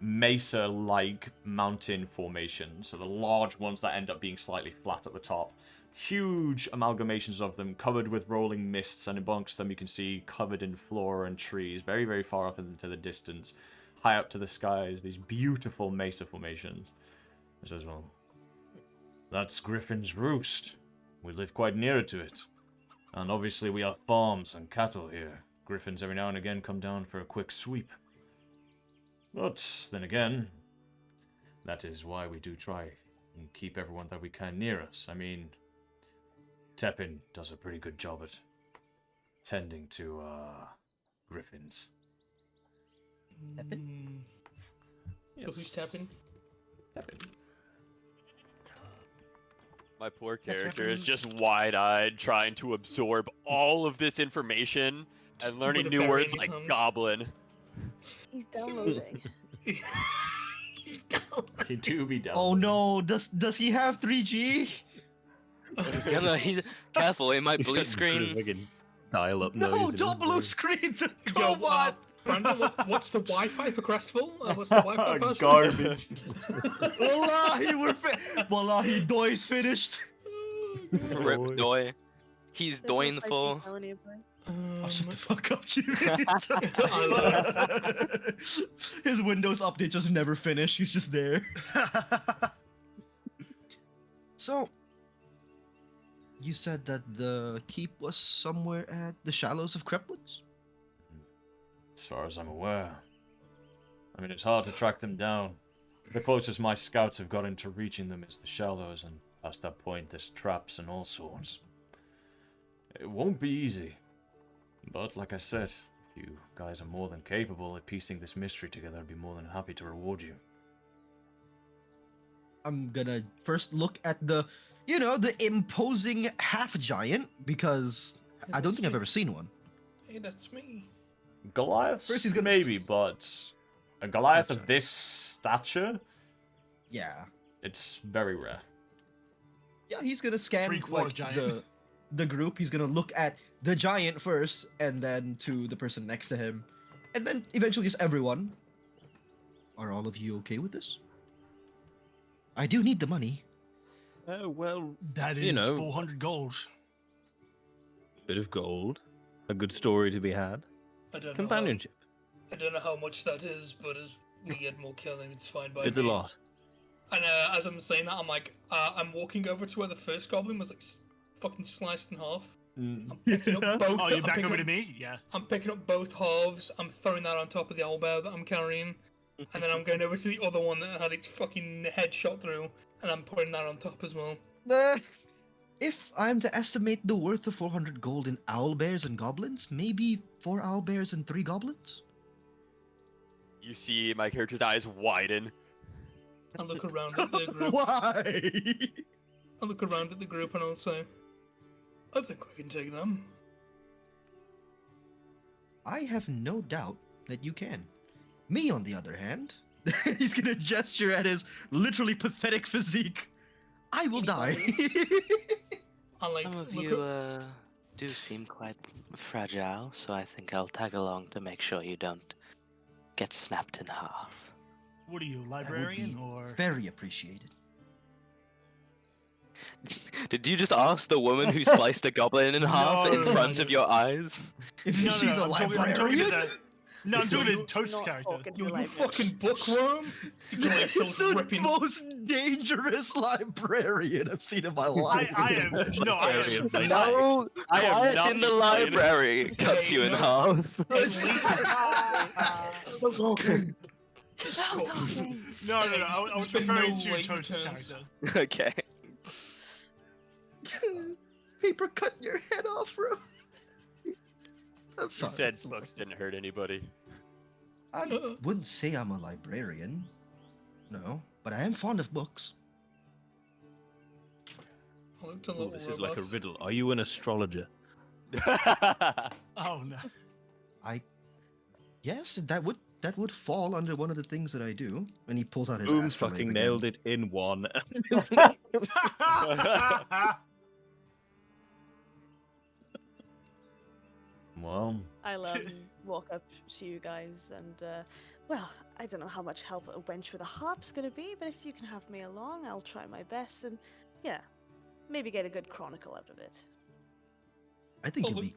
mesa-like mountain formations, so the large ones that end up being slightly flat at the top. Huge amalgamations of them, covered with rolling mists, and amongst them you can see covered in flora and trees, very, very far up into the distance, high up to the skies, these beautiful mesa formations. It says, well, that's Griffin's Roost. We live quite near to it. And obviously we have farms and cattle here. Griffins every now and again come down for a quick sweep. But then again, that is why we do try and keep everyone that we can near us. I mean, Tepin does a pretty good job at tending to, Griffins. Tepin? Who's tapping? Tepin. My poor character is just wide-eyed, trying to absorb all of this information and learning With a new berry words in his like hand. goblin. He's downloading. He's down. He do be down. Oh no, does he have 3G? He's careful, it might He's blue got screen. friggin' dial-up No, noise. in don't his blue brain. screen the Yo, robot! Brandon, what's the Wi-Fi for Crestfall? What's the Wi-Fi password? Garbage. Wallahi, Wallahi, Doy's finished. Rip Doy. He's There's no doing place for. to tell anybody. Oh, shut the fuck up, Chibi. I His Windows update just never finished. He's just there. So, you said that the keep was somewhere at the shallows of Crepwoods? As far as I'm aware. I mean, it's hard to track them down. The closest my scouts have gotten to reaching them is the shallows, and past that point, there's traps and all sorts. It won't be easy. But, like I said, if you guys are more than capable at piecing this mystery together, I'd be more than happy to reward you. I'm gonna first look at the, you know, the imposing half-giant, because I don't think I've ever seen one. Hey, that's me. Goliath? First he's gonna- Maybe, but a Goliath of Half-giant. this stature, Yeah. it's very rare. Yeah, he's gonna scan Three-quarter like, giant. the group. He's gonna look at the giant first, and then to the person next to him, and then eventually just everyone. Are all of you okay with this? I do need the money. Well, That is You know. 400 gold. bit of gold, a good story to be had, I don't know. companionship. I don't know how much that is, but as we get more killing. It's fine by It's me. a lot. And as I'm saying that, I'm like, I'm walking over to where the first goblin was like fucking sliced in half. I'm picking up both. Oh, you're I'm back picking over up- to me? Yeah. I'm picking up both halves. I'm throwing that on top of the owlbear that I'm carrying, and then I'm going over to the other one that had its fucking head shot through, and I'm putting that on top as well. If I'm to estimate the worth of 400 gold in owlbears and goblins, maybe 4 owlbears and 3 goblins? You see my character's eyes widen. I look around at the group. Why? I look around at the group and I'll say, I think we can take them. I have no doubt that you can. Me, on the other hand, he's gonna gesture at his literally pathetic physique. I will die. I like Some of look you at- do seem quite fragile, so I think I'll tag along to make sure you don't get snapped in half. What are you, That would librarian be or? very appreciated. Did you just ask the woman who sliced a goblin in half in No. front of your eyes? If No, she's a I'm talking to librarian, no, I'm talking to You're Toast's not character. talking to You librarian. fucking bookworm! You got it's yourself the ripping. most dangerous librarian I've seen in my life. I am no, I Very am. amazing. No, I am quiet not in the playing. library cuts you in half. At least Stop talking. No, I was There's been referring no to waiting Toast's turns. character. Okay. Paper cut your head off, bro. I'm You sorry. said books didn't hurt anybody. I wouldn't say I'm a librarian. No, but I am fond of books. I looked a Ooh, little this is like a robot. riddle. Are you an astrologer? Oh no. Yes, that would fall under one of the things that I do. And he pulls out his Boom, astrolabe fucking again. nailed it in one. Well, I'll walk up to you guys and, well, I don't know how much help a wench with a harp's gonna be, but if you can have me along, I'll try my best and, yeah, maybe get a good chronicle out of it. I think Oh, it'll look.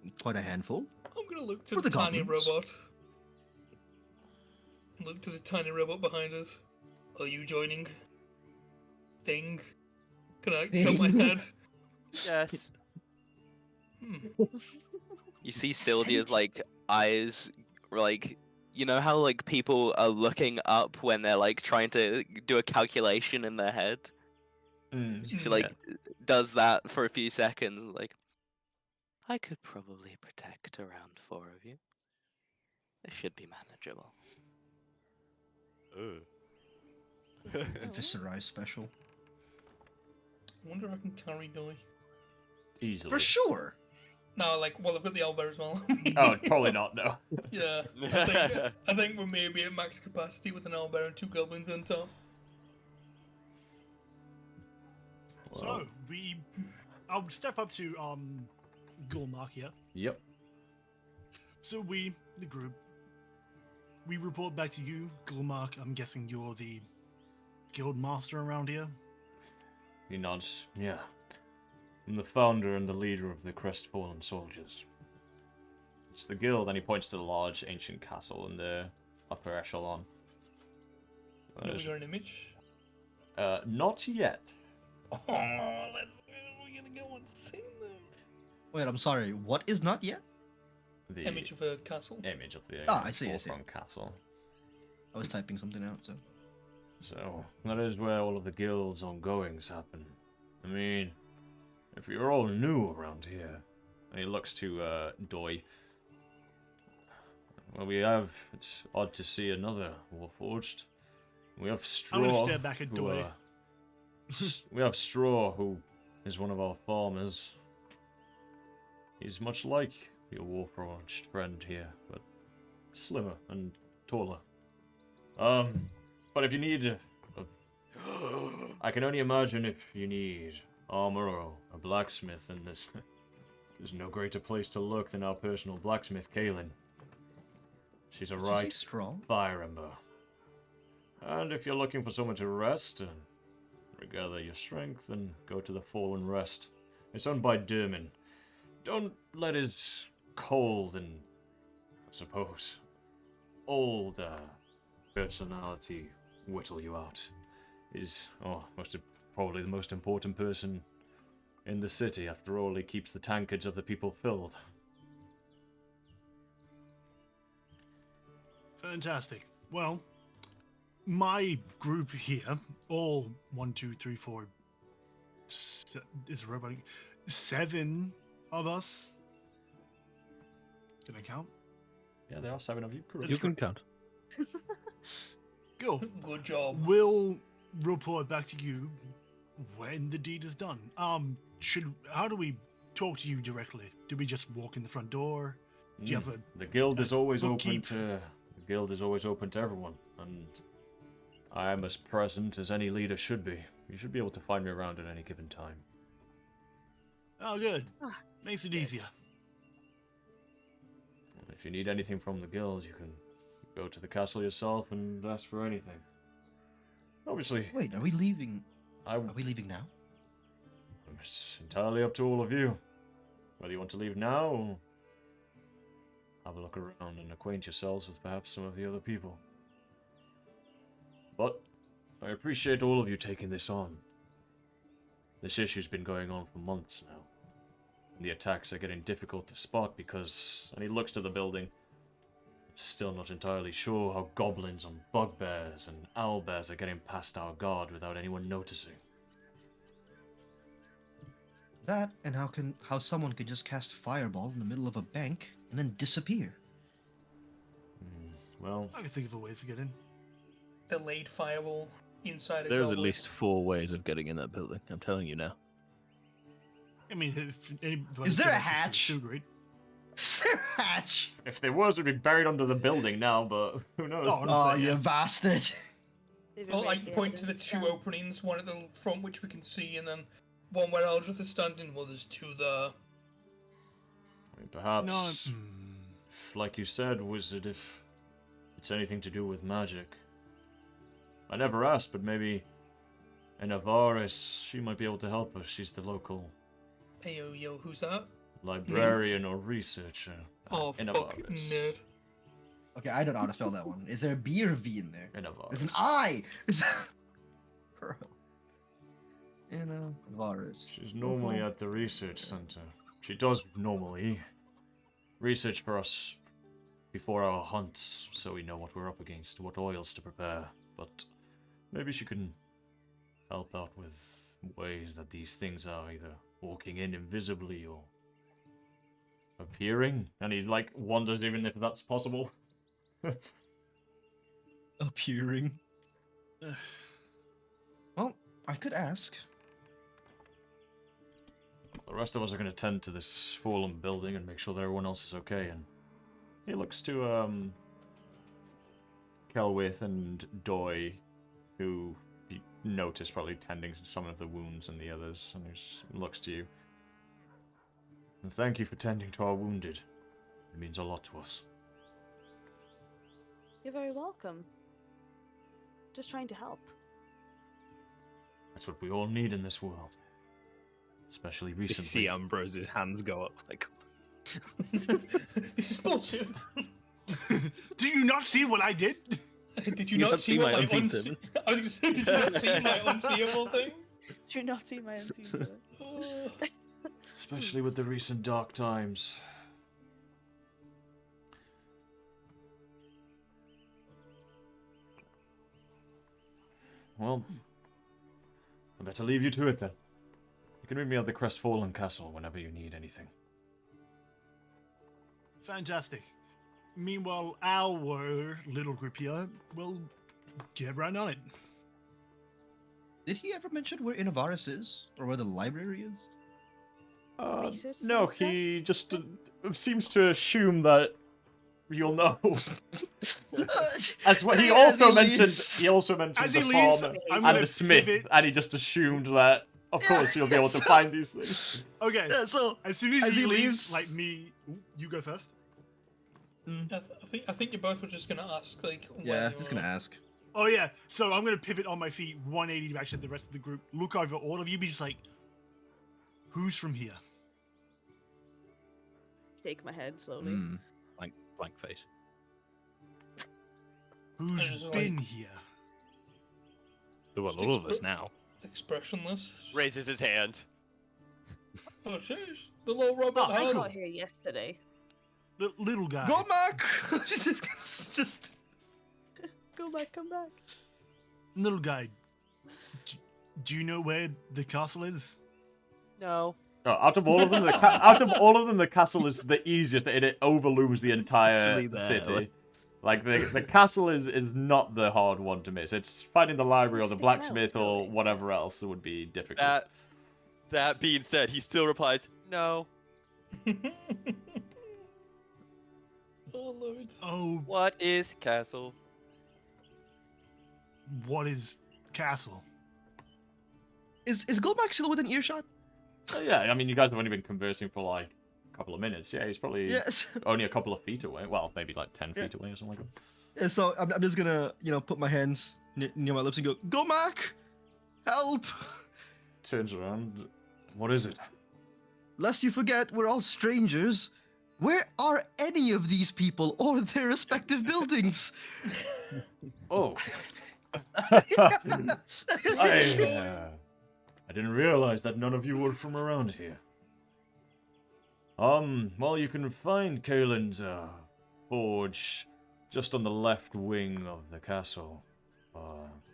be quite a handful. I'm gonna look to For the the tiny goblins. robot. Look to the tiny robot behind us. Are you joining? Thing? Can I tilt my head? Yes. You see Syldia's like eyes, like you know how like people are looking up when they're like trying to do a calculation in their head. She like does that for a few seconds, like I could probably protect around 4 of you. It should be manageable. Ugh. The Viscerai special. I wonder if I can carry Dolly. easily. For sure. No, like, well, I've got the owlbear as well. Oh, probably not, no. Yeah. I think we're maybe at max capacity with an owlbear and 2 goblins on top. So I'll step up to Gulmark here. Yep. So the group, we report back to you, Gulmark. I'm guessing you're the guild master around here. He nods. Yeah. I'm the founder and the leader of the Crestfallen Soldiers. It's the guild, and he points to the large ancient castle in the upper echelon. That Have we is- got an image? Not yet. Oh, we're gonna go and see them. Wait, I'm sorry. What is not yet? The Image of a castle. image of the Ah, I see. forefront castle. I was typing something out, so. So, that is where all of the guild's ongoings happen. I mean, if you're all new around here, and he looks to Doi. Well, it's odd to see another Warforged. We have Straw. I'm gonna stare back at who, Doi. we have Straw, who is one of our farmers. He's much like your Warforged friend here, but slimmer and taller. But if you need I can only imagine if you need armor or a blacksmith, and there's no greater place to look than our personal blacksmith, Kaelin. She's a Did you say right straw? fire ember. And if you're looking for someone to rest and regather your strength, then go to the Fallen Rest. It's owned by Dermin. Don't let his cold and, I suppose, old personality whittle you out. He's probably the most important person in the city. After all, he keeps the tankards of the people filled. Fantastic. Well, my group here, all 1, 2, 3, 4, is roboting 7 of us. Can I count? Yeah, there are 7 of you. Correct. You can count. Go. Good job. We'll report back to you when the deed is done. How do we talk to you directly? Do we just walk in the front door? Do you have a The guild is always bookkeep? open to everyone, and I am as present as any leader should be. You should be able to find me around at any given time. Oh, good. Makes it easier. If you need anything from the guild, you can go to the castle yourself and ask for anything. Obviously, Wait, are we leaving? Are we leaving now? It's entirely up to all of you. Whether you want to leave now or have a look around and acquaint yourselves with perhaps some of the other people. But I appreciate all of you taking this on. This issue's been going on for months now. And the attacks are getting difficult to spot because, and he looks to the building, still not entirely sure how goblins and bugbears and owlbears are getting past our guard without anyone noticing. That and how someone could just cast fireball in the middle of a bank and then disappear. Well, I can think of a ways to get in. Delayed fireball inside a There's at goblin. least 4 ways of getting in that building. I'm telling you now. I mean, if anybody Is there a thinks it's hatch? so great. Is there a hatch? if there was, it'd be buried under the building now, but who knows? Oh, no. Oh, saying, you yeah. bastard. Even I'll raise like the point to the evidence, 2 openings, one at the front which we can see, and then one where Eldrith is standing. Well, there's 2 there. I mean, perhaps, No. if, like you said, wizard, if it's anything to do with magic. I never asked, but maybe Inavaris, she might be able to help us. She's the local Hey, yo, who's that? librarian or researcher. Oh, fuck, Inavaris. nerd. Okay, I don't know how to spell that one. Is there a B or a V in there? Inavaris. There's an I! Is that... Bro. Varus. She's normally at the research center. She does normally research for us before our hunts, so we know what we're up against, what oils to prepare. But maybe she can help out with ways that these things are either walking in invisibly or appearing. And he like wonders even if that's possible. Appearing. Well, I could ask. The rest of us are going to tend to this fallen building and make sure that everyone else is okay. And he looks to Celwydd and Doi, who you notice probably tending to some of the wounds and the others, and he looks to you. And thank you for tending to our wounded. It means a lot to us. You're very welcome. Just trying to help. That's what we all need in this world. Especially You recently. see Ambrose's hands go up like. This is bullshit. Do you not see what I did? Did you You not don't see see what my my unseated. I was gonna say, did you not see my unseeable thing? Do you not see my unseen sword? Especially with the recent dark times. Well, I better leave you to it then. You can meet me at the Crestfallen Castle whenever you need anything. Fantastic. Meanwhile, our little group here will get right on it. Did he ever mention where Inavaris is? Or where the library is? Research No, center? he just seems to assume that you'll know. As well, he also mentioned As the he leaves, farmer I'm and gonna the smith, pivot. and he just assumed that, of course, you'll be able to find these things. Okay. Yeah, so As soon as as he he leaves, leaves- like me, you go first. I think you both were just gonna ask, like. yeah, where you just were. gonna ask. Oh yeah. So I'm gonna pivot on my feet, 180 to actually the rest of the group. Look over all of you, be just like, who's from here? Shake my head slowly. Mm. Blank face. Who's Just like- been here? Well, all of us now. Expressionless. Raises his hand. Oh, sheesh. The little robot Oh, I hand. got here yesterday. Little guy. Go back! just Go back, come back. Little guy. Do you know where the castle is? No. Oh, out of all of them, the castle is the easiest, and it overlooms the entire literally there, city. like- Like the castle is not the hard one to miss. It's finding the library or the Sticking out, blacksmith or really. whatever else would be difficult. That being said, he still replies, no. Oh, Lord. Oh, What is castle? what is castle? Is Goldback still within earshot? Yeah, I mean, you guys have only been conversing for like a couple of minutes. Yeah, he's probably Yes. only a couple of feet away. Well, maybe like 10 feet away or something like that. And so I'm just gonna, put my hands near my lips and go, Gomac! Help! Turns around. What is it? Lest you forget, we're all strangers. Where are any of these people or their respective buildings? Oh, I didn't realize that none of you were from around here. Well, you can find Kaelin's forge just on the left wing of the castle.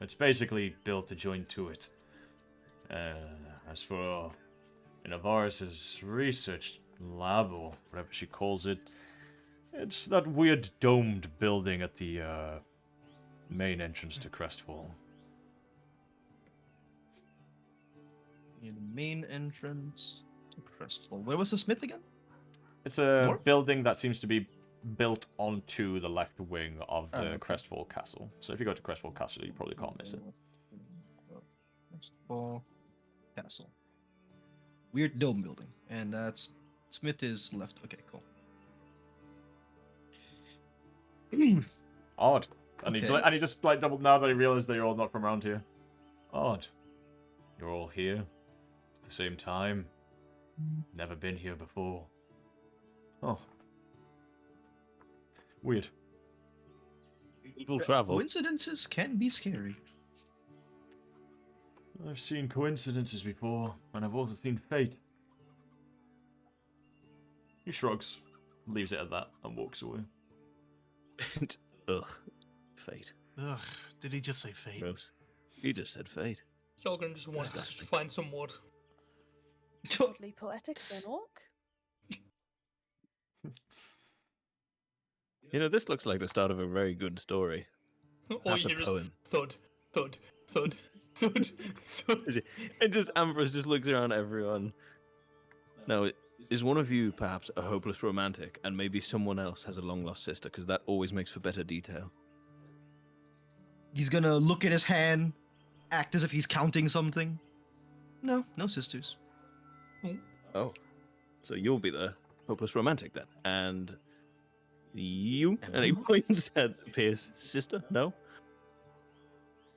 It's basically built adjoined to it. As for Inavaris's research lab, or whatever she calls it, it's that weird domed building at the main entrance to Crestfall. Near the main entrance to Crestfall. Where was the smith again? It's a North? building that seems to be built onto the left wing of the okay. Crestfall Castle. So if you go to Crestfall Castle, you probably can't miss it. Crestfall Castle. Weird dome building. And that's smith is left. Okay, cool. Odd. And Okay. he just like doubled now that he realized that you're all not from around here. Odd. You're all here at the same time. Never been here before. Oh. Weird. People travel. Coincidences can be scary. I've seen coincidences before, and I've also seen fate. He shrugs, leaves it at that, and walks away. Ugh. Fate. Ugh, did he just say fate? Gross. He just said fate. Hjarlgron just wants to Disgusting. find some wood. Totally poetic for an orc. You know, this looks like the start of a very good story. All Perhaps you a hear is poem. thud, thud, thud, thud, thud. And just Ambrose just looks around at everyone. Now, is one of you perhaps a hopeless romantic, and maybe someone else has a long lost sister? Because that always makes for better detail. He's gonna look at his hand, act as if he's counting something. No, no sisters. Oh, so you'll be the hopeless romantic then, and you? And he points at Pierce's sister. No,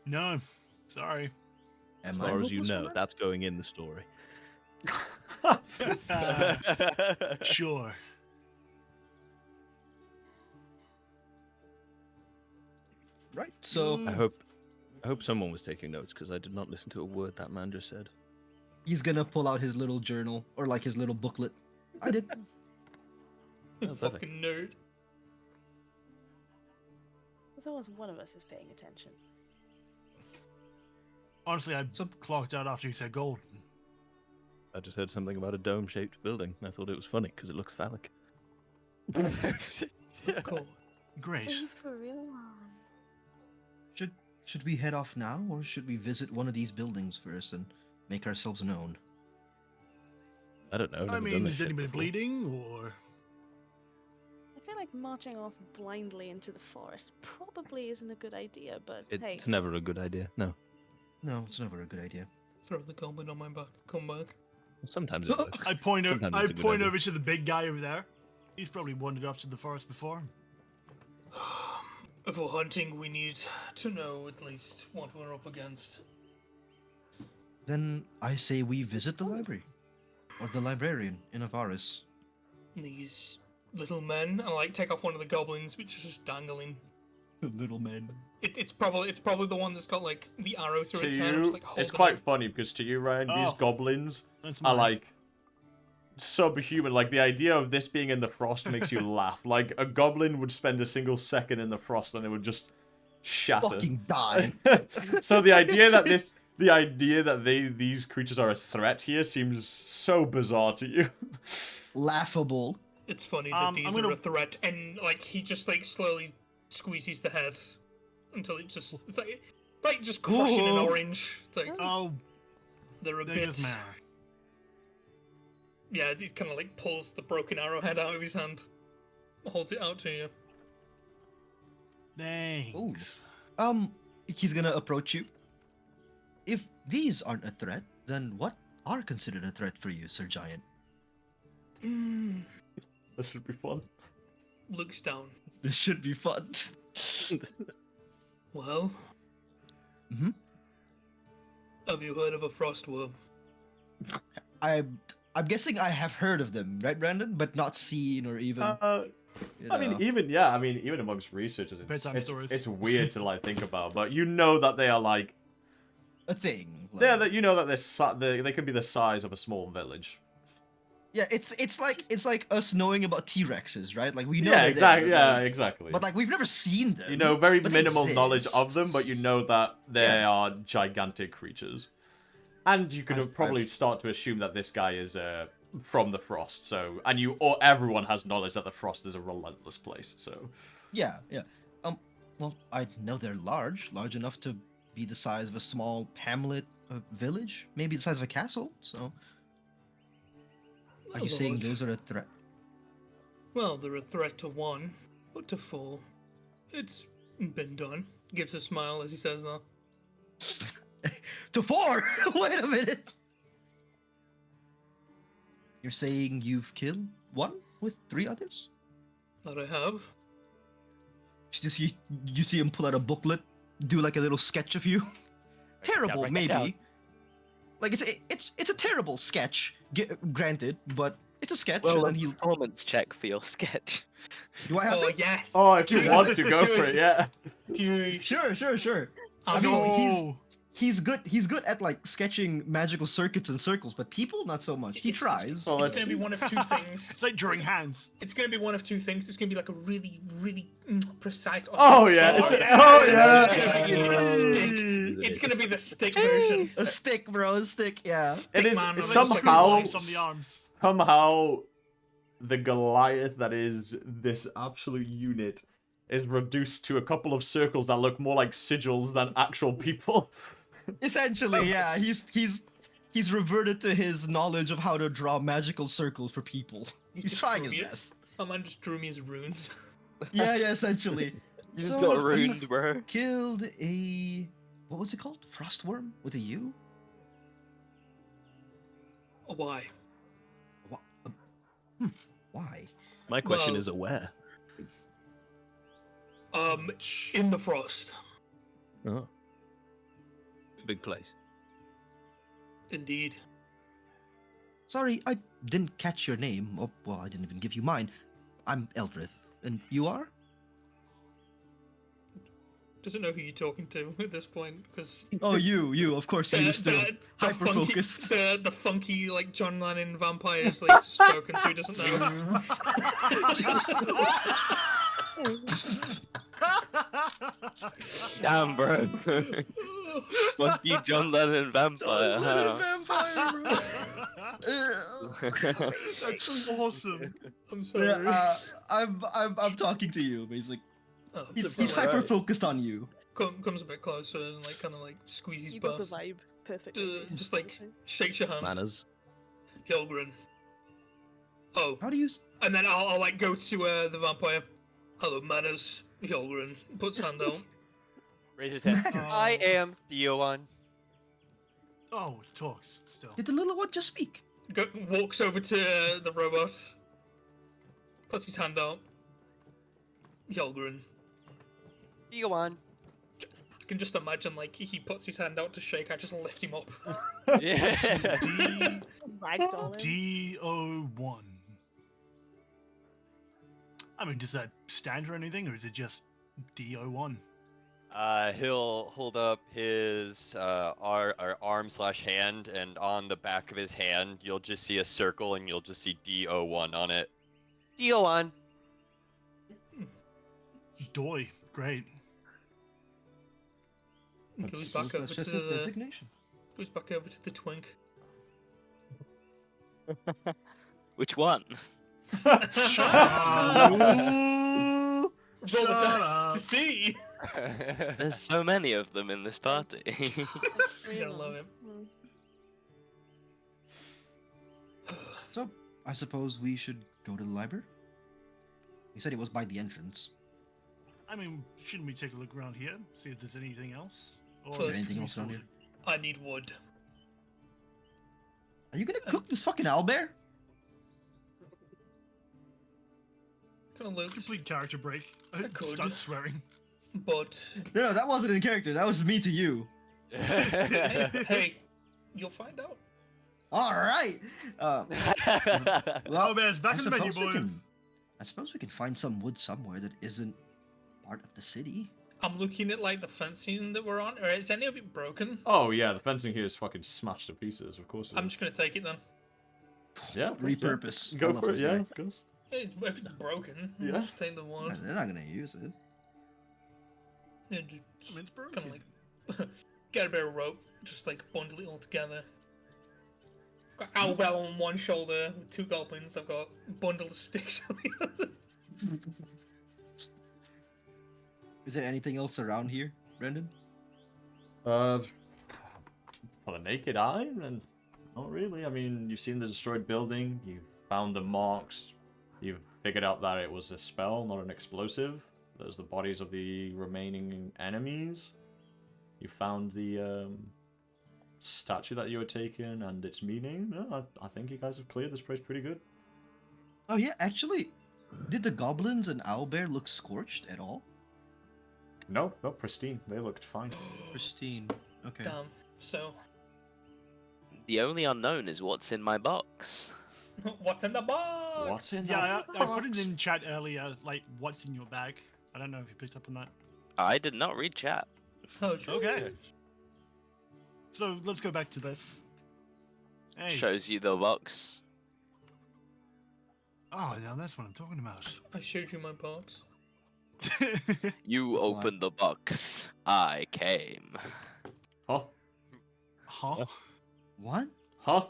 No, sorry. as Am I far as you hopeless know, romantic? that's going in the story. Sure. Right, so I hope someone was taking notes because I did not listen to a word that man just said. he's gonna pull out his little journal, or like his little booklet. I did. Oh, perfect. Fucking nerd. There's always one of us is paying attention. Honestly, I clocked out after you said gold. I just heard something about a dome-shaped building, and I thought it was funny because it looks phallic. Cool. Great. Are you for real? Should we head off now, or should we visit one of these buildings first and make ourselves known? I don't know. I've I never done mean, this is shit anybody before. bleeding, or... I feel like marching off blindly into the forest probably isn't a good idea, but hey. It's never a good idea. No. No, it's never a good idea. Throw the goblin on my back. Come back. Sometimes it works. I point Sometimes it's a good idea. over to the big guy over there. He's probably wandered off to the forest before. If we're hunting, we need to know at least what we're up against. Then I say we visit the library, or the librarian in Avaris. These little men, and like take off one of the goblins, which is just dangling. The little man. It's probably the one that's got like the arrow through To its head. you, Like, it's holding quite it. funny because to you, Ryan, these Oh. goblins That's are mine. like subhuman. Like the idea of this being in the frost makes you laugh. Like a goblin would spend a single second in the frost and it would just shatter. Fucking die. So the idea that these creatures are a threat here seems so bizarre to you. Laughable. It's funny that I'm these gonna- are a threat, and like he just like slowly squeezes the head until it's like just crushing an Ooh. orange. It's like Oh, they're a they're bit. just mad. Yeah, he kind of like pulls the broken arrowhead out of his hand, holds it out to you. Thanks. He's gonna approach you. If these aren't a threat, then what are considered a threat for you, Sir Giant? This should be fun. Looks down. This should be fun. Well. Mhm. Have you heard of a frostworm? I'm guessing I have heard of them, right, Brandon? But not seen or even. You I mean, know. even amongst researchers, Bedtime stories. it's weird to like think about, but you know that they are like, A thing. yeah, that you know that they can be the size of a small village. Yeah, it's like us knowing about T-Rexes, right? Like we know. Yeah, they're exactly. there, Yeah, but, exactly. but like we've never seen them. You know, very but they minimal knowledge of exist. them, but you know that they Yeah. are gigantic creatures, and you could I've- probably start to assume that this guy is from the frost. So, and everyone has knowledge that the frost is a relentless place. So, Yeah. Well, I know they're large enough to be the size of a small hamlet, village, maybe the size of a castle. So, are you saying Large. those are a threat? Well, they're a threat to one, but to four, it's been done. Gives a smile as he says that. To 4? Wait a minute. You're saying you've killed one with 3 others? That I have. You see him pull out a booklet, do like a little sketch of you. Terrible, write that down. maybe. Like it's a terrible sketch, granted, but it's a sketch. Well, and a then he. performance check for your sketch. Do I have Oh to? yes. oh, if you Dude, want to go for it, dude. yeah. Dude. Sure. I No. mean, he's good at like sketching magical circuits and circles, but people not so much. He tries. Well, It's let's gonna be one of two things. It's like drawing hands. It's gonna be one of two things. It's gonna be like a really, really precise. Oh yeah, it's It's gonna be the stick version. A stick, bro, a stick. Yeah. It is man, somehow From the arms. somehow the Goliath that is this absolute unit is reduced to a couple of circles that look more like sigils than actual people. Essentially, yeah. He's reverted to his knowledge of how to draw magical circles for people. He's just trying drew his me- best. My man just drew me as runes. Yeah, essentially. You just So, got you've ruined, bro. Killed a what was it called? Frostworm with a U? Why? Why? My question Well- is, where? In the frost. Oh. It's a big place. Indeed. Sorry, I didn't catch your name. Oh, well, I didn't even give you mine. I'm Eldrith. And you are? Doesn't know who you're talking to at this point because. Oh, you. Of course, you still hyper-focused. The funky like John Lennon vampires like spoken, so he doesn't know. Damn, bro. Fuck you, John Lennon vampire. huh? Vampire, bro. That's awesome. I'm sorry. Yeah, I'm talking to you, basically. Oh, He's so hyper focused on you. comes a bit closer and like kind of like squeezes You got the past, vibe perfectly. just like shakes your hand. Manners. Hjarlgron. Oh, How do you? and then I'll like go to the vampire. Hello, manners. Hjarlgron puts hand out. Raise his hand. Manners. I am Theoan. Oh, it talks still. Did the little one just speak? Walks over to the robot. Puts his hand out. Hjarlgron. Theoan. I can just imagine like he puts his hand out to shake. I just lift him up. Yeah. Ragdoll. D01. I mean, does that stand for anything, or is it just DO1. He'll hold up his arm/hand, and on the back of his hand, you'll just see a circle, and you'll just see DO1 on it. DO1. Doy, great. Goes back over That's to just his the designation. goes back over to the twink. Which one? Roll the Shut dice up. to see. There's so many of them in this party. You're gonna love him. So, I suppose we should go to the library? You said it was by the entrance. I mean, shouldn't we take a look around here, see if there's anything else? Or Is there is it anything gonna be else around sorted? I need wood. Are you gonna cook this fucking owlbear? Kind of looks, Complete character break. I could. start swearing. but No, that wasn't in character. That was me to you. hey, you'll find out. All right. Oh Well, man, it's back I in the menu, suppose we can- boys. I suppose we can find some wood somewhere that isn't part of the city. I'm looking at like the fencing that we're on, or is any of it broken? Oh yeah, the fencing here is fucking smashed to pieces. Of course. It I'm is. just gonna take it then. Yeah. of course, yeah. Repurpose. I Go love for it. this Yeah, guy. of course. If it's broken, Yeah. I'll just take the Yeah, wood. they're not gonna use it. And I just mean, it's broken. kind of like get a bit of rope, just like bundle it all together. Got Owlbear on one shoulder with 2 goblins. I've got a bundle of sticks on the other. Is there anything else around here, Brendan? For the naked eye, and not really. I mean, you've seen the destroyed building. You found the marks. You've figured out that it was a spell, not an explosive. There's the bodies of the remaining enemies. You found the statue that you were taking and its meaning. No, I think you guys have cleared this place pretty good. Oh yeah, actually, did the goblins and owlbear look scorched at all? No, pristine. They looked fine. Pristine. Okay. Damn. So, The only unknown is what's in my box. what's in the box? What's in Yeah, that I put it box? in chat earlier, like, what's in your bag? I don't know if you picked up on that. I did not read chat. Oh, geez. Okay. So, let's go back to this. Hey. Shows you the box. Oh, now that's what I'm talking about. I showed you my box. You opened the box. I came. Huh? Huh? What? Huh?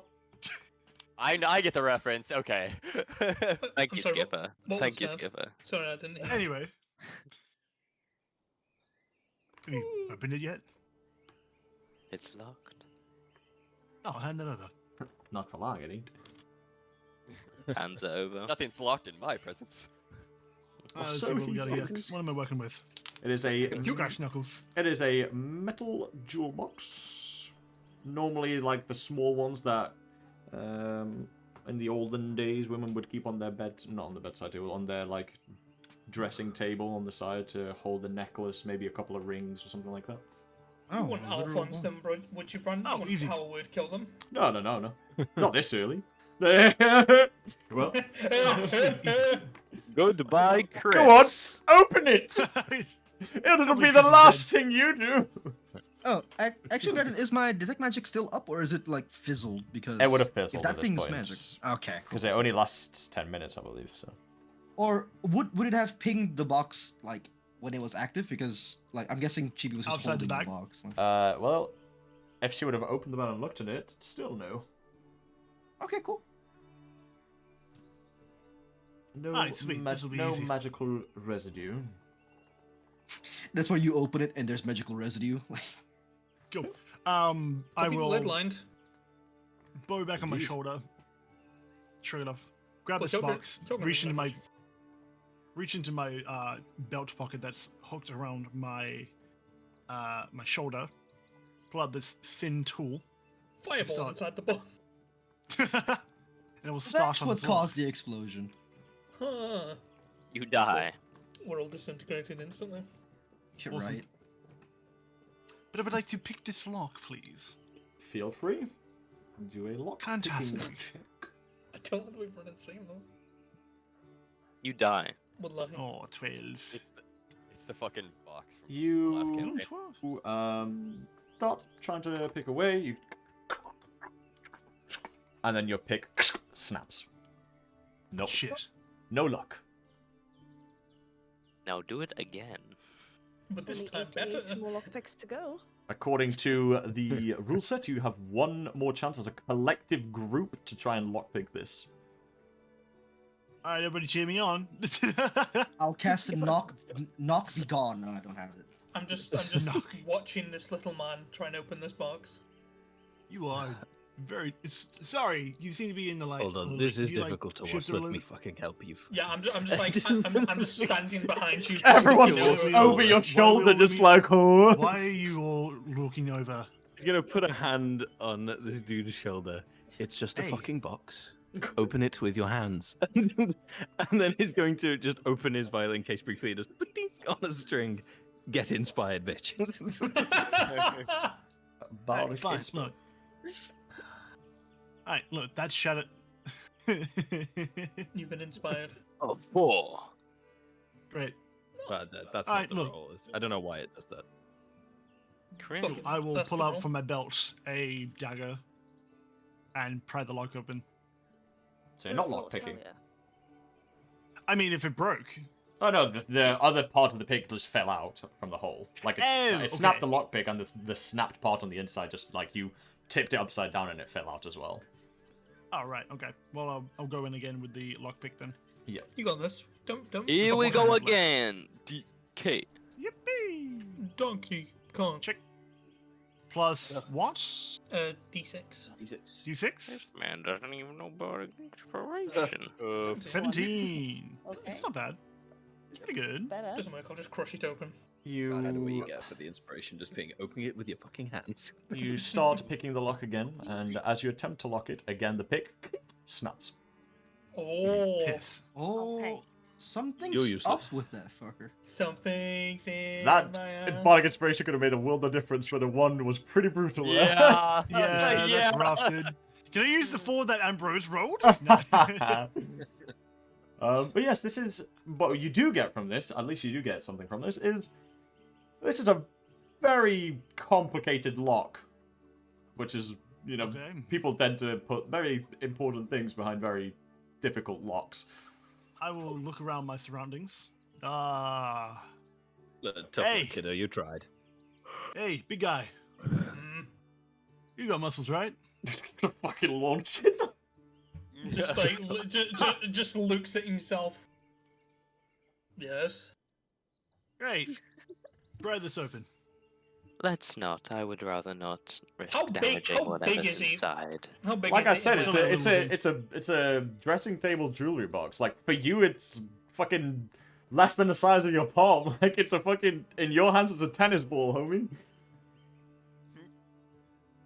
I get the reference. Okay. Thank I'm you, sorry, Skipper. what Thank was you, that? Skipper. Sorry, I didn't hear. Anyway. Have you opened it yet? It's locked. Oh, hand it over. Not for long, it ain't. Hands it over. Nothing's locked in my presence. Let's so see what we he got here. fucking- What am I working with? It is a Two grass knuckles. It is a metal jewel box. Normally, like the small ones that, in the olden days, women would keep on their bed, not on the bedside table, on their like dressing table on the side to hold a necklace, maybe a couple of rings or something like that. You want a literal Alphonse one. them, bro? Would you, Brandon? Oh, You want easy. How would kill them? No, not this early. Well, Goodbye, Chris. go on, open it. It'll Probably be the Chris is last dead. thing you do. Oh, actually, Brendan, is my detect magic still up, or is it like fizzled? Because It would have fizzled if that at this thing's point. magic. Okay. Cool. Because it only lasts 10 minutes, I believe. So. Or would it have pinged the box like when it was active? Because like I'm guessing Chibi was just Outside the holding bag? box. Like- Well, if she would have opened the bag and looked at it, still no. Okay, cool. No, Alright, sweet, this'll be no easy. magical residue. That's where you open it and there's magical residue. Go. I Have you will lead lined? bow back on my Indeed. shoulder. Shrug it off. Grab Well, this Joker- box. Joker Reach into damage. my belt pocket that's hooked around my my shoulder. Pull out this thin tool. Fireball Start. inside the box. And it will start That's on what this lock. caused the explosion. Huh. You die. We're all disintegrated instantly. You're Awesome. right. But I would like to pick this lock, please. Feel free. Do a lock picking Fantastic. check. I don't like the way Brandon's saying this. You die. Would lie. Oh, 12. It's the fucking box from last You campaign. start trying to pick away. You, and then your pick snaps. Nope. Shit. No luck. Now do it again. But this Only time 88 better. more lockpicks to go. According to the rule set, you have one more chance as a collective group to try and lockpick this. All right, everybody, cheer me on. I'll cast a knock be gone. No, I don't have it. I'm just watching this little man try and open this box. You are very. Sorry, you seem to be in the light. Hold on, this is difficult to watch. Let me fucking help you. Yeah, I'm just like I'm just standing behind you. Everyone's Why just are we over all- your why shoulder, are we- just like, oh. Why are you all looking over? He's gonna put a hand on this dude's shoulder. It's just a Hey. fucking box. Open it with your hands. And then he's going to just open his violin case briefly and just ding on a string. Get inspired, bitch. Bardic Fine, insp- look. Alright, look, that's shut it. You've been inspired. Oh, 4. Great. But that's Alright, not the look. roll. I don't know why it does that. Cringe. Fuck. I will That's pull the out roll. from my belt a dagger and pry the lock open. So you're not Oh, lockpicking. hell yeah. I mean, if it broke. Oh no, the other part of the pick just fell out from the hole. Like it snapped okay. the lockpick, and the snapped part on the inside just like you tipped it upside down and it fell out as well. Oh, right, okay. Well, I'll go in again with the lockpick then. You got this. Don't. Here we One go hand left. again. DK. Yippee! Donkey Kong. Check. Plus what? D6. D6? This man doesn't even know about inspiration. 17. Okay. It's not bad. It's pretty good. Better. Doesn't work. I'll just crush it open. You God, I know what you get for the inspiration, just being opening it with your fucking hands. you start picking the lock again, and as you attempt to lock it again, the pick snaps. Oh, Piss. Oh, Okay. something's You're up useless. with that fucker. something's in That my ass. bardic inspiration could have made a world of difference, but the one was pretty brutal. Yeah. Yeah, that's rough, dude. Can I use the 4 that Ambrose rolled? No. But yes, this is what you do get from this. At least you do get something from this. This is a very complicated lock, which is Okay. people tend to put very important things behind very difficult locks. I will look around my surroundings. Tough Hey. luck, kiddo. You tried. Hey, big guy. Mm, You got muscles, right? Just gonna fucking launch it. just like just looks at himself. Yes. Great. Pry this open. Let's not. I would rather not risk How big- damaging how big whatever's is he? inside. How big? Like I is it? said, It's it's a dressing table jewelry box. Like for you, it's fucking less than the size of your palm. Like it's a fucking in your hands, it's a tennis ball, homie.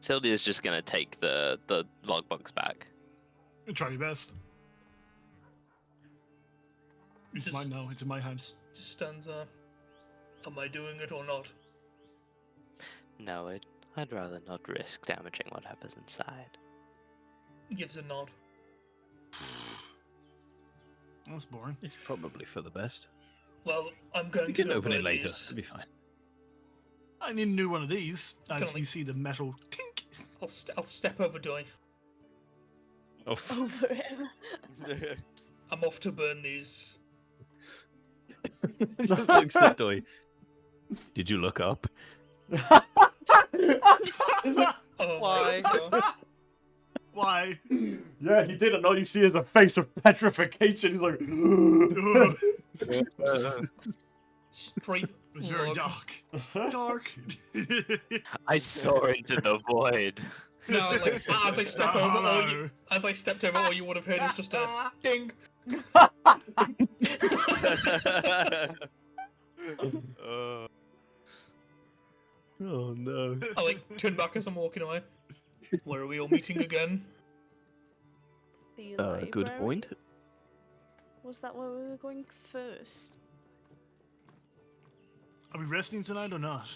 Syldia's just gonna take the logbox back. Try your best. It's Just- mine now. It's in my hands. Just stands there. Am I doing it or not? No, I'd rather not risk damaging whatever's inside. Gives a nod. That's boring. It's probably for the best. Well, I'm going You to can go open buy it later. these. It'll be fine. I need a new one of these. As Kinda you like- see the metal tink. I'll step over Doy. Oh, Over it. I'm off to burn these. just looks at Doy. Did you look up? Oh Why? my God. Why? Yeah, he did, and all you see is a face of petrification. He's like, It Straight. was very log. dark. Dark. I saw into the void. No, like as I step over, as I stepped over, all you would have heard is just a ding. Oh no. I like turn back as I'm walking away. Where are we all meeting again? The Good library? point. Was that where we were going first? Are we resting tonight or not?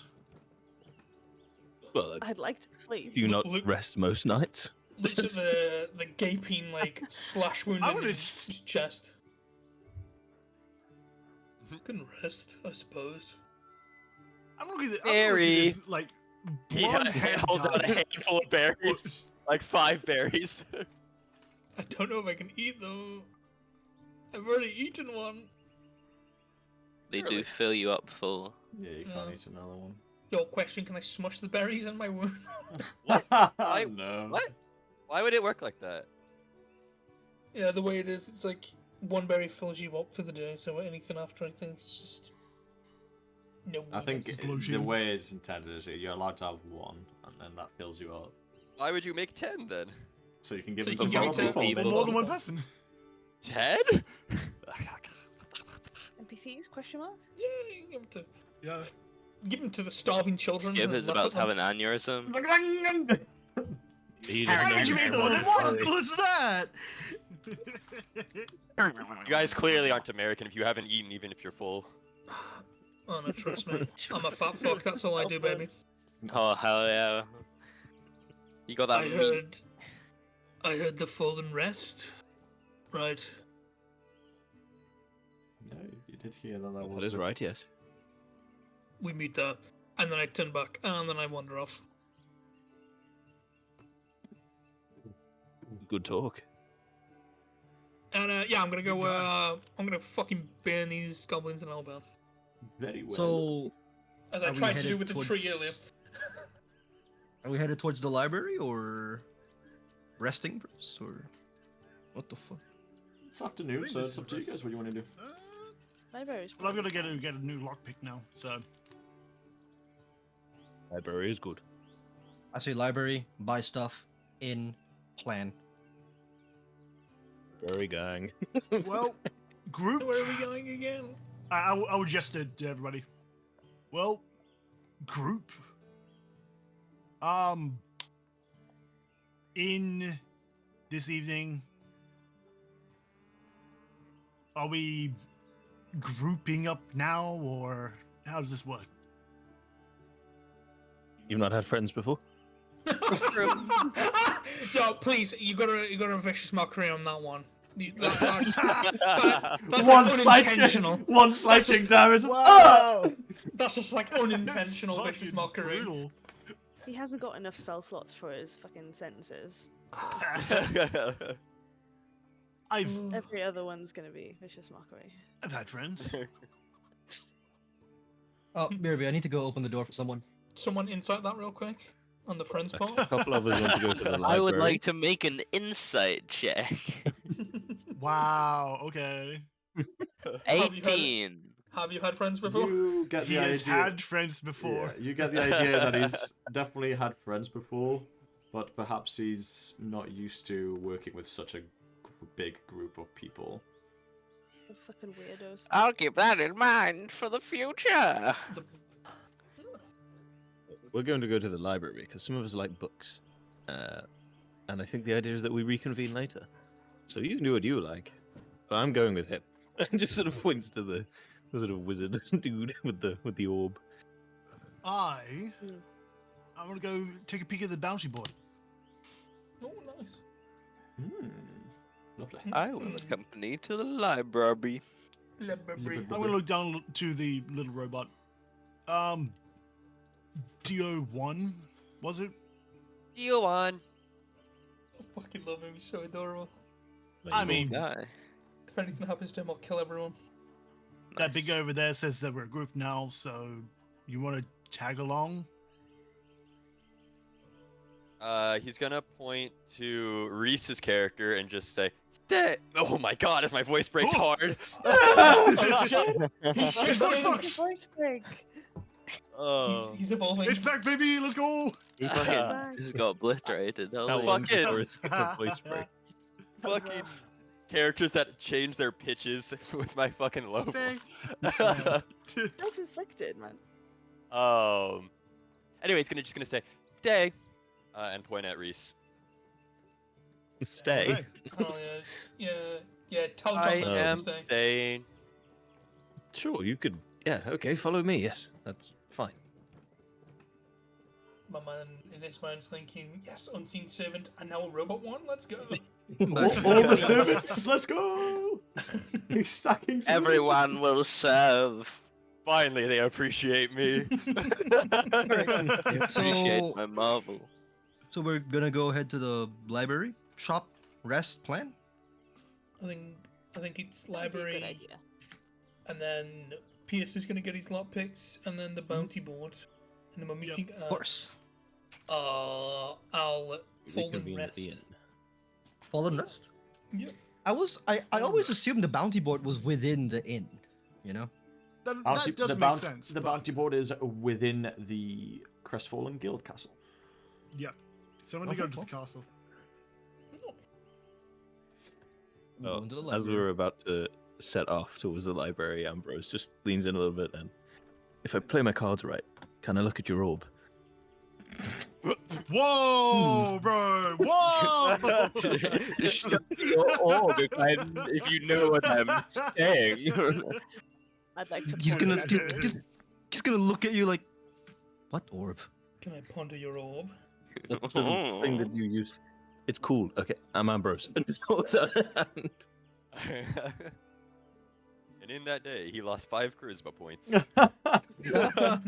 Well, I'd like to sleep. do you not Look- rest most nights? Looks at the gaping like slash wound I in wanna- his chest. Can rest, I suppose. I'm looking at Berry. like He blonde-haired holds out a guy. handful of berries, like 5 berries. I don't know if I can eat them. I've already eaten one. They Surely. do fill you up full. Yeah, you can't eat another one. Your question, can I smush the berries in my wound? What? No. What? Why would it work like that? Yeah, the way it is, it's like one berry fills you up for the day, so anything after, I think it's just... No. I think Explosion. the way it's intended is that you're allowed to have one, and then that fills you up. Why would you make 10 then? So you can give So it you to can give more it to people. For more than one person. 10? NPCs? Question mark? Yeah, you can give them to... Yeah. Give them to the starving children. Skip and is laugh about at to have them. an aneurysm. He How doesn't did you know make more than what- one? What's that? You guys clearly aren't American if you haven't eaten, even if you're full. Oh no, trust me. I'm a fat fuck, that's all I do, baby. Oh hell yeah! You got that meat. I heard the fall and rest. Right. No, you did hear that That was is right, yes. We meet there. And then I turn back, and then I wander off. Good talk. And yeah, I'm gonna go, I'm gonna fucking burn these goblins in Owlbears. very well. So, As I Are we tried to do headed with the towards- tree earlier. are we headed towards the library or resting first, or what the fuck? It's afternoon, think so this it's is up to you rest. guys what you want to do. Libraries. Well, I've got to get a new lockpick now, so. Library is good. I say library, buy stuff, in, plan. Very gang. Well, group. Where are we going again? I would gesture to everybody. Well, group. In this evening, are we grouping up now, or how does this work? You've not had friends before? No, please, you got a vicious mockery on that one. That's One unintentional. one psychic damage. Wow! That's just like unintentional vicious Fucking mockery. brutal. He hasn't got enough spell slots for his fucking sentences. I've Every other one's gonna be vicious mockery. had friends. Oh, Mirby, I need to go open the door for someone. Someone insight that real quick on the friends A part. couple of us want to go to the library. I would like to make an insight check. Wow. Okay. 18. Have you had friends before? You get He the has idea. had friends before. Yeah, you get the idea that he's definitely had friends before, but perhaps he's not used to working with such a big group of people. The fucking weirdos. I'll keep that in mind for the future. We're going to go to the library because some of us like books. And I think the idea is that we reconvene later. So you can do what you like. But I'm going with him. And just sort of points to the sort of wizard dude with the orb. I want to go take a peek at the bouncy board. Oh, nice. Lovely. I will accompany to the library. Library. I'm gonna look down to the little robot. DO1, was it? Deal on. I fucking love him. He's so adorable. I mean, Guy. If anything happens to him, I'll kill everyone. that big guy over there says that we're a group now, so you want to tag along? He's gonna point to Reese's character and just say, "Stay!" Oh my god, as my voice breaks Oh. hard. Oh shit! He's Fuck. shifting. Voice break. Oh. He's evolving. It's back, baby. Let's go. He fucking just got obliterated. How Holy long Fucking- before his voice break? Fucking characters that change their pitches with my fucking logo. Stay. Self-inflicted, man. Anyway, he's just gonna say, "Stay," and point at Reece. Stay. Alright. Oh yeah, yeah. Tell John I that am to stay. staying. Sure, you could. Yeah, okay, follow me. Yes, that's fine. My man in his mind's thinking, yes, unseen servant, and now a robot one. Let's go. All the servants, let's go! He's stacking. some- Everyone will serve. Finally, they appreciate me. They appreciate So- my marvel. So we're gonna go ahead to the library, shop, rest, plan. I think it's That'd be a good library, idea. and then Pierce is gonna get his lockpicks, and then the bounty board, and then we're meeting. Of course. I'll fall and Reconvene at rest. the inn. Fallen rest. Yep. I always assumed the bounty board was within the inn. You know. Bounty- That does the make bounty- sense. The but- bounty board is within the Crestfallen Guild Castle. Yeah. So I'm gonna go Okay, to the cool. castle. Well, Going to the as we library. were about to set off towards the library, Ambrose just leans in a little bit then. If I play my cards right, can I look at your orb? Whoa, bro! Whoa! If you know what I'm saying. I'd like to. He's point gonna out he's, that- he's- he's gonna look at you like, what orb? Can I ponder your orb? The little thing that you used. It's cool. Okay, I'm Ambrose. And it's also hand. And in that day, he lost 5 charisma points.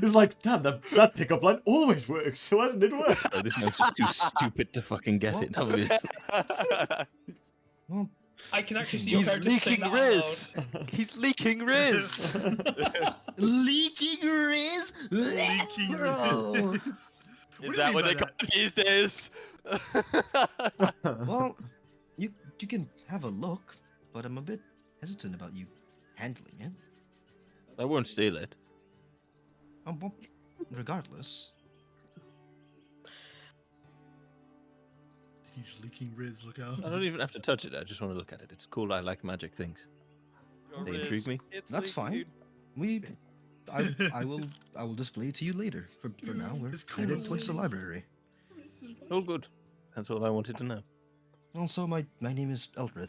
He's like, damn, that pickup line always works. Why didn't it work? Oh, this man's just too stupid to fucking get it, obviously. Well, I can actually see your He's character saying leaking that out Riz. He's leaking Riz. leaking Riz. Leaking Bro. Riz. Is do you that mean what by they call it these days? Well, you can have a look, but I'm a bit hesitant about you handling it. I won't steal it. Well, regardless. He's leaking Riz. Look out! I don't even have to touch it. I just want to look at it. It's cool. I like magic things. They intrigue me. It's That's leaking, fine. dude. I will display it to you later. For now, we're It's cool. headed towards the library. This is like- Oh, good. That's all I wanted to know. Also, my name is Eldrith.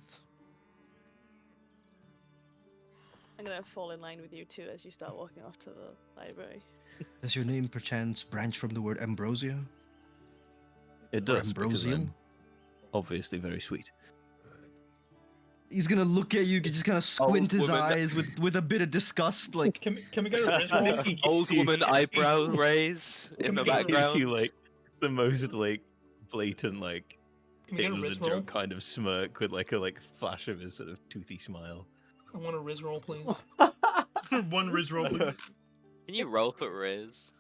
I'm gonna fall in line with you too as you start walking off to the library. Does your name perchance branch from the word ambrosia? It Or does. Because ambrosial? I'm obviously very sweet. He's gonna look at you, just kind of squint his woman. eyes with a bit of disgust, like. Can we get a Riz roll? Old woman eyebrow raise in the Can we get a Gives background. you like the most like blatant like Can we it get a was a Riz roll? joke kind of smirk with like a flash of his sort of toothy smile. I want a Riz roll, please. One Riz roll, please. Can you roll for Riz?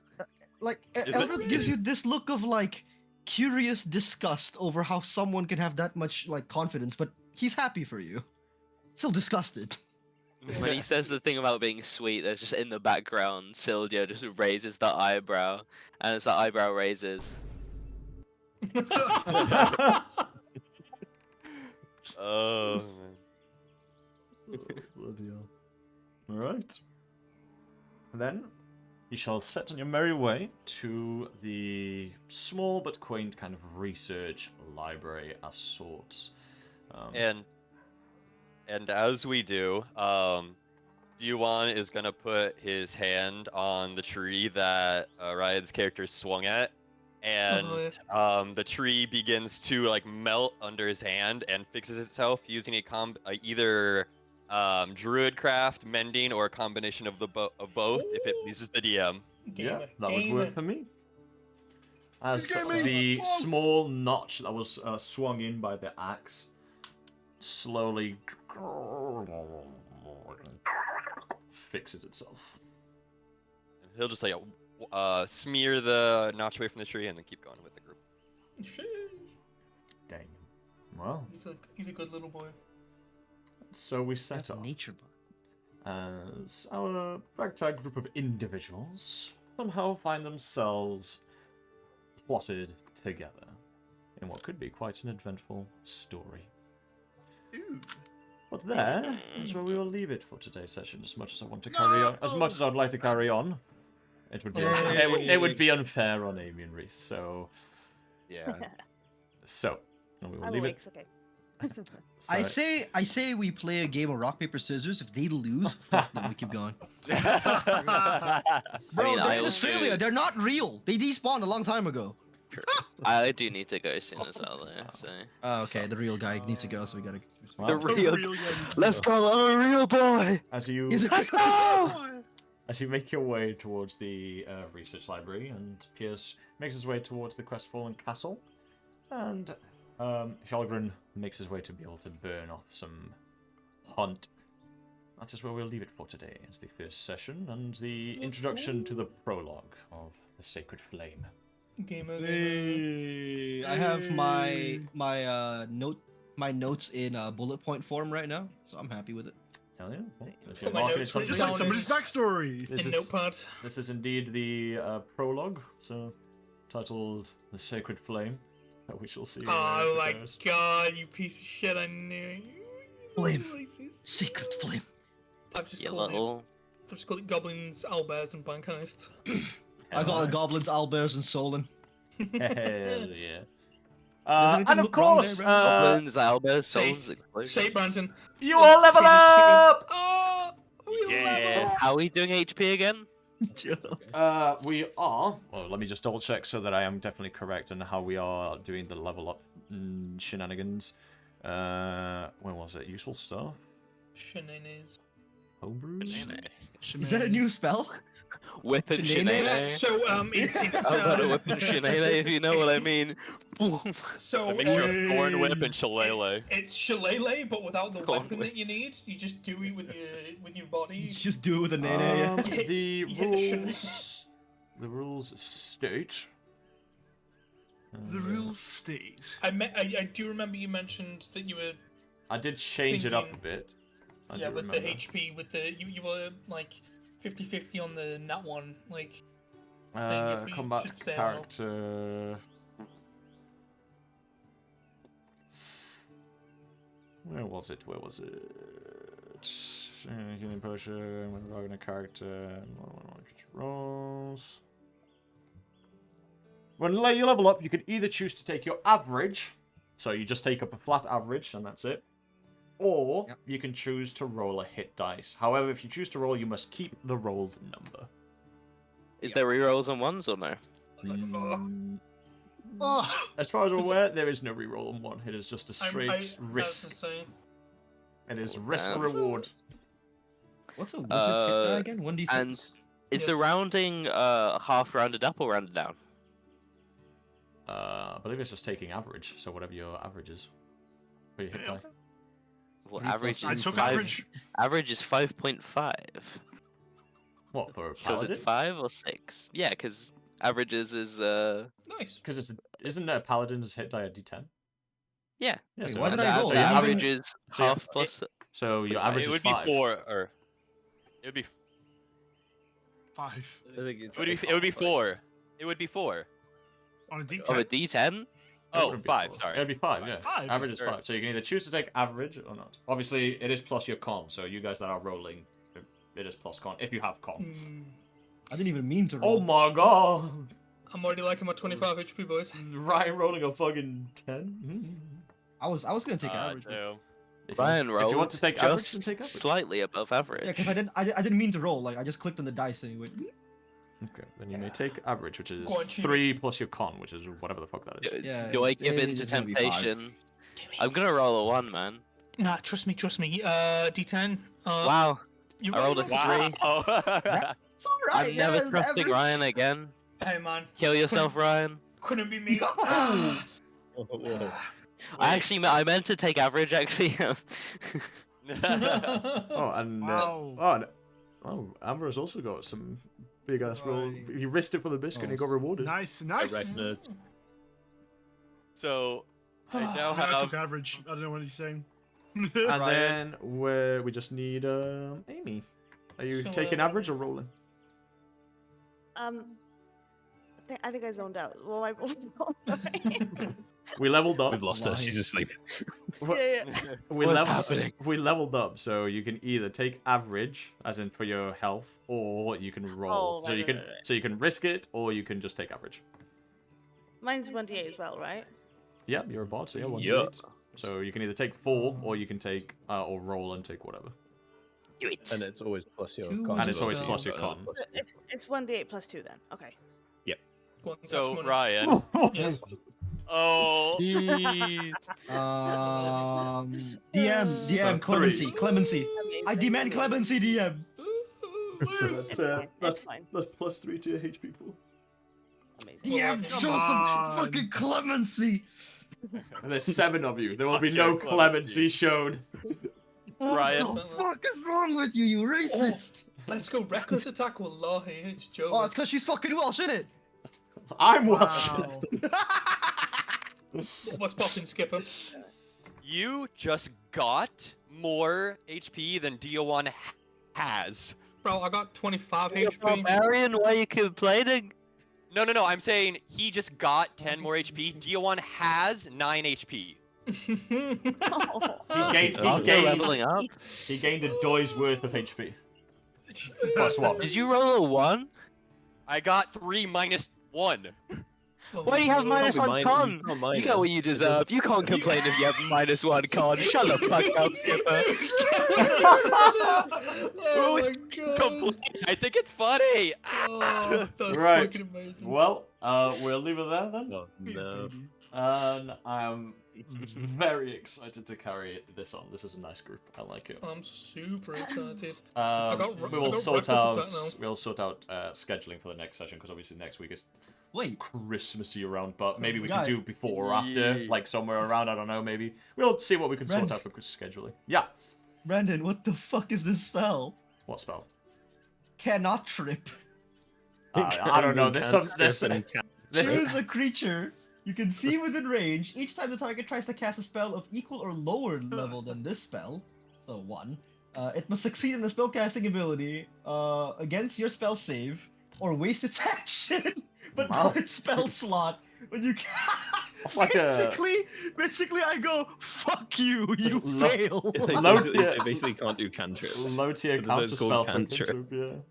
Like, Is Eldrith it- gives you this look of like curious disgust over how someone can have that much like confidence, but he's happy for you. Still disgusted. When he says the thing about being sweet, there's just in the background, Syldia just raises the eyebrow, and as the eyebrow raises, Oh, man. Bloody hell. Alright. Then you shall set on your merry way to the small but quaint kind of research library as sorts. And as we do, Duan is gonna put his hand on the tree that Ryan's character swung at, and the tree begins to like melt under his hand and fixes itself using either druidcraft, mending, or a combination of of both if it pleases the DM. Yeah, Gamer, that would work for me. As gaming. the small notch that was swung in by the axe slowly fixes itself. And he'll just like smear the notch away from the tree and then keep going with the group. Sheesh. Dang. Well, He's a good little boy. so we set off Nature book. as our ragtag group of individuals somehow find themselves plotted together in what could be quite an eventful story. Ooh. But there is where we will leave it for today's session. As much as I want to carry on, as much as I'd like to carry on, it would be it would be unfair on Aimee and Reece. So Yeah. And we will I'm leave awake, it. it's okay. I say we play a game of rock paper scissors. If they lose, fuck them. We keep going. Bro, I mean, they're I in also- Australia. They're not real. They despawned a long time ago. True. I do need to go soon as well, though. So. Oh, okay, the real guy needs to go, so we gotta. The Well, real. guy needs to Let's go. go! I'm a real boy. as you Is it Let's go! as you make your way towards the research library, and Pierce makes his way towards the crestfallen castle, and Hjarlgron makes his way to be able to burn off some hunt. That is where we'll leave it for today, as the first session and the introduction to the prologue of the Sacred Flame. Gamer. Hey, I have my notes in bullet point form right now, so I'm happy with it. Hell yeah. Well, if Put you're my marking notes it something- Just like somebody's backstory. This In is, Notepad. this is indeed the prologue, so titled The Sacred Flame, that we shall see. Oh it my goes. god, you piece of shit! I knew it. Flame. Racist. Secret flame. I've just You called it. little. I've just called it Goblins, Owlbears, and Bank Heist. I got a goblins, owlbears, and Solan. Hell yeah. anything And of look wrong course, there, Brandon? Goblins, Albers, Say- souls, explosions. Say, Brandon. you all level up! Oh! We Yeah. How are we doing HP again? We are. Well, let me just double check so that I am definitely correct on how we are doing the level up shenanigans. When was it? Useful stuff? Shenanigans. Homebrews? Is that a new spell? Whipping Shenanigans? Shenanigans. So, it's I've got a whipping Shenanigans, if you know what I mean. so, It's a mixture of Thorn Whip and Shillelagh. It's shillelagh, but without the Thorn weapon whip. that you need. You just do it with your body. You just do it with a nene. The You hit the rules. The rules state. The real state. I do remember you mentioned that you were I did change it up a thinking- bit. I yeah do with remember. the HP with the you were like 50-50 on the nat one like if we Combat should stay on. character. Where was it? Healing potion, when we're a character, rolls. When you level up, you can either choose to take your average, so you just take up a flat average and that's it, or you can choose to roll a hit dice. However, if you choose to roll, you must keep the rolled number. Is there rerolls on ones or no? Oh, As far as I'm aware, there is no reroll on one. It is just a straight I was risk. gonna say, It is Oh, risk damn. reward. What's a wizard's hit die again? 1d6? and Is Yes. the rounding half rounded up or rounded down? I believe it's just taking average, so whatever your average is. For your hit die. Well, 3 average plus I is took five. average. Average is 5.5. What, for a So is paladin? it 5 or 6? Yeah, because averages is nice. Because isn't a paladin's hit die a d10? yeah. Yeah, Wait, so, why did And I the- roll so that? your I'm average gonna- is so your- half plus. so your It average It is would be 5. 4, or it would be 5 I think it's, it would be 4. It would be 4. on a D10. Of a D10? It Oh, wouldn't be 5. 4. Sorry. It'd be 5, yeah. 5. Average is Sure. 5. So you can either choose to take average or not. Obviously, it is plus your con, so you guys that are rolling, it is plus con, if you have con. Mm, I didn't even mean to roll. Oh my god! I'm already liking my 25 HP, boys. Ryan rolling a fucking 10? I was gonna take average. but- Damn. Ryan rolled If you want to take average, just then take average. slightly above average. Yeah, because I didn't mean to roll. Like I just clicked on the dice and it went. Okay, then you may take average, which is Go on, Chibi. 3 plus your con, which is whatever the fuck that is. Yeah, Do I give in to it's gonna be 5. temptation? I'm gonna roll a 1, man. Nah, trust me. D10. Wow. You I rolled a right. 3. Wow. It's alright. I'm never trusting Ryan again. Hey man, Kill yourself, Ryan. couldn't be me. Oh, whoa. I meant to take average, actually. Oh, and Wow. Ambrose also got some big ass roll. Right. He risked it for the biscuit and he got rewarded. Nice, I nice. read nerds. So I now I have took average. I don't know what he's saying. And Ryan. then we just need Aimee. Are you So, taking average or rolling? I think I zoned out. Well, I sorry. We leveled up. We've lost her. Why? She's asleep. yeah, yeah. We What's leveled. happening? We leveled up, so you can either take average, as in for your health, or you can roll. Oh, so you right, can right, right. so you can risk it, or you can just take average. Mine's 1d8 as well, right? Yeah, you're a bot, so yeah, one Yeah. d8. So you can either take 4, or you can take or roll and take whatever. Do it. And it's always plus your Two con. And it's as well, always so plus you your got, con. plus It's 1d8 plus 2 then. Okay. Go on, catch So money. Ryan. Yes. Oh. Jeez. DM, So clemency, three. clemency. I Amazing, demand amazing. clemency, DM. So that's, It's fine, it's fine. that's +3 to your HP pool. Amazing. DM, Come show some on. fucking clemency. And there's 7 of you. There will be Fuck no your clemency clemency. shown. Ryan. What the fuck is wrong with you, you racist? Let's go. Reckless attack. Wallahi, it's Joe. Oh, it's because she's fucking Welsh, isn't it? I'm Welsh. Wow. What's popping, Skipper? You just got more HP than Dio1 has. Bro, I got 25 You're a HP. barbarian, why are you complaining? No, I'm saying he just got 10 more HP. Dio1 has 9 HP. He gained, After leveling up? he gained a day's worth of HP. +1. Did you roll a 1? I got 3 minus 1. Why do you have minus Probably 1 mine- con? not mine You then. got what you deserve. You can't complain if you have minus 1 con. Shut the fuck up, Skipper. Oh my god. Complete. I think it's funny. Oh, that's Right. fucking amazing. Well, we'll leave it there then. Oh, no. And I'm very excited to carry this on. This is a nice group. I like it. I'm super excited. We'll got sort reckless out. attack now. We'll sort out scheduling for the next session because obviously next week is Wait, Christmassy around. But maybe we Yeah. can do before or after, Yeah. like somewhere around. I don't know. Maybe we'll see what we can sort Ren. out for scheduling. Yeah. Brandon, what the fuck is this spell? What spell? Cannot trip. I don't know. There's some. There's, there's, Choose a creature you can see within range. Each time the target tries to cast a spell of equal or lower level than this spell, so 1, it must succeed in a spellcasting ability against your spell save, or waste its action, but Wow. not its spell slot. When you It's like a- basically, I go fuck you, you Lo- fail. Low tier- They basically can't do cantrips. low tier So it's called counter spell. cantrip. Yeah.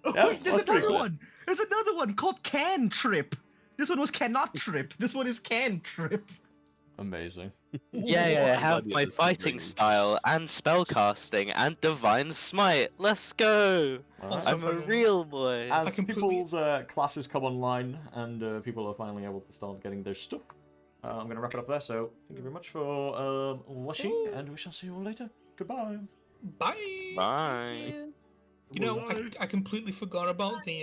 Oh, Yeah, wait, there's that's pretty another cool. one. There's another one called Can Trip. This one was Cannot Trip. This one is Can Trip. Amazing. Yeah, have idea my this is fighting range. style and spellcasting and divine smite. Let's go! Alright. I'm a real boy. As completely- people's classes come online and people are finally able to start getting their stuff, I'm going to wrap it up there. So thank you very much for watching, and we shall see you all later. Goodbye. Bye. Bye. You know, I completely forgot about the